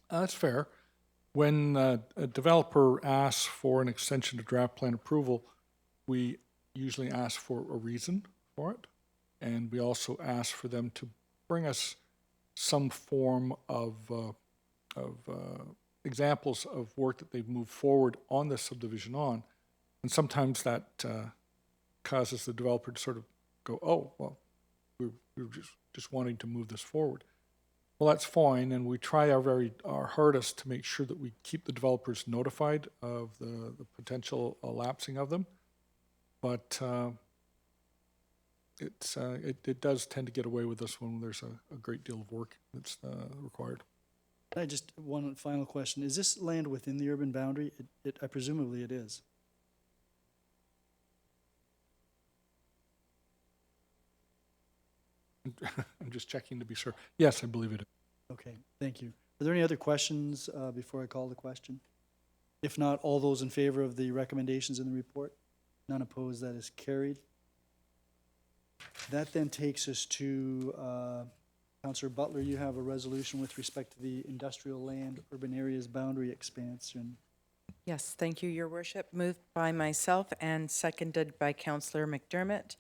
G: That's fair. When a developer asks for an extension to draft plan approval, we usually ask for a reason for it, and we also ask for them to bring us some form of examples of work that they've moved forward on this subdivision on, and sometimes that causes the developer to sort of go, oh, well, we're just wanting to move this forward. Well, that's fine, and we try our hardest to make sure that we keep the developers notified of the potential lapsing of them. But it does tend to get away with us when there's a great deal of work that's required.
A: One final question. Is this land within the urban boundary? Presumably it is.
G: I'm just checking to be sure. Yes, I believe it is.
A: Okay, thank you. Are there any other questions before I call the question? If not, all those in favor of the recommendations in the report? None opposed, that is carried. That then takes us to Councillor Butler. You have a resolution with respect to the industrial land urban areas boundary expansion.
C: Yes, thank you, Your Worship. Moved by myself and seconded by Councillor McDermott.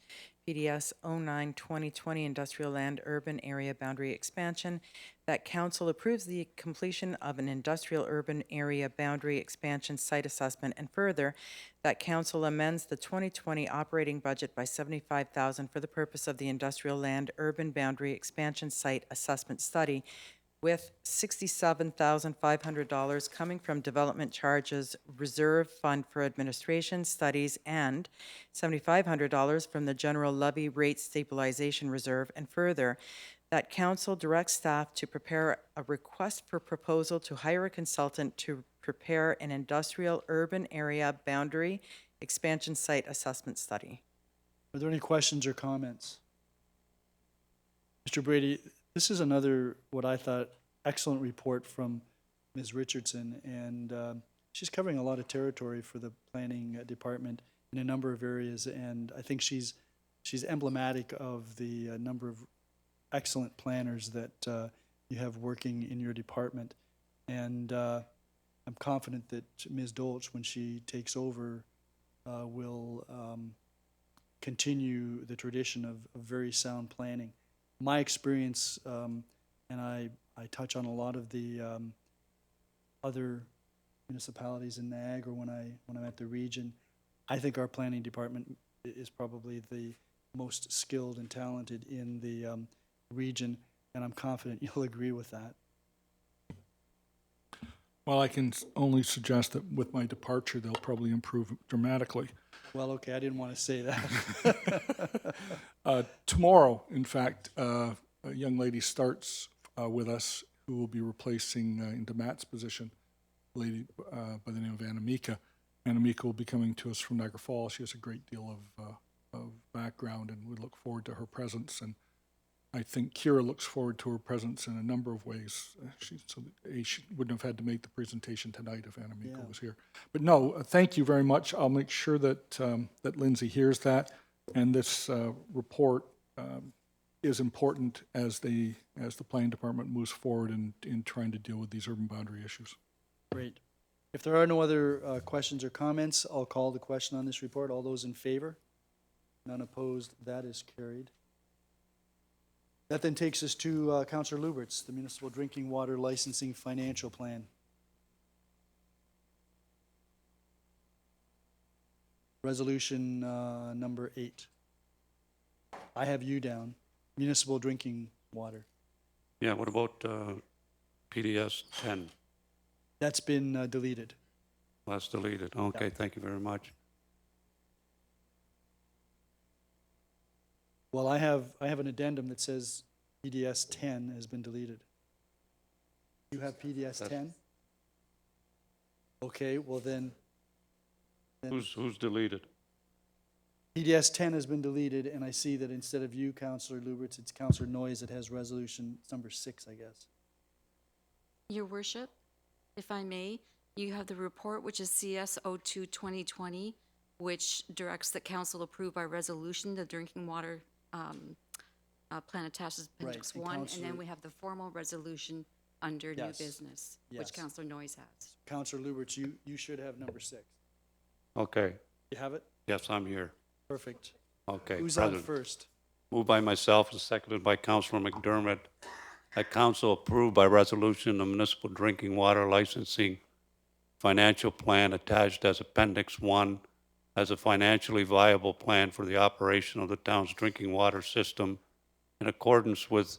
C: PDS 09-2020 Industrial Land Urban Area Boundary Expansion, that Council approves the completion of an industrial urban area boundary expansion site assessment, and further, that Council amends the 2020 operating budget by $75,000 for the purpose of the industrial land urban boundary expansion site assessment study, with $67,500 coming from Development Charges Reserve Fund for Administration Studies and $7,500 from the General Levy Rate Stabilization Reserve, and further, that Council directs staff to prepare a request for proposal to hire a consultant to prepare an industrial urban area boundary expansion site assessment study.
A: Are there any questions or comments? Mr. Brady, this is another, what I thought, excellent report from Ms. Richardson, and she's covering a lot of territory for the planning department in a number of areas, and I think she's emblematic of the number of excellent planners that you have working in your department, and I'm confident that Ms. Dolch, when she takes over, will continue the tradition of very sound planning. My experience, and I touch on a lot of the other municipalities in Niagara when I'm at the region, I think our planning department is probably the most skilled and talented in the region, and I'm confident you'll agree with that.
G: Well, I can only suggest that with my departure, they'll probably improve dramatically.
A: Well, okay, I didn't want to say that.
G: Tomorrow, in fact, a young lady starts with us who will be replacing into Matt's position, a lady by the name of Anamika. Anamika will be coming to us from Niagara Falls. She has a great deal of background, and we look forward to her presence. And I think Kira looks forward to her presence in a number of ways. She wouldn't have had to make the presentation tonight if Anamika was here. But no, thank you very much. I'll make sure that that Lindsay hears that, and this report is important as the planning department moves forward in trying to deal with these urban boundary issues.
A: Great. If there are no other questions or comments, I'll call the question on this report. All those in favor? None opposed, that is carried. That then takes us to Councillor Lubberts, the Municipal Drinking Water Licensing Financial Plan. Resolution number 8. I have you down, municipal drinking water.
L: Yeah, what about PDS 10?
A: That's been deleted.
L: That's deleted. Okay, thank you very much.
A: Well, I have an addendum that says PDS 10 has been deleted. You have PDS 10? Okay, well then
L: Who's deleted?
A: PDS 10 has been deleted, and I see that instead of you, Councillor Lubberts, it's Councillor Noyes that has resolution number 6, I guess.
I: Your Worship, if I may, you have the report, which is CS 02-2020, which directs that council approve by resolution the drinking water plan attached as Appendix 1, and then we have the formal resolution under new business, which Councillor Noyes has.
A: Councillor Lubberts, you should have number 6.
L: Okay.
A: You have it?
L: Yes, I'm here.
A: Perfect.
L: Okay.
A: Who's on
L: President.
A: first?
L: Moved by myself and seconded by Councillor McDermott, that council approve by resolution the municipal drinking water licensing financial plan attached as Appendix 1 as a financially viable plan for the operation of the town's drinking water system in accordance with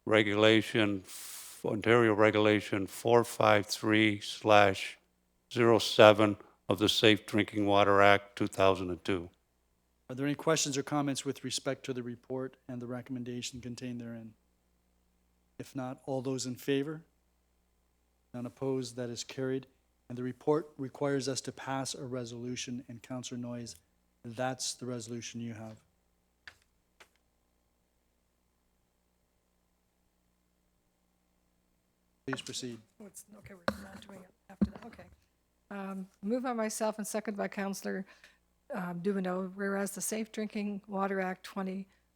L: Ontario Regulation 453/07 of the Safe Drinking Water Act 2002.
A: Are there any questions or comments with respect to the report and the recommendation contained therein? If not, all those in favor? None opposed, that is carried. And the report requires us to pass a resolution, and Councillor Noyes, that's the resolution you have. Please proceed.
D: Okay, we're not doing it after that, okay. Moved by myself and seconded by Councillor Dubanow, whereas the Safe Drinking Water Act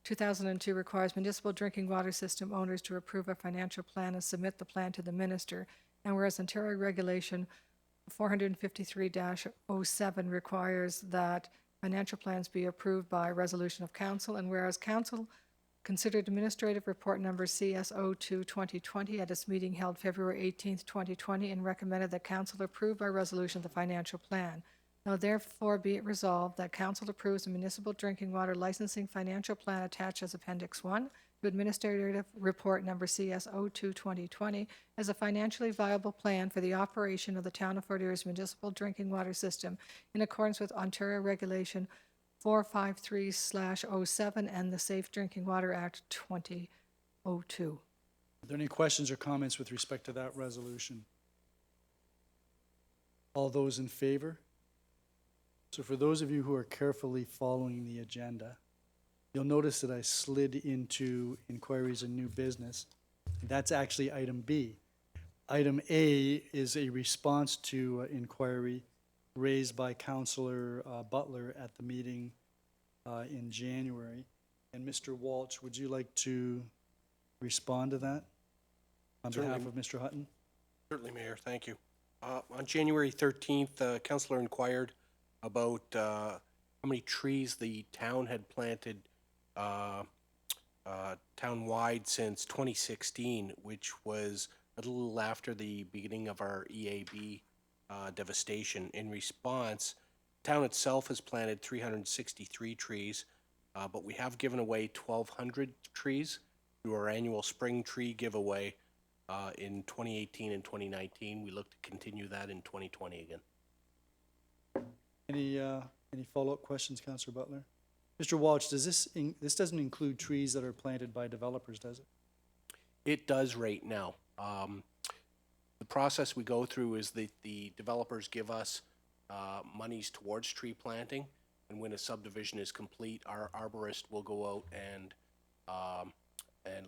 D: 2002 requires municipal drinking water system owners to approve a financial plan and submit the plan to the minister, and whereas Ontario Regulation 453-07 requires that financial plans be approved by resolution of council, and whereas council considered administrative report number CS02-2020 at its meeting held February 18th, 2020, and recommended that council approve by resolution the financial plan. Now therefore be it resolved that council approves the municipal drinking water licensing financial plan attached as Appendix 1 to administrative report number CS02-2020 as a financially viable plan for the operation of the town of Fort Erie's municipal drinking water system in accordance with Ontario Regulation 453/07 and the Safe Drinking Water Act 2002.
A: Are there any questions or comments with respect to that resolution? All those in favor? So for those of you who are carefully following the agenda, you'll notice that I slid into inquiries and new business. That's actually item B. Item A is a response to inquiry raised by Councillor Butler at the meeting in January. And Mr. Walsh, would you like to respond to that on behalf of Mr. Hutton?
V: Certainly, Mayor. Thank you. On January 13th, Councillor inquired about how many trees the town had planted town-wide since 2016, which was a little after the beginning of our EAB devastation. In response, town itself has planted 363 trees, but we have given away 1,200 trees through our annual spring tree giveaway in 2018 and 2019. We look to continue that in 2020 again.
A: Any follow-up questions, Councillor Butler? Mr. Walsh, does this doesn't include trees that are planted by developers, does it?
V: It does right now. The process we go through is that the developers give us monies towards tree planting, and when a subdivision is complete, our arborist will go out and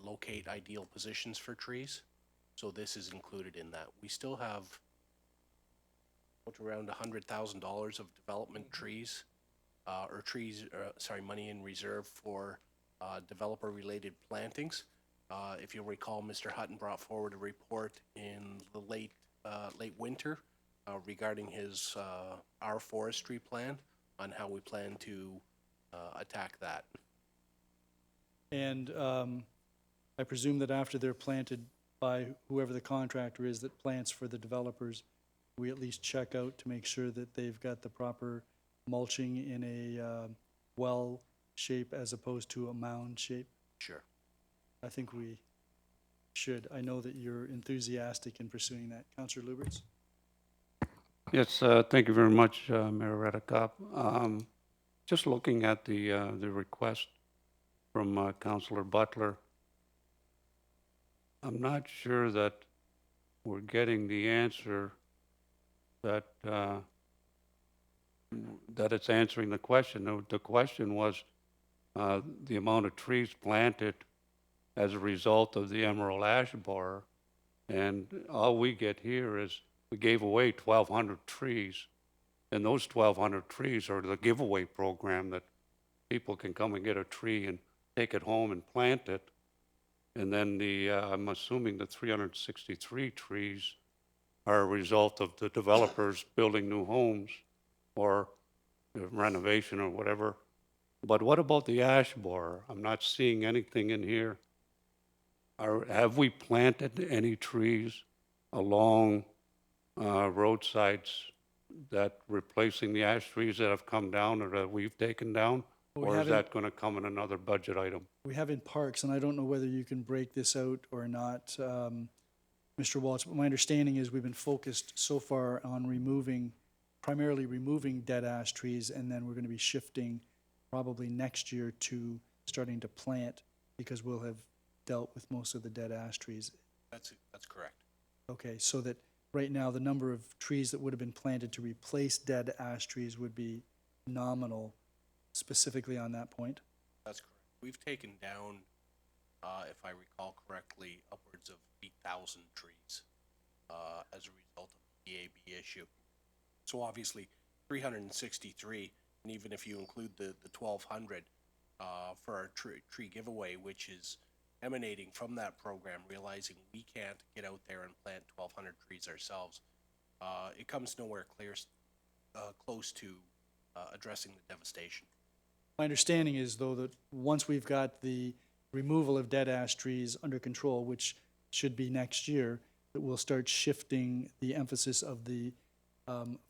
V: locate ideal positions for trees. So this is included in that. We still have around $100,000 of development trees, money in reserve for developer-related plantings. If you'll recall, Mr. Hutton brought forward a report in the late winter regarding our forestry plan on how we plan to attack that.
A: And I presume that after they're planted by whoever the contractor is that plants for the developers, we at least check out to make sure that they've got the proper mulching in a well shape as opposed to a mound shape.
V: Sure.
A: I think we should. I know that you're enthusiastic in pursuing that. Councillor Lubberts?
L: Yes, thank you very much, Mayor Redekop. Just looking at the request from Councillor Butler, I'm not sure that we're getting the answer that that it's answering the question. The question was the amount of trees planted as a result of the emerald ash borer, and all we get here is we gave away 1,200 trees, and those 1,200 trees are the giveaway program that people can come and get a tree and take it home and plant it. And then I'm assuming the 363 trees are a result of the developers building new homes or renovation or whatever. But what about the ash borer? I'm not seeing anything in here. Have we planted any trees along roadsides that replacing the ash trees that have come down or that we've taken down?
A: Well, we
L: Or is
A: haven't-
L: that going to come in another budget item?
A: We have in parks, and I don't know whether you can break this out or not, Mr. Walsh, but my understanding is we've been focused so far on primarily removing dead ash trees, and then we're gonna be shifting probably next year to starting to plant, because we'll have dealt with most of the dead ash trees.
V: That's correct.
A: Okay, so that right now, the number of trees that would have been planted to replace dead ash trees would be nominal, specifically on that point?
V: That's correct. We've taken down, if I recall correctly, upwards of 8,000 trees as a result of the EAB issue. So obviously, 363, and even if you include the 1,200 for our tree giveaway, which is emanating from that program, realizing we can't get out there and plant 1,200 trees ourselves, it comes nowhere close to addressing the devastation.
A: My understanding is, though, that once we've got the removal of dead ash trees under control, which should be next year, that we'll start shifting the emphasis of the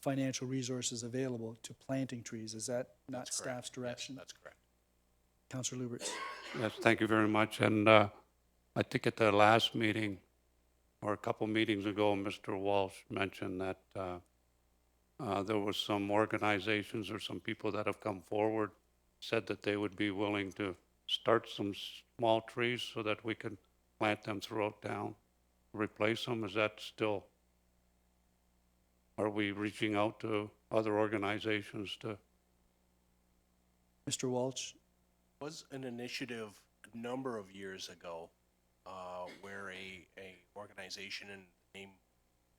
A: financial resources available to planting trees. Is that not staff's direction?
V: Yes, that's correct.
A: Councillor Lubberts?
L: Yes, thank you very much. And I think at the last meeting, or a couple meetings ago, Mr. Walsh mentioned that there was some organizations or some people that have come forward, said that they would be willing to start some small trees so that we could plant them throughout town, replace them. Is that still, are we reaching out to other organizations to?
A: Mr. Walsh?
V: Was an initiative a number of years ago where a organization, and the name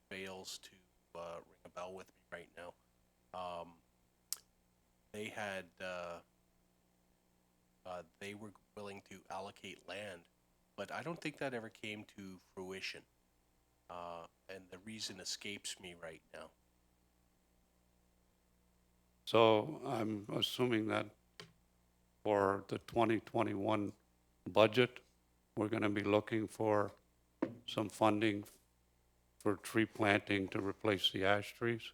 V: fails to ring a bell with me right now, they had they were willing to allocate land, but I don't think that ever came to fruition, and the reason escapes me right now.
L: So I'm assuming that for the 2021 budget, we're going to be looking for some funding for tree planting to replace the ash trees.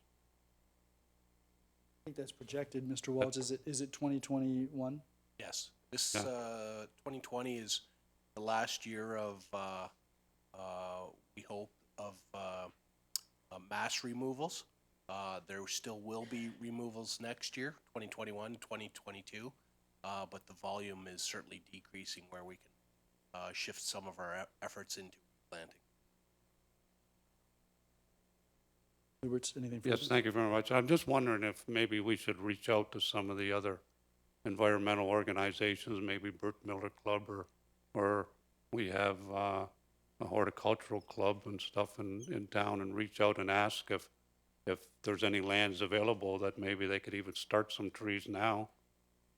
A: I think that's projected, Mr. Walsh. Is it 2021?
V: Yes, this
L: Yeah.
V: 2020 is the last year of we hope of mass removals. There still will be removals next year, 2021, 2022, but the volume is certainly decreasing where we can shift some of our efforts into planting.
A: Lubberts, anything further?
L: Yes, thank you very much. I'm just wondering if maybe we should reach out to some of the other environmental organizations, maybe Burt Miller Club, or we have a horticultural club and stuff in town, and reach out and ask if there's any lands available that maybe they could even start some trees now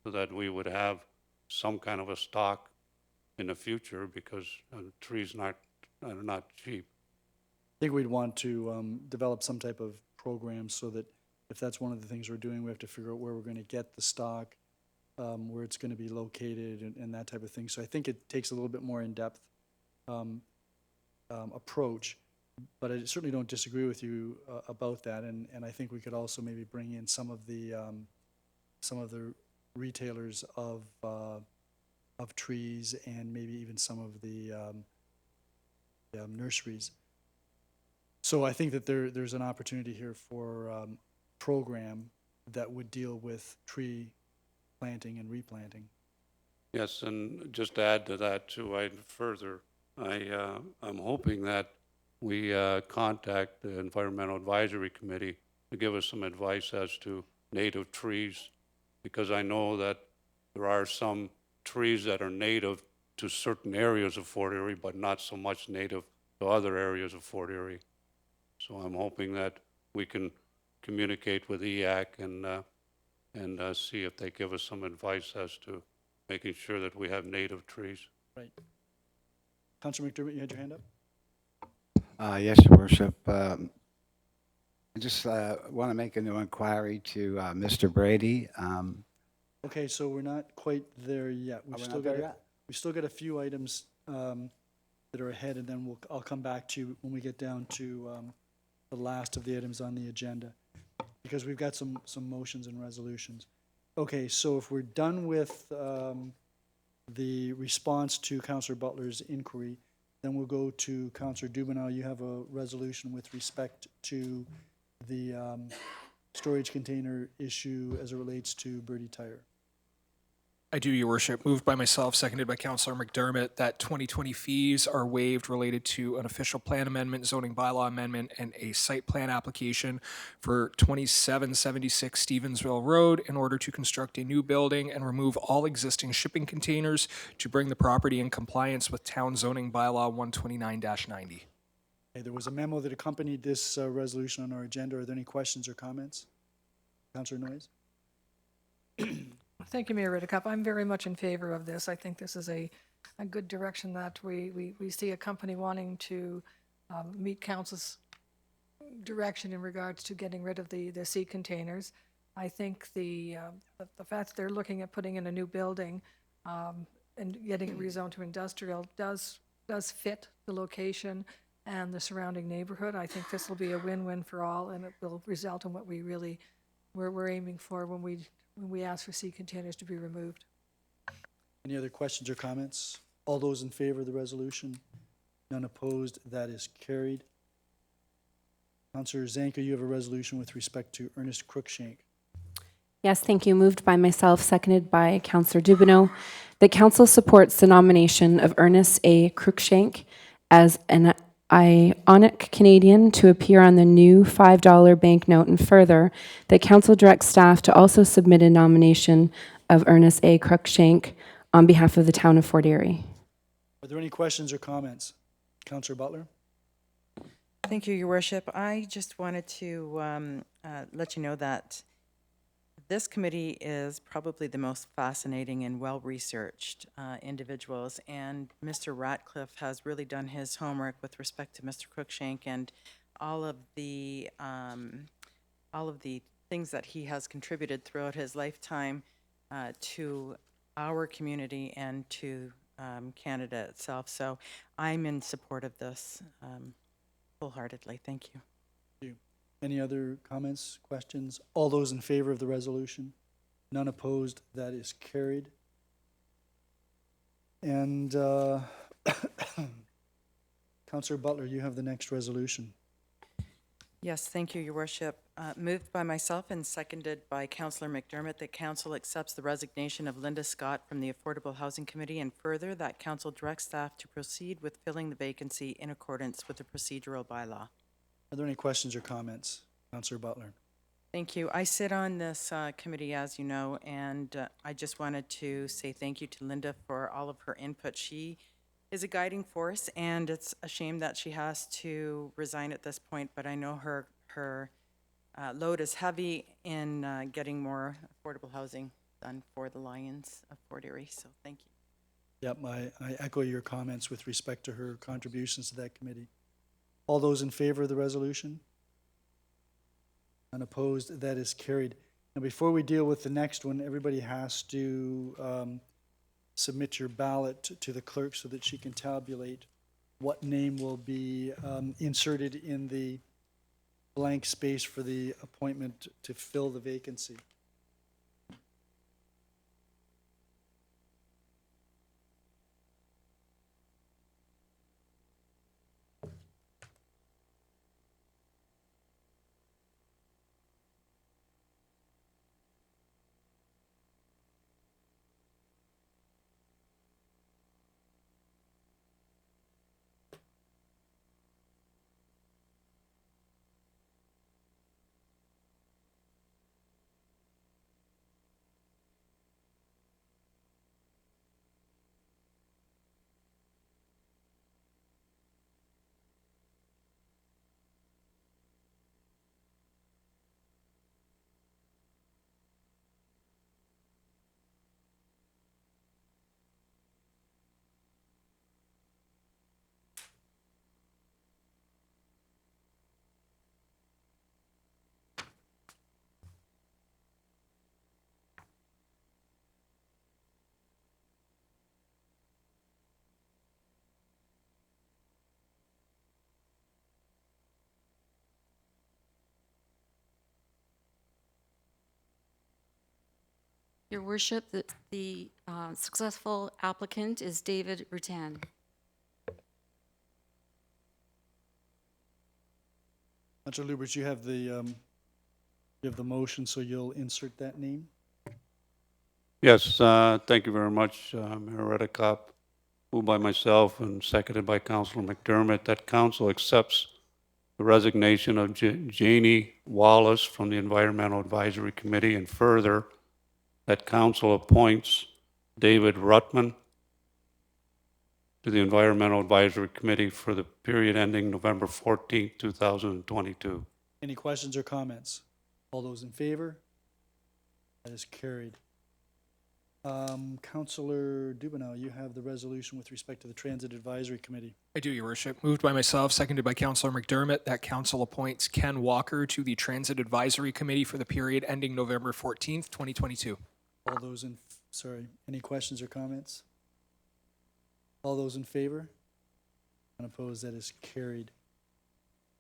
L: so that we would have some kind of a stock in the future, because trees are not cheap.
A: I think we'd want to develop some type of program so that if that's one of the things we're doing, we have to figure out where we're going to get the stock where it's going to be located and that type of thing. So I think it takes a little bit more in-depth approach, but I certainly don't disagree with you about that. And I think we could also maybe bring in some of the retailers of trees and maybe even some of the nurseries. So I think that there's an opportunity here for program that would deal with tree planting and replanting.
L: Yes, and just to add to that too, I'm hoping that we contact the Environmental Advisory Committee to give us some advice as to native trees, because I know that there are some trees that are native to certain areas of Fort Erie, but not so much native to other areas of Fort Erie. So I'm hoping that we can communicate with EAC and see if they give us some advice as to making sure that we have native trees.
A: Right. Councillor McDermott, you had your hand up?
H: Yes, Your Worship. I just want to make a new inquiry to Mr. Brady.
A: Okay, so we're not quite there yet.
H: Are we not there yet?
A: We've still got a few items that are ahead, and then I'll come back to you when we get down to the last of the items on the agenda, because we've got some motions and resolutions. Okay, so if we're done with the response to Councillor Butler's inquiry, then we'll go to Councillor Dubanow. You have a resolution with respect to the storage container issue as it relates to Birdie Tire.
O: I do, Your Worship. Moved by myself, seconded by Councillor McDermott, that 2020 fees are waived related to an official plan amendment, zoning bylaw amendment, and a site plan application for 2776 Stevensville Road in order to construct a new building and remove all existing shipping containers to bring the property in compliance with town zoning bylaw 129-90.
A: Okay, there was a memo that accompanied this resolution on our agenda. Are there any questions or comments? Councillor Noyes?
D: Thank you, Mayor Redekop. I'm very much in favor of this. I think this is a good direction that we see a company wanting to meet council's direction in regards to getting rid of the sea containers. I think the fact that they're looking at putting in a new building and getting it rezoned to industrial does fit the location and the surrounding neighborhood. I think this will be a win-win for all, and it will result in what we're aiming for when we ask for sea containers to be removed.
A: Any other questions or comments? All those in favor of the resolution? None opposed? That is carried. Councillor Zanko, you have a resolution with respect to Ernest Cruikshank.
R: Yes, thank you. Moved by myself, seconded by Councillor Dubanow. The council supports the nomination of Ernest A. Cruikshank as an Ionic Canadian to appear on the new $5 banknote, and further, the council directs staff to also submit a nomination of Ernest A. Cruikshank on behalf of the town of Fort Erie.
A: Are there any questions or comments? Councillor Butler?
C: Thank you, Your Worship. I just wanted to let you know that this committee is probably the most fascinating and well-researched individuals, and Mr. Ratcliffe has really done his homework with respect to Mr. Cruikshank and all of the things that he has contributed throughout his lifetime to our community and to Canada itself. So I'm in support of this wholeheartedly. Thank you.
A: Any other comments, questions? All those in favor of the resolution? None opposed? That is carried. And Councillor Butler, you have the next resolution.
C: Yes, thank you, Your Worship. Moved by myself and seconded by Councillor McDermott that Council accepts the resignation of Linda Scott from the Affordable Housing Committee, and further that Council directs staff to proceed with filling the vacancy in accordance with the procedural bylaw.
A: Are there any questions or comments? Councillor Butler.
C: Thank you. I sit on this committee, as you know, and I just wanted to say thank you to Linda for all of her input. She is a guiding force, and it's a shame that she has to resign at this point, but I know her load is heavy in getting more affordable housing done for the Lions of Fort Erie, so thank you.
A: Yep, I echo your comments with respect to her contributions to that committee. All those in favor of the resolution? Unopposed? That is carried. Now, before we deal with the next one, everybody has to submit your ballot to the clerk so that she can tabulate what name will be inserted in the blank space for the appointment to fill the vacancy.
I: Your worship, the successful applicant is David Rutan.
A: Councillor Lubberts, you have the motion, so you'll insert that name.
L: Yes, thank you very much, Mayor Redekop. Moved by myself and seconded by Councillor McDermott that council accepts the resignation of Janie Wallace from the Environmental Advisory Committee, and further, that council appoints David Rutman to the Environmental Advisory Committee for the period ending November 14th, 2022.
A: Any questions or comments? All those in favor? That is carried. Councillor Dubanow, you have the resolution with respect to the Transit Advisory Committee.
O: I do, Your Worship. Moved by myself, seconded by Councillor McDermott, that council appoints Ken Walker to the Transit Advisory Committee for the period ending November 14th, 2022.
A: All those in, any questions or comments? All those in favor? Unopposed, that is carried.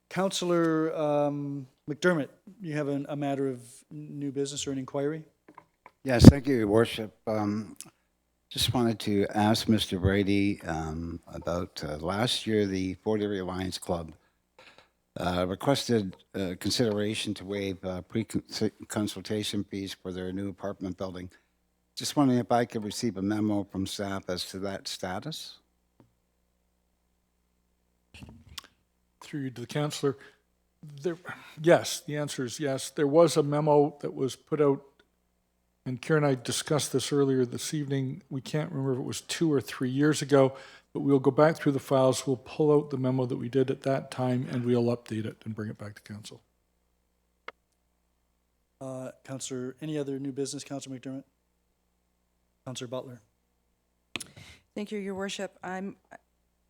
A: Councillor McDermott, you have a matter of new business or an inquiry?
H: Yes, thank you, Your Worship. Just wanted to ask Mr. Brady about last year, the Fort Erie Lions Club requested consideration to waive pre-consultation fees for their new apartment building. Just wondering if I could receive a memo from staff as to that status?
G: Through you to the councillor. Yes, the answer is yes. There was a memo that was put out, and Karen and I discussed this earlier this evening. We can't remember if it was 2 or 3 years ago, but we'll go back through the files, we'll pull out the memo that we did at that time, and we'll update it and bring it back to council.
A: Councillor, any other new business, Councillor McDermott? Councillor Butler.
C: Thank you, Your Worship. I'm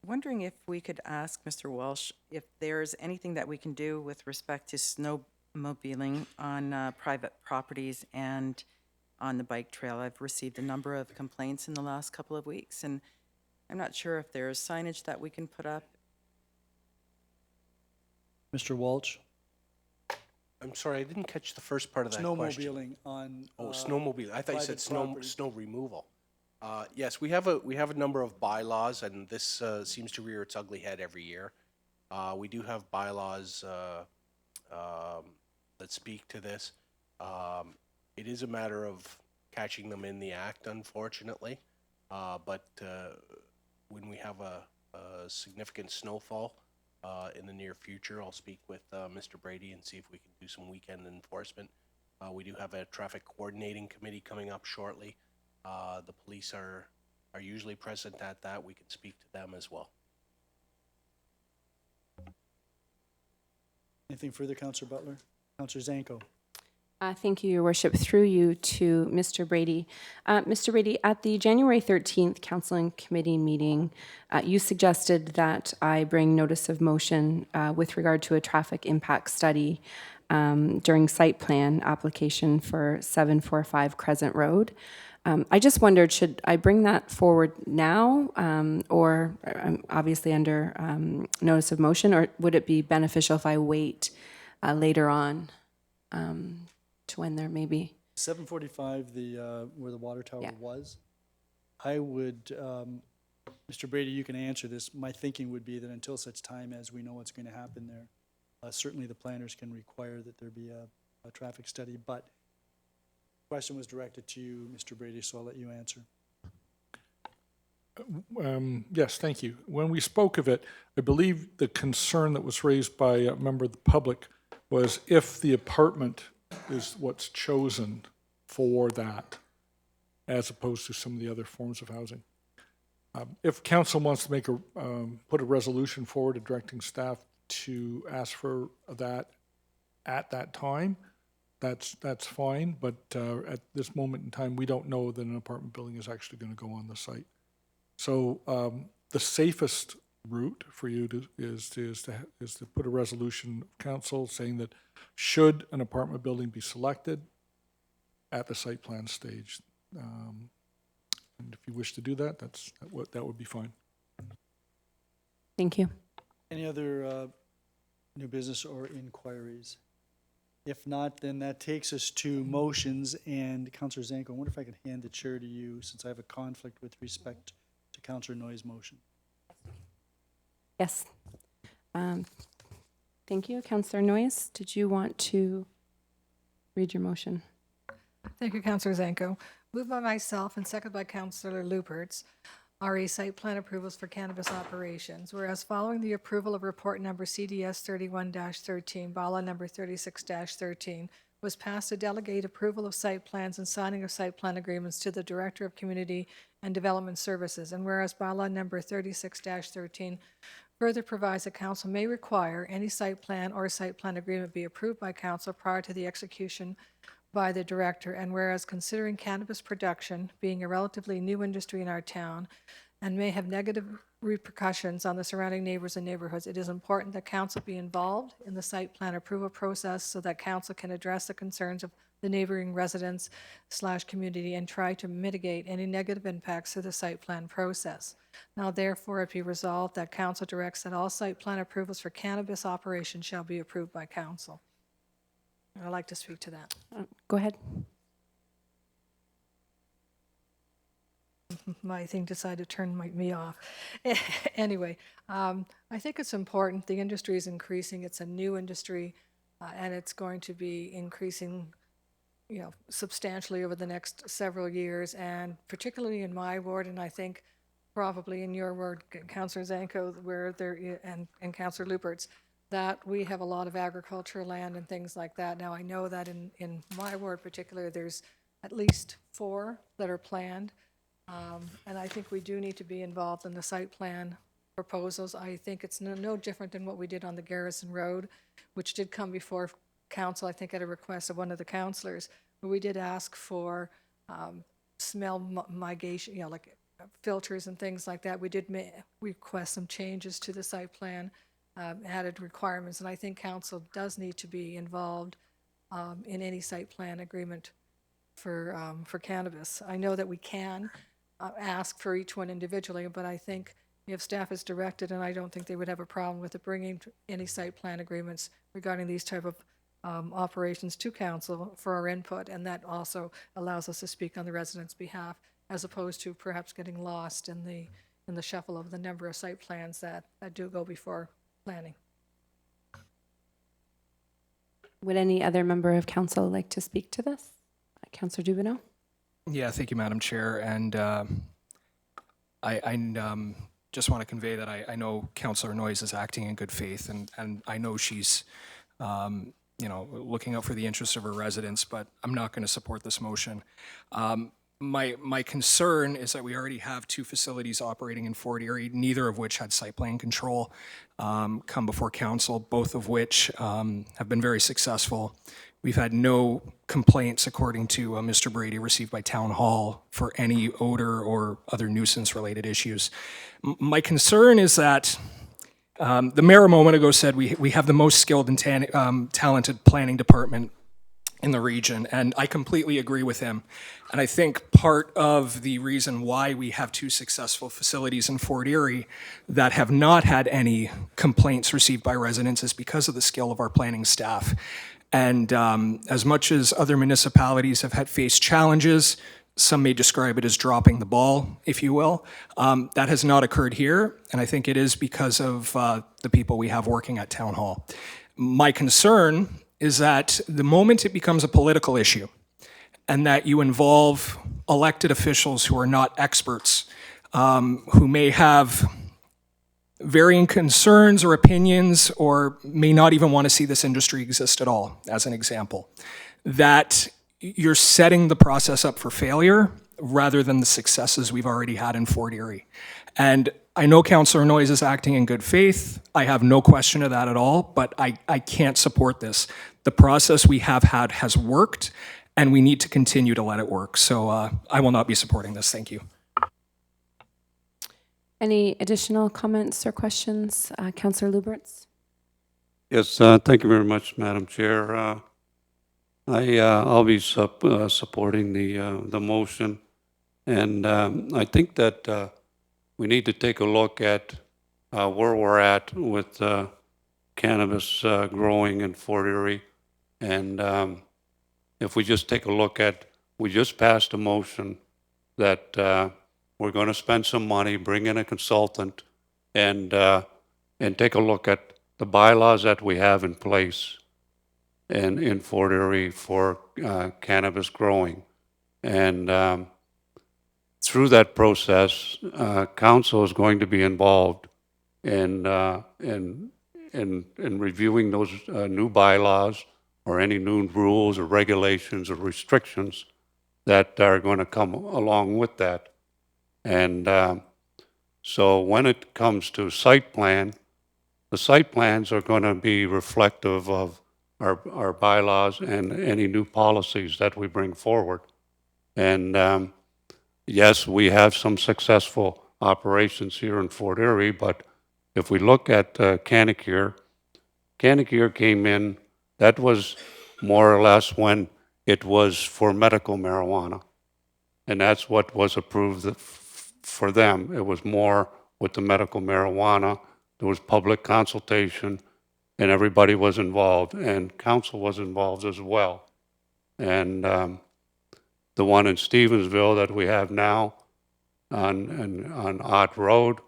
C: wondering if we could ask Mr. Walsh if there's anything that we can do with respect to snowmobiling on private properties and on the bike trail. I've received a number of complaints in the last couple of weeks, and I'm not sure if there's signage that we can put up.
A: Mr. Walsh.
V: I'm sorry, I didn't catch the first part of that question.
A: Snowmobiling on.
V: Snowmobiling. I thought you said
A: private
V: snow removal. Yes, we have a number of bylaws, and this seems to rear its ugly head every year. We do have bylaws that speak to this. It is a matter of catching them in the act, unfortunately. But when we have a significant snowfall in the near future, I'll speak with Mr. Brady and see if we can do some weekend enforcement. We do have a traffic coordinating committee coming up shortly. The police are usually present at that. We can speak to them as well.
A: Anything further, Councillor Butler? Councillor Zanko.
R: Thank you, Your Worship. Through you to Mr. Brady. Mr. Brady, at the January 13th Council Committee meeting, you suggested that I bring notice of motion with regard to a traffic impact study during site plan application for 745 Crescent Road. I just wondered, should I bring that forward now, or obviously under notice of motion, or would it be beneficial if I wait later on to when there may be?
A: 745, where the water tower was, I would, Mr. Brady, you can answer this. My thinking would be that until such time as we know what's going to happen there, certainly the planners can require that there be a traffic study, but the question was directed to you, Mr. Brady, so I'll let you answer.
G: Yes, thank you. When we spoke of it, I believe the concern that was raised by a member of the public was if the apartment is what's chosen for that, as opposed to some of the other forms of housing. If council wants to make put a resolution forward directing staff to ask for that at that time, that's fine, but at this moment in time, we don't know that an apartment building is actually going to go on the site. So the safest route for you is to put a resolution of council saying that should an apartment building be selected at the site plan stage, and if you wish to do that, that would be fine.
R: Thank you.
A: Any other new business or inquiries? If not, then that takes us to motions, and Councillor Zanko, I wonder if I could hand the chair to you since I have a conflict with respect to Councillor Noyes' motion.
R: Yes. Thank you. Councillor Noyes, did you want to read your motion?
D: Thank you, Councillor Zanko. Moved by myself and seconded by Councillor Lubberts, RE site plan approvals for cannabis operations. Whereas following the approval of report number CDS 31-13, bylaw number 36-13, was passed to delegate approval of site plans and signing of site plan agreements to the Director of Community and Development Services. And whereas bylaw number 36-13 further provides that council may require any site plan or site plan agreement be approved by council prior to the execution by the director, and whereas considering cannabis production being a relatively new industry in our town and may have negative repercussions on the surrounding neighbors and neighborhoods, it is important that council be involved in the site plan approval process so that council can address the concerns of the neighboring residents / community and try to mitigate any negative impacts to the site plan process. Now therefore it be resolved that council directs that all site plan approvals for cannabis operations shall be approved by council. I'd like to speak to that.
R: Go ahead.
D: My thing decided to turn me off. Anyway, I think it's important. The industry is increasing. It's a new industry, and it's going to be increasing, substantially over the next several years, and particularly in my ward, and I think probably in your ward, Councillor Zanko, where there and Councillor Lubberts, that we have a lot of agricultural land and things like that. Now, I know that in my ward particular, there's at least 4 that are planned, and I think we do need to be involved in the site plan proposals. I think it's no different than what we did on the Garrison Road, which did come before council, I think at a request of one of the councillors, but we did ask for smell mitigation, like filters and things like that. We did request some changes to the site plan, added requirements, and I think council does need to be involved in any site plan agreement for cannabis. I know that we can ask for each one individually, but I think if staff is directed, and I don't think they would have a problem with it, bringing any site plan agreements regarding these type of operations to council for our input, and that also allows us to speak on the residents' behalf, as opposed to perhaps getting lost in the shuffle of the number of site plans that do go before planning.
R: Would any other member of council like to speak to this? Councillor Dubanow?
O: Yeah, thank you, Madam Chair. And I just want to convey that I know Councillor Noyes is acting in good faith, and I know she's looking out for the interests of her residents, but I'm not going to support this motion. My concern is that we already have 2 facilities operating in Fort Erie, neither of which had site plan control come before council, both of which have been very successful. We've had no complaints, according to Mr. Brady, received by Town Hall for any odor or other nuisance-related issues. My concern is that The mayor a moment ago said we have the most skilled and talented planning department in the region, and I completely agree with him. And I think part of the reason why we have 2 successful facilities in Fort Erie that have not had any complaints received by residents is because of the skill of our planning staff. And as much as other municipalities have faced challenges, some may describe it as dropping the ball, if you will. That has not occurred here, and I think it is because of the people we have working at Town Hall. My concern is that the moment it becomes a political issue and that you involve elected officials who are not experts, who may have varying concerns or opinions or may not even want to see this industry exist at all, as an example, that you're setting the process up for failure rather than the successes we've already had in Fort Erie. And I know Councillor Noyes is acting in good faith. I have no question of that at all, but I can't support this. The process we have had has worked, and we need to continue to let it work. So I will not be supporting this. Thank you.
R: Any additional comments or questions? Councillor Lubberts?
L: Yes, thank you very much, Madam Chair. I'll be supporting the motion, and I think that we need to take a look at where we're at with cannabis growing in Fort Erie. And if we just take a look at, we just passed a motion that we're going to spend some money, bring in a consultant, and take a look at the bylaws that we have in place in Fort Erie for cannabis growing. And through that process, council is going to be involved in reviewing those new bylaws or any new rules or regulations or restrictions that are going to come along with that. And so when it comes to site plan, the site plans are going to be reflective of our bylaws and any new policies that we bring forward. And yes, we have some successful operations here in Fort Erie, but if we look at Canacure came in, that was more or less when it was for medical marijuana. And that's what was approved for them. It was more with the medical marijuana. There was public consultation, and everybody was involved, and council was involved as well. And the one in Stevensville that we have now on Ott Road,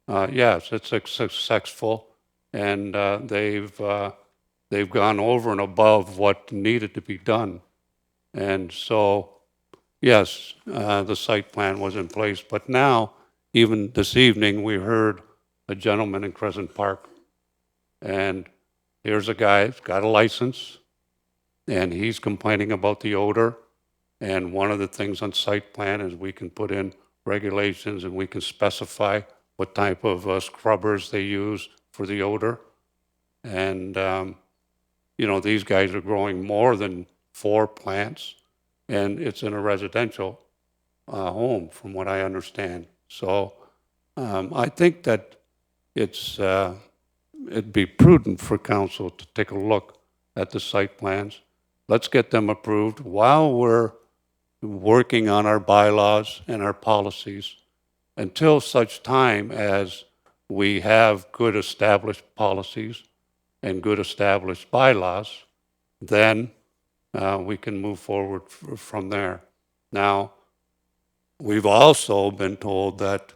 L: yes, it's successful, and they've gone over and above what needed to be done. And so, yes, the site plan was in place, but now, even this evening, we heard a gentleman in Crescent Park, and here's a guy who's got a license, and he's complaining about the odor. And one of the things on site plan is we can put in regulations and we can specify what type of scrubbers they use for the odor. And, you know, these guys are growing more than 4 plants, and it's in a residential home, from what I understand. So I think that it'd be prudent for council to take a look at the site plans. Let's get them approved while we're working on our bylaws and our policies until such time as we have good established policies and good established bylaws, then we can move forward from there. Now, we've also been told that,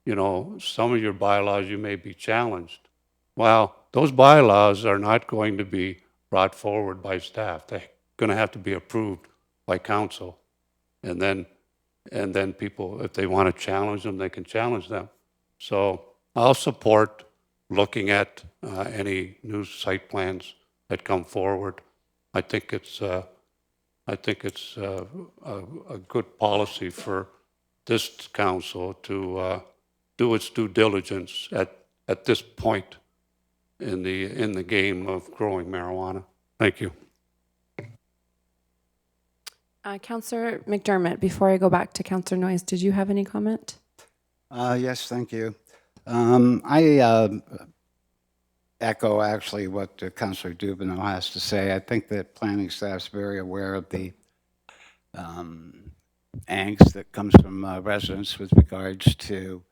L: you know, some of your bylaws you may be challenged. Well, those bylaws are not going to be brought forward by staff. They're going to have to be approved by council. And then people, if they want to challenge them, they can challenge them. So I'll support looking at any new site plans that come forward. I think it's a good policy for this council to do its due diligence at this point in the game of growing marijuana. Thank you.
R: Councillor McDermott, before I go back to Councillor Noyes, did you have any comment?
H: Yes, thank you. I echo actually what Councillor Dubanow has to say. I think that planning staff's very aware of the angst that comes from residents with regards to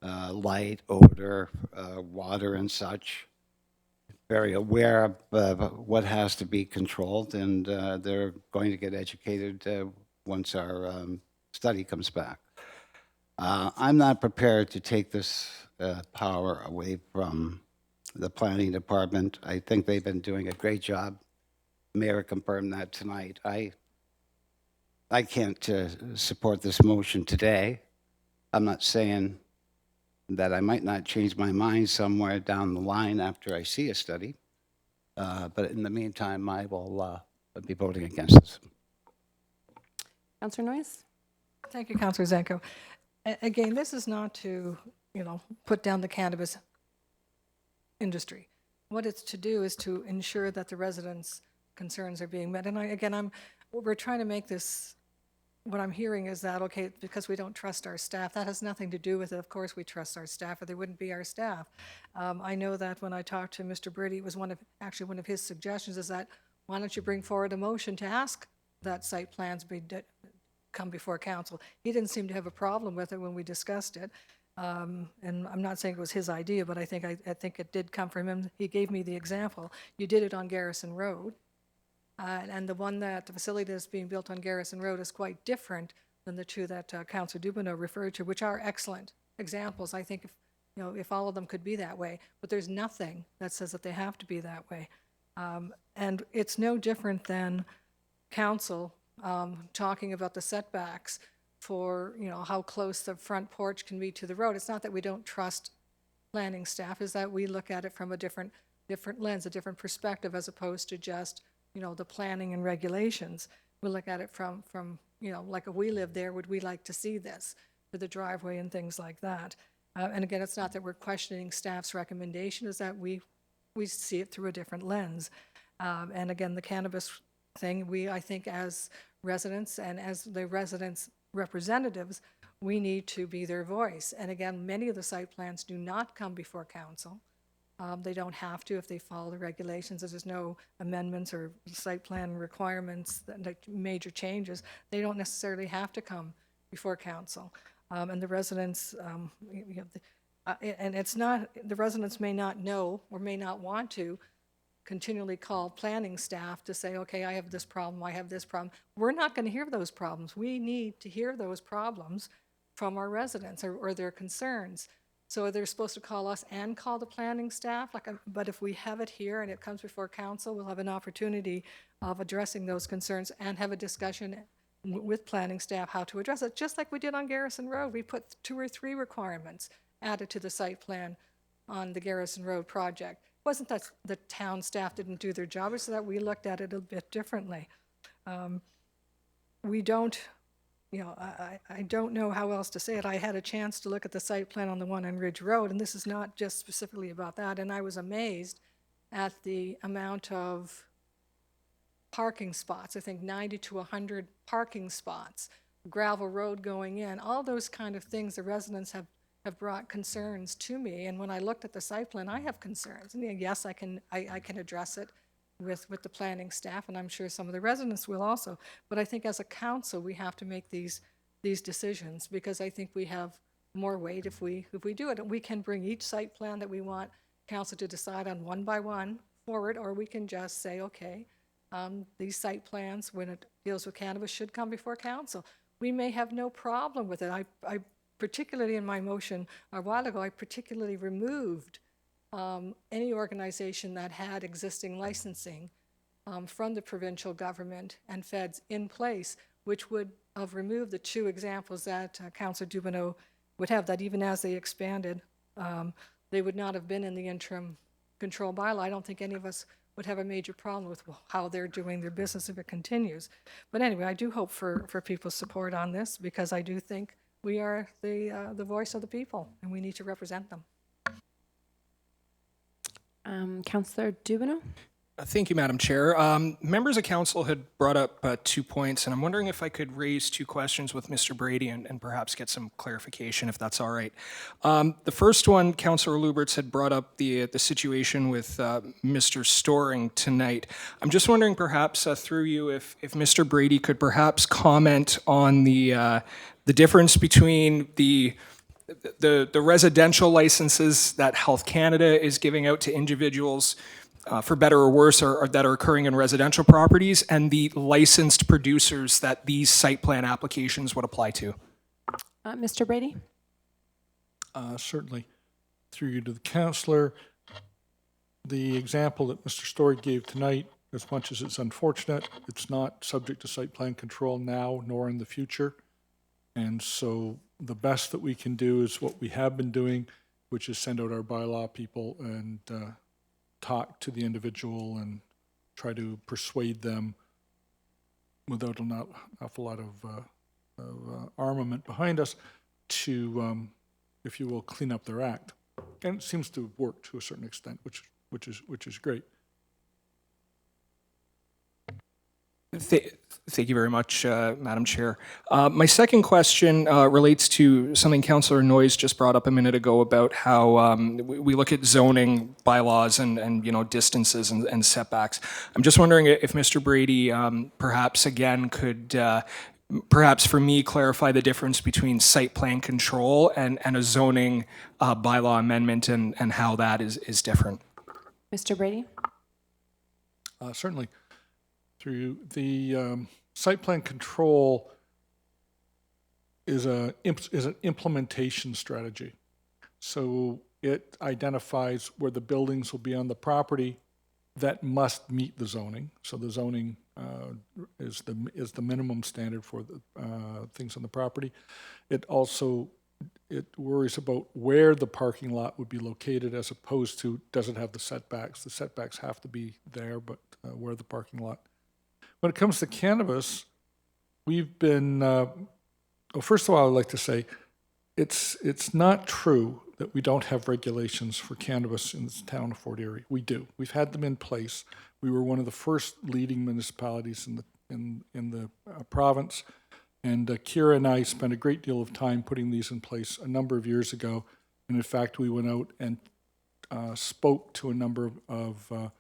H: light, odor, water and such. Very aware of what has to be controlled, and they're going to get educated once our study comes back. I'm not prepared to take this power away from the planning department. I think they've been doing a great job. Mayor confirmed that tonight. I can't support this motion today. I'm not saying that I might not change my mind somewhere down the line after I see a study. But in the meantime, I will be voting against this.
C: Councillor Noyes?
D: Thank you, Councillor Zanko. Again, this is not to, put down the cannabis industry. What it's to do is to ensure that the residents' concerns are being met. And we're trying to make this, what I'm hearing is that, okay, because we don't trust our staff, that has nothing to do with it. Of course we trust our staff, or they wouldn't be our staff. I know that when I talked to Mr. Brady, it was one of his suggestions is that, why don't you bring forward a motion to ask that site plans come before council? He didn't seem to have a problem with it when we discussed it. And I'm not saying it was his idea, but I think it did come from him. He gave me the example. You did it on Garrison Road. And the facility that's being built on Garrison Road is quite different than the two that Councillor Dubanow referred to, which are excellent examples. I think if all of them could be that way, but there's nothing that says that they have to be that way. And it's no different than council talking about the setbacks for, how close the front porch can be to the road. It's not that we don't trust planning staff, is that we look at it from a different lens, a different perspective, as opposed to just, the planning and regulations. We look at it from like if we live there, would we like to see this for the driveway and things like that? And again, it's not that we're questioning staff's recommendation, is that we see it through a different lens. And again, the cannabis thing, I think as residents and as the residents' representatives, we need to be their voice. And again, many of the site plans do not come before council. They don't have to if they follow the regulations. There's no amendments or site plan requirements, major changes. They don't necessarily have to come before council. And the residents, and it's not, the residents may not know or may not want to continually call planning staff to say, okay, I have this problem, I have this problem. We're not going to hear those problems. We need to hear those problems from our residents or their concerns. So they're supposed to call us and call the planning staff, but if we have it here and it comes before council, we'll have an opportunity of addressing those concerns and have a discussion with planning staff how to address it, just like we did on Garrison Road. We put 2 or 3 requirements added to the site plan on the Garrison Road project. It wasn't that the town staff didn't do their job, it's that we looked at it a bit differently. We don't, I don't know how else to say it. I had a chance to look at the site plan on the one on Ridge Road, and this is not just specifically about that, and I was amazed at the amount of parking spots. I think 90 to 100 parking spots, gravel road going in, all those kind of things the residents have brought concerns to me. And when I looked at the site plan, I have concerns. And yes, I can address it with the planning staff, and I'm sure some of the residents will also. But I think as a council, we have to make these decisions, because I think we have more weight if we do it. And we can bring each site plan that we want council to decide on one by one forward, or we can just say, okay, these site plans, when it deals with cannabis, should come before council. We may have no problem with it. I particularly in my motion a while ago, I particularly removed any organization that had existing licensing from the provincial government and feds in place, which would have removed the 2 examples that Councillor Dubanow would have, that even as they expanded, they would not have been in the interim control bylaw. I don't think any of us would have a major problem with how they're doing their business if it continues. But anyway, I do hope for people's support on this, because I do think we are the voice of the people, and we need to represent them.
R: Councillor Dubanow?
O: Thank you, Madam Chair. Members of council had brought up 2 points, and I'm wondering if I could raise 2 questions with Mr. Brady and perhaps get some clarification, if that's all right. The first one, Councillor Lubberts had brought up the situation with Mr. Storing tonight. I'm just wondering, perhaps through you, if Mr. Brady could perhaps comment on the difference between the residential licenses that Health Canada is giving out to individuals, for better or worse, or that are occurring in residential properties, and the licensed producers that these site plan applications would apply to.
R: Mr. Brady?
G: Certainly. Through you to the councillor, the example that Mr. Story gave tonight, as much as it's unfortunate, it's not subject to site plan control now nor in the future. And so the best that we can do is what we have been doing, which is send out our bylaw people and talk to the individual and try to persuade them without an awful lot of armament behind us to, if you will, clean up their act. And it seems to work to a certain extent, which is great.
O: Thank you very much, Madam Chair. My second question relates to something Councillor Noyes just brought up a minute ago about how we look at zoning bylaws and distances and setbacks. I'm just wondering if Mr. Brady perhaps again could perhaps for me clarify the difference between site plan control and a zoning bylaw amendment and how that is different.
R: Mr. Brady?
G: Certainly. Through the site plan control is an implementation strategy. So it identifies where the buildings will be on the property that must meet the zoning. So the zoning is the minimum standard for the things on the property. It worries about where the parking lot would be located as opposed to does it have the setbacks. The setbacks have to be there, but where the parking lot. When it comes to cannabis, we've been, well, first of all, I'd like to say it's not true that we don't have regulations for cannabis in the town of Fort Erie. We do. We've had them in place. We were one of the first leading municipalities in the province, and Kira and I spent a great deal of time putting these in place a number of years ago. And in fact, we went out and spoke to a number of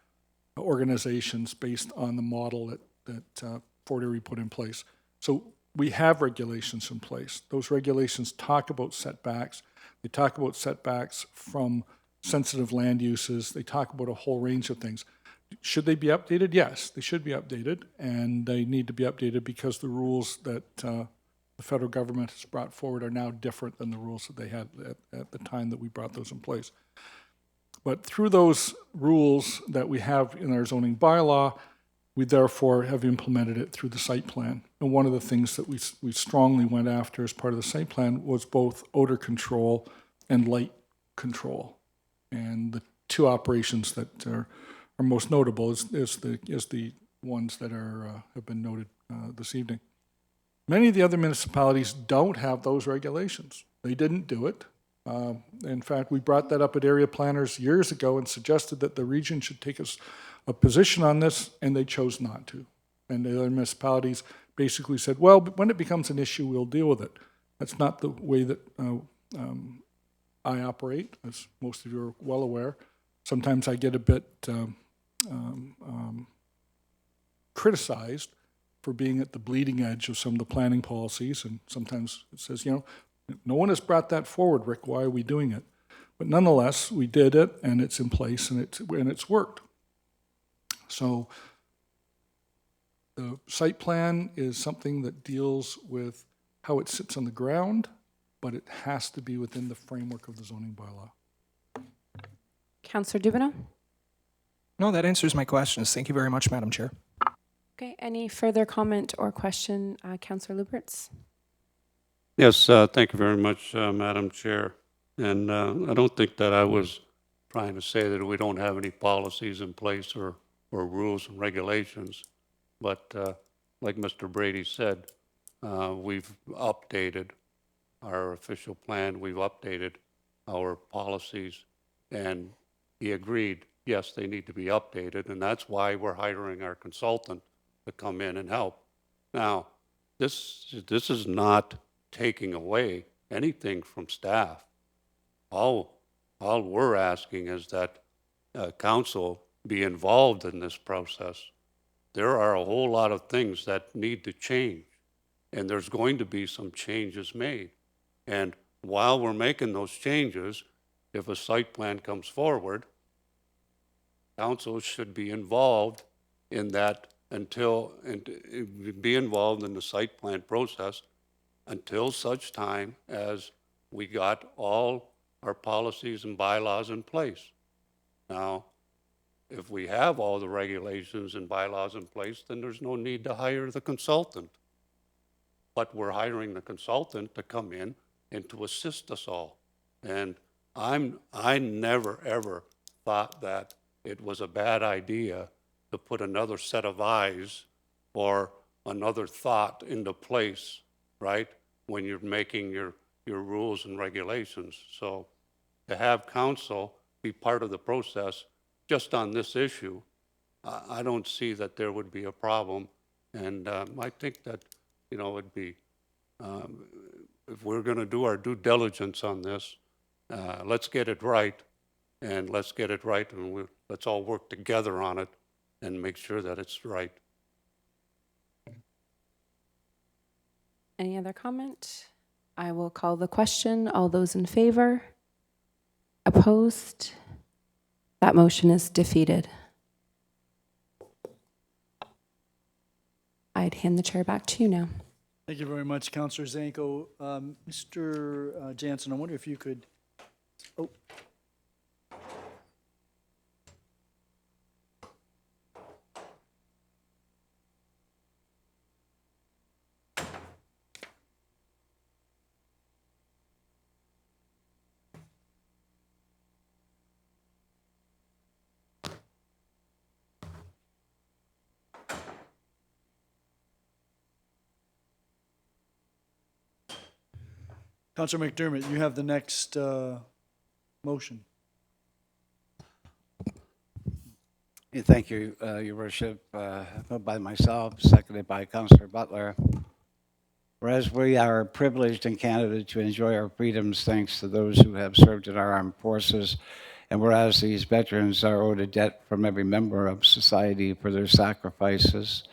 G: organizations based on the model that Fort Erie put in place. So we have regulations in place. Those regulations talk about setbacks. They talk about setbacks from sensitive land uses. They talk about a whole range of things. Should they be updated? Yes, they should be updated, and they need to be updated because the rules that the federal government has brought forward are now different than the rules that they had at the time that we brought those in place. But through those rules that we have in our zoning bylaw, we therefore have implemented it through the site plan. And one of the things that we strongly went after as part of the site plan was both odor control and light control. And the two operations that are most notable is the ones that have been noted this evening. Many of the other municipalities don't have those regulations. They didn't do it. In fact, we brought that up at area planners years ago and suggested that the region should take a position on this, and they chose not to. And the other municipalities basically said, well, when it becomes an issue, we'll deal with it. That's not the way that I operate, as most of you are well aware. Sometimes I get a bit criticized for being at the bleeding edge of some of the planning policies, and sometimes it says, no one has brought that forward, Rick, why are we doing it? But nonetheless, we did it, and it's in place, and it's worked. So the site plan is something that deals with how it sits on the ground, but it has to be within the framework of the zoning bylaw.
R: Councillor Dubanow?
O: No, that answers my questions. Thank you very much, Madam Chair.
R: Okay, any further comment or question, Councillor Lubberts?
L: Yes, thank you very much, Madam Chair. And I don't think that I was trying to say that we don't have any policies in place or rules and regulations. But like Mr. Brady said, we've updated our official plan, we've updated our policies, and he agreed yes, they need to be updated, and that's why we're hiring our consultant to come in and help. Now, this is not taking away anything from staff. All we're asking is that council be involved in this process. There are a whole lot of things that need to change, and there's going to be some changes made. And while we're making those changes, if a site plan comes forward, council should be involved in that be involved in the site plan process until such time as we got all our policies and bylaws in place. Now, if we have all the regulations and bylaws in place, then there's no need to hire the consultant. But we're hiring the consultant to come in and to assist us all. And I never, ever thought that it was a bad idea to put another set of eyes or another thought into place, right, when you're making your rules and regulations. So to have council be part of the process just on this issue, I don't see that there would be a problem. And I think that, you know, it'd be, if we're going to do our due diligence on this, let's get it right. And let's get it right, and let's all work together on it and make sure that it's right.
R: Any other comment? I will call the question. All those in favor? Opposed? That motion is defeated. I'd hand the chair back to you now.
A: Thank you very much, Councillor Zanko. Mr. Jansen, I wonder if you could, oh. Councillor McDermott, you have the next motion.
H: Yeah, thank you, Your Worship. Moved by myself, seconded by Councillor Butler. Whereas we are privileged in Canada to enjoy our freedoms thanks to those who have served in our armed forces, and whereas these veterans are owed a debt from every member of society for their sacrifices,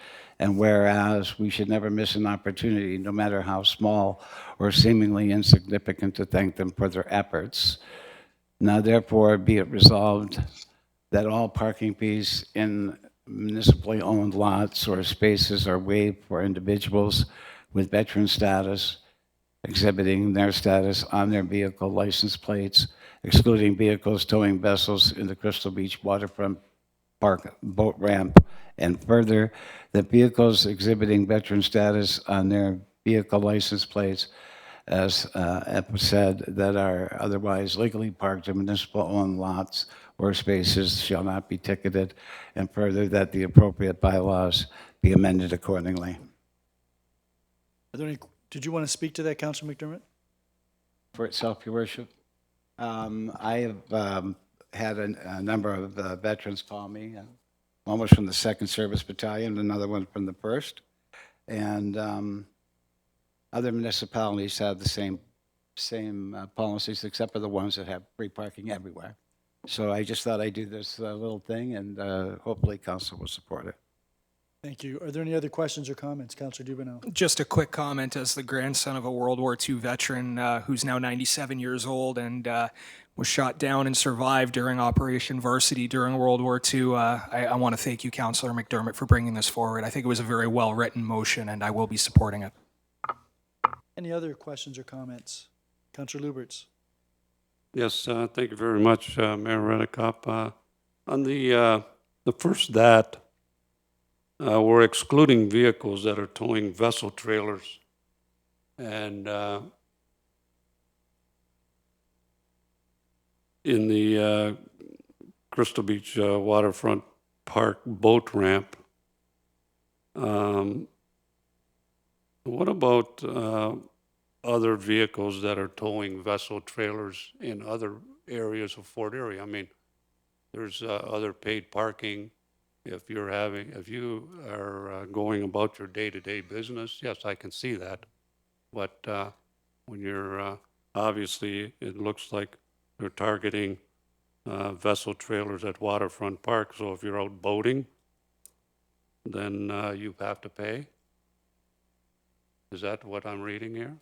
H: and whereas we should never miss an opportunity, no matter how small or seemingly insignificant, to thank them for their efforts. Now therefore be it resolved that all parking fees in municipally owned lots or spaces are waived for individuals with veteran status exhibiting their status on their vehicle license plates, excluding vehicles towing vessels in the Crystal Beach waterfront park boat ramp, and further, that vehicles exhibiting veteran status on their vehicle license plates, as said, that are otherwise legally parked in municipal-owned lots or spaces shall not be ticketed, and further, that the appropriate bylaws be amended accordingly.
A: Are there any, did you want to speak to that, Councillor McDermott?
H: For itself, Your Worship. I have had a number of veterans call me. One was from the 2nd Service Battalion, another one from the 1st. And other municipalities have the same policies, except for the ones that have free parking everywhere. So I just thought I'd do this little thing, and hopefully council will support it.
A: Thank you. Are there any other questions or comments? Councillor Dubanow.
O: Just a quick comment as the grandson of a World War II veteran who's now 97 years old and was shot down and survived during Operation Varsity during World War II. I want to thank you, Councillor McDermott, for bringing this forward. I think it was a very well-written motion, and I will be supporting it.
A: Any other questions or comments? Councillor Lubberts.
L: Yes, thank you very much, Mayor Redekop. On the first that, we're excluding vehicles that are towing vessel trailers. And in the Crystal Beach waterfront park boat ramp, what about other vehicles that are towing vessel trailers in other areas of Fort Erie? I mean, There's other paid parking. If you are going about your day-to-day business, yes, I can see that. But when you're, obviously, it looks like they're targeting vessel trailers at waterfront park. So if you're out boating, then you have to pay. Is that what I'm reading here?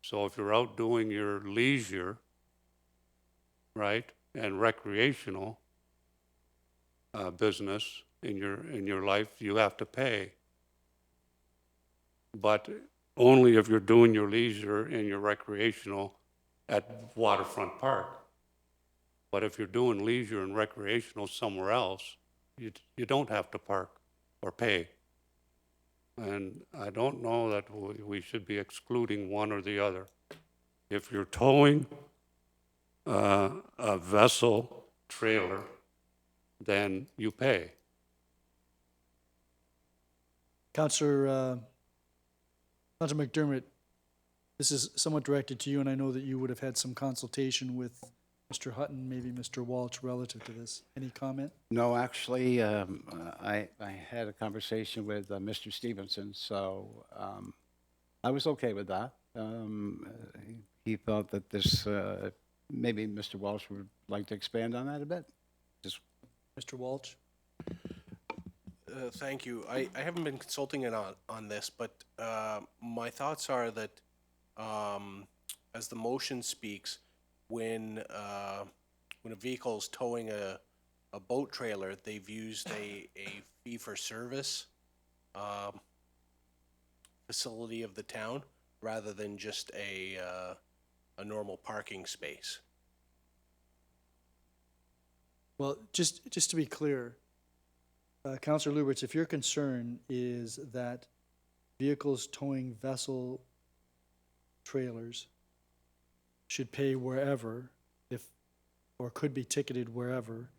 L: So if you're out doing your leisure, right, and recreational business in your life, you have to pay. But only if you're doing your leisure and your recreational at waterfront park. But if you're doing leisure and recreational somewhere else, you don't have to park or pay. And I don't know that we should be excluding one or the other. If you're towing a vessel trailer, then you pay.
A: Councillor McDermott, this is somewhat directed to you, and I know that you would have had some consultation with Mr. Hutton, maybe Mr. Walsh, relative to this. Any comment?
H: No, actually, I had a conversation with Mr. Stevenson, so I was okay with that. He thought that this, maybe Mr. Walsh would like to expand on that a bit. Just
A: Mr. Walsh?
V: Thank you. I haven't been consulting on this, but my thoughts are that as the motion speaks, when a vehicle is towing a boat trailer, they've used a fee-for-service facility of the town rather than just a normal parking space.
A: Well, just to be clear, Councillor Lubberts, if your concern is that vehicles towing vessel trailers should pay wherever, or could be ticketed wherever,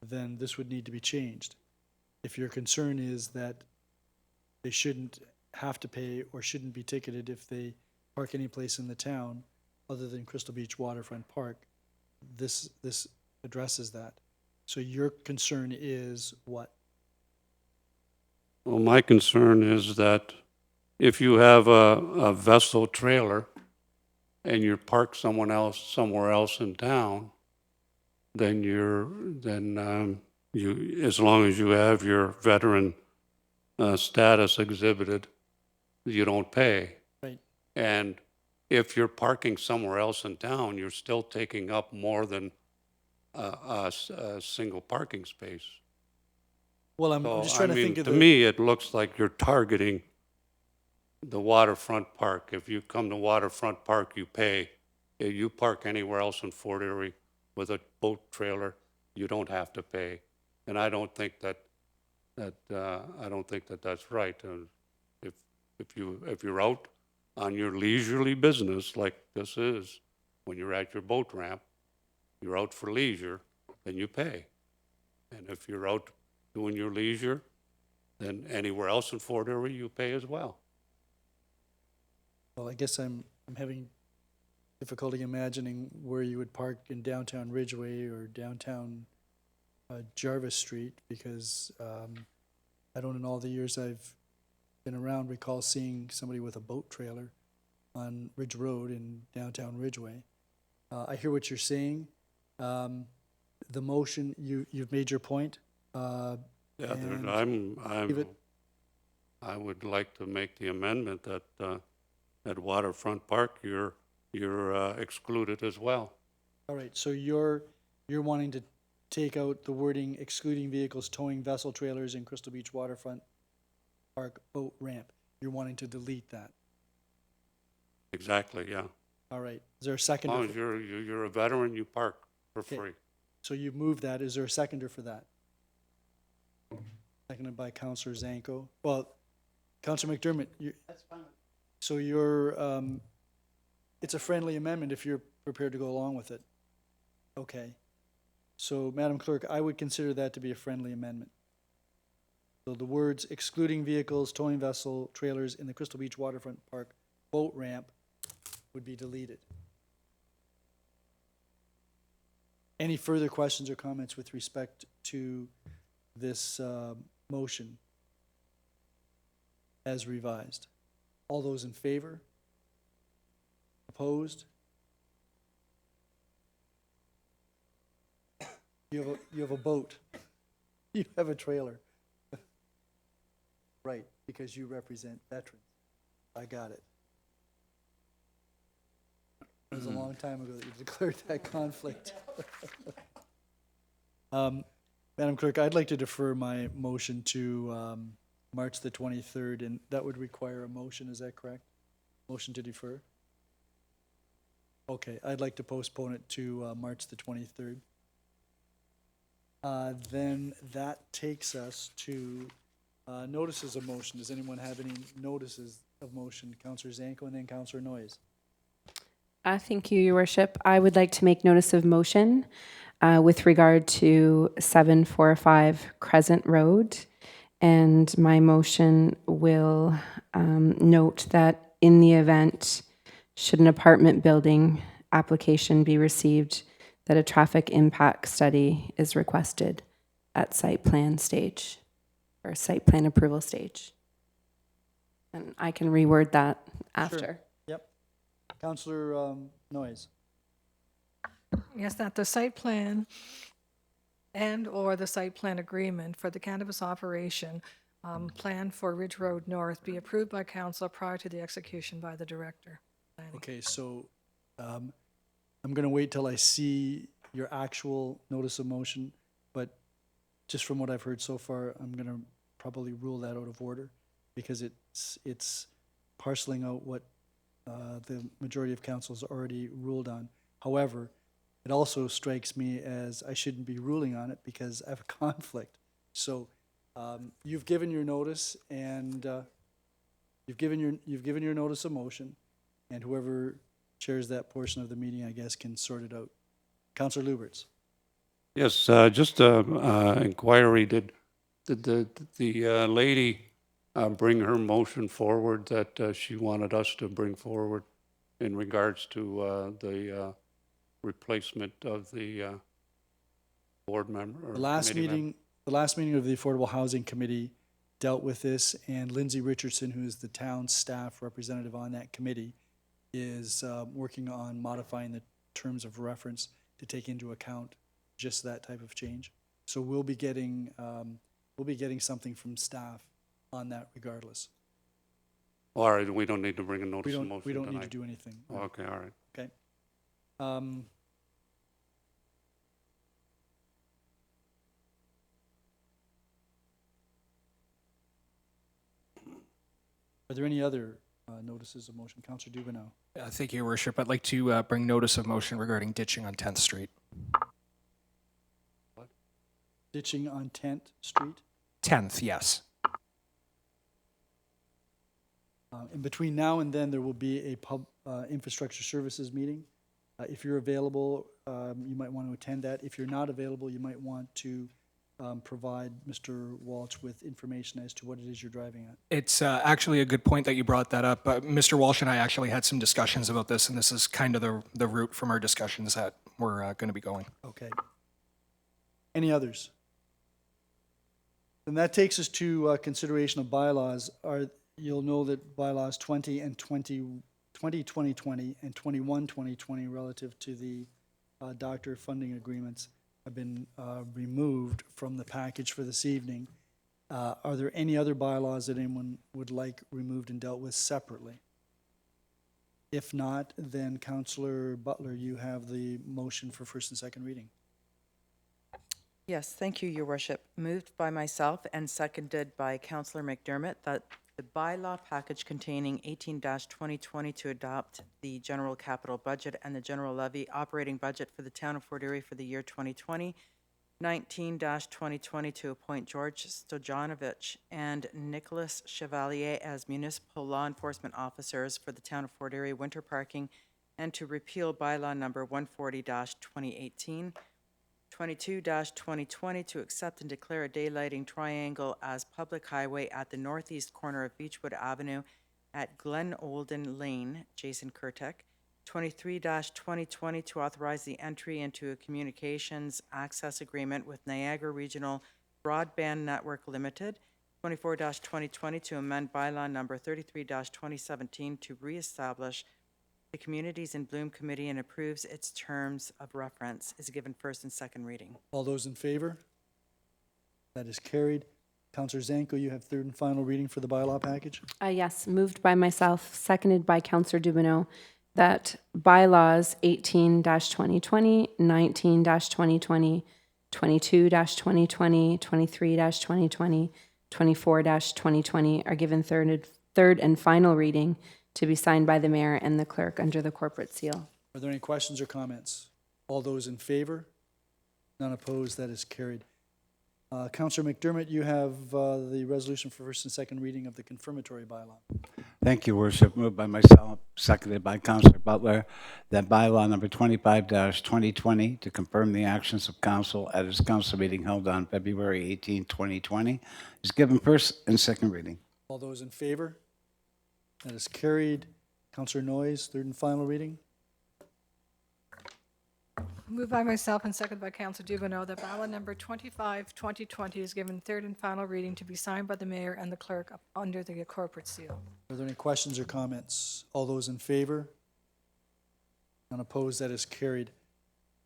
A: then this would need to be changed. If your concern is that they shouldn't have to pay or shouldn't be ticketed if they park any place in the town other than Crystal Beach Waterfront Park, this addresses that. So your concern is what?
L: Well, my concern is that if you have a vessel trailer and you're parked somewhere else in town, then you, as long as you have your veteran status exhibited, you don't pay.
A: Right.
L: And if you're parking somewhere else in town, you're still taking up more than a single parking space.
A: Well, I'm just trying to think of
L: to me, it looks like you're targeting the waterfront park. If you come to waterfront park, you pay. If you park anywhere else in Fort Erie with a boat trailer, you don't have to pay. And I don't think that's right. If you're out on your leisurely business like this is, when you're at your boat ramp, you're out for leisure, then you pay. And if you're out doing your leisure, then anywhere else in Fort Erie, you pay as well.
A: Well, I guess I'm having difficulty imagining where you would park in downtown Ridgeway or downtown Jarvis Street, because I don't, in all the years I've been around, recall seeing somebody with a boat trailer on Ridge Road in downtown Ridgeway. I hear what you're saying. The motion, you've made your point.
L: Yeah,
A: and
L: I would like to make the amendment that at Waterfront Park, you're excluded as well.
A: All right, so you're wanting to take out the wording excluding vehicles towing vessel trailers in Crystal Beach Waterfront Park boat ramp. You're wanting to delete that.
L: Exactly, yeah.
A: All right, is there a seconder?
L: As long as you're a veteran, you park for free.
A: So you've moved that. Is there a seconder for that? Seconded by Councillor Zanko. Well, Councillor McDermott, that's fine. So it's a friendly amendment if you're prepared to go along with it. Okay. So, Madam Clerk, I would consider that to be a friendly amendment. So the words excluding vehicles towing vessel trailers in the Crystal Beach Waterfront Park boat ramp would be deleted. Any further questions or comments with respect to this motion as revised? All those in favor? Opposed? You have a boat. You have a trailer. Right, because you represent veterans. I got it. It was a long time ago that you declared that conflict. Madam Clerk, I'd like to defer my motion to March the 23rd, and that would require a motion, is that correct? Motion to defer? Okay, I'd like to postpone it to March the 23rd. Then that takes us to notices of motion. Does anyone have any notices of motion? Councillor Zanko and then Councillor Noyes.
R: Thank you, Your Worship. I would like to make notice of motion with regard to 745 Crescent Road. And my motion will note that in the event, should an apartment building application be received, that a traffic impact study is requested at site plan stage or site plan approval stage. And I can reword that after.
A: Sure. Yep. Councillor Noyes.
D: Yes, that the site plan and/or the site plan agreement for the cannabis operation plan for Ridge Road North be approved by council prior to the execution by the director.
A: Okay, so I'm going to wait till I see your actual notice of motion, but just from what I've heard so far, I'm going to probably rule that out of order because it's parceling out what the majority of council has already ruled on. However, it also strikes me as I shouldn't be ruling on it because I have a conflict. So you've given your notice, and you've given your notice of motion, and whoever chairs that portion of the meeting, I guess, can sort it out. Councillor Lubberts.
L: Yes, just inquiry, did the lady bring her motion forward that she wanted us to bring forward in regards to the replacement of the board member?
A: The last meeting of the Affordable Housing Committee dealt with this, and Lindsay Richardson, who is the town staff representative on that committee, is working on modifying the terms of reference to take into account just that type of change. So we'll be getting something from staff on that regardless.
L: All right, we don't need to bring a notice of motion
A: We don't need to
L: tonight.
A: do anything.
L: Oh, okay, all right.
A: Okay. Are there any other notices of motion? Councillor Dubanow.
O: Thank you, Your Worship. I'd like to bring notice of motion regarding ditching on 10th Street.
A: Ditching on 10th Street?
O: 10th, yes.
A: In between now and then, there will be a infrastructure services meeting. If you're available, you might want to attend that. If you're not available, you might want to provide Mr. Walsh with information as to what it is you're driving at.
O: It's actually a good point that you brought that up. Mr. Walsh and I actually had some discussions about this, and this is kind of the route from our discussions that we're going to be going.
A: Okay. Any others? Then that takes us to consideration of bylaws. You'll know that bylaws 20 and 2020 and 21-2020 relative to the doctor funding agreements have been removed from the package for this evening. Are there any other bylaws that anyone would like removed and dealt with separately? If not, then Councillor Butler, you have the motion for first and second reading.
C: Yes, thank you, Your Worship. Moved by myself and seconded by Councillor McDermott that the bylaw package containing 18-2020 to adopt the general capital budget and the general levy operating budget for the town of Fort Erie for the year 2020, 19-2020 to appoint George Stojanovich and Nicholas Chevalier as municipal law enforcement officers for the town of Fort Erie winter parking, and to repeal bylaw number 140-2018, 22-2020 to accept and declare a daylighting triangle as public highway at the northeast corner of Beechwood Avenue at Glen Olden Lane, Jason Kurtek, 23-2020 to authorize the entry into a communications access agreement with Niagara Regional Broadband Network Limited. 24-2020 to amend bylaw number 33-2017 to reestablish the Communities in Bloom Committee and approves its terms of reference. Is given first and second reading.
A: All those in favor? That is carried. Councillor Zanko, you have third and final reading for the bylaw package.
R: Yes, moved by myself, seconded by Councillor Dubanow, that bylaws 18-2020, 19-2020, 22-2020, 23-2020, 24-2020 are given third and final reading to be signed by the mayor and the clerk under the corporate seal.
A: Are there any questions or comments? All those in favor? None opposed, that is carried. Councillor McDermott, you have the resolution for first and second reading of the confirmatory bylaw.
H: Thank you, Worship. Moved by myself, seconded by Councillor Butler, that bylaw number 25-2020 to confirm the actions of council at its council meeting held on February 18, 2020 is given first and second reading.
A: All those in favor? That is carried. Councillor Noyes, third and final reading.
D: Moved by myself and seconded by Councillor Dubanow that ballot number 25-2020 is given third and final reading to be signed by the mayor and the clerk under the corporate seal.
A: Are there any questions or comments? All those in favor? None opposed, that is carried.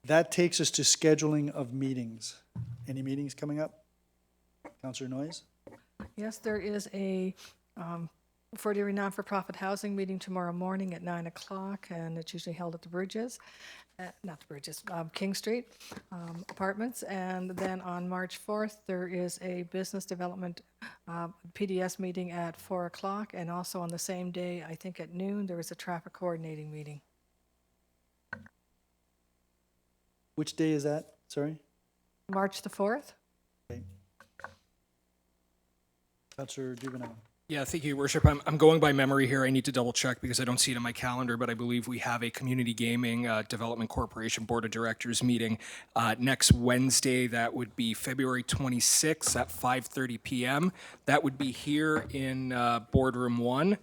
A: That takes us to scheduling of meetings. Any meetings coming up? Councillor Noyes?
D: Yes, there is a Fort Erie non-for-profit housing meeting tomorrow morning at 9 o'clock, and it's usually held at the Bridges, not the Bridges, King Street Apartments. And then on March 4th, there is a business development PDS meeting at 4 o'clock, and also on the same day, I think at noon, there is a traffic coordinating meeting.
A: Which day is that? Sorry?
D: March the 4th.
A: Okay. Councillor Dubanow.
O: Yeah, thank you, Your Worship. I'm going by memory here. I need to double check because I don't see it in my calendar, but I believe we have a Community Gaming Development Corporation Board of Directors meeting next Wednesday. That would be February 26th at 5:30 p.m. That would be here in Boardroom 1.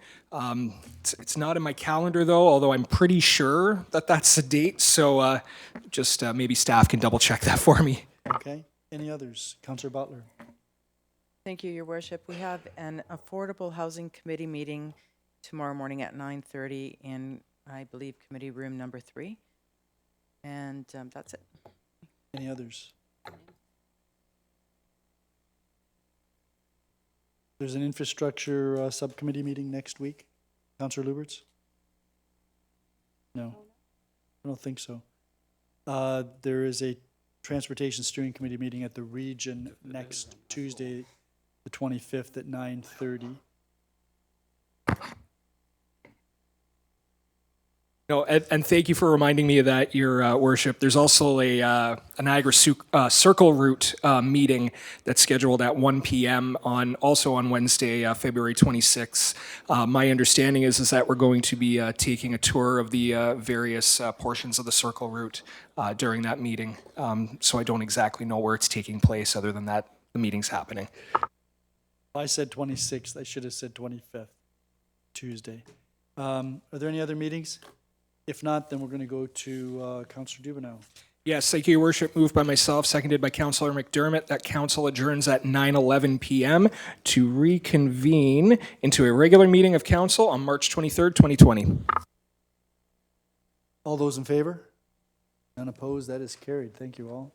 O: It's not in my calendar, though, although I'm pretty sure that that's the date. So just maybe staff can double check that for me.
A: Okay. Any others? Councillor Butler.
C: Thank you, Your Worship. We have an Affordable Housing Committee meeting tomorrow morning at 9:30 in, I believe, Committee Room number 3. And that's it.
A: Any others? There's an infrastructure subcommittee meeting next week. Councillor Lubberts? No, I don't think so. There is a Transportation Steering Committee meeting at the Region next Tuesday, the 25th at 9:30.
O: No, and thank you for reminding me of that, Your Worship. There's also a Niagara Circle Route meeting that's scheduled at 1 p.m. also on Wednesday, February 26th. My understanding is that we're going to be taking a tour of the various portions of the Circle Route during that meeting. So I don't exactly know where it's taking place, other than that the meeting's happening.
A: I said 26th. I should have said 25th, Tuesday. Are there any other meetings? If not, then we're going to go to Councillor Dubanow.
O: Yes, thank you, Your Worship. Moved by myself, seconded by Councillor McDermott, that council adjourns at 9:11 p.m. to reconvene into a regular meeting of council on March 23rd, 2020.
A: All those in favor? None opposed? That is carried. Thank you all.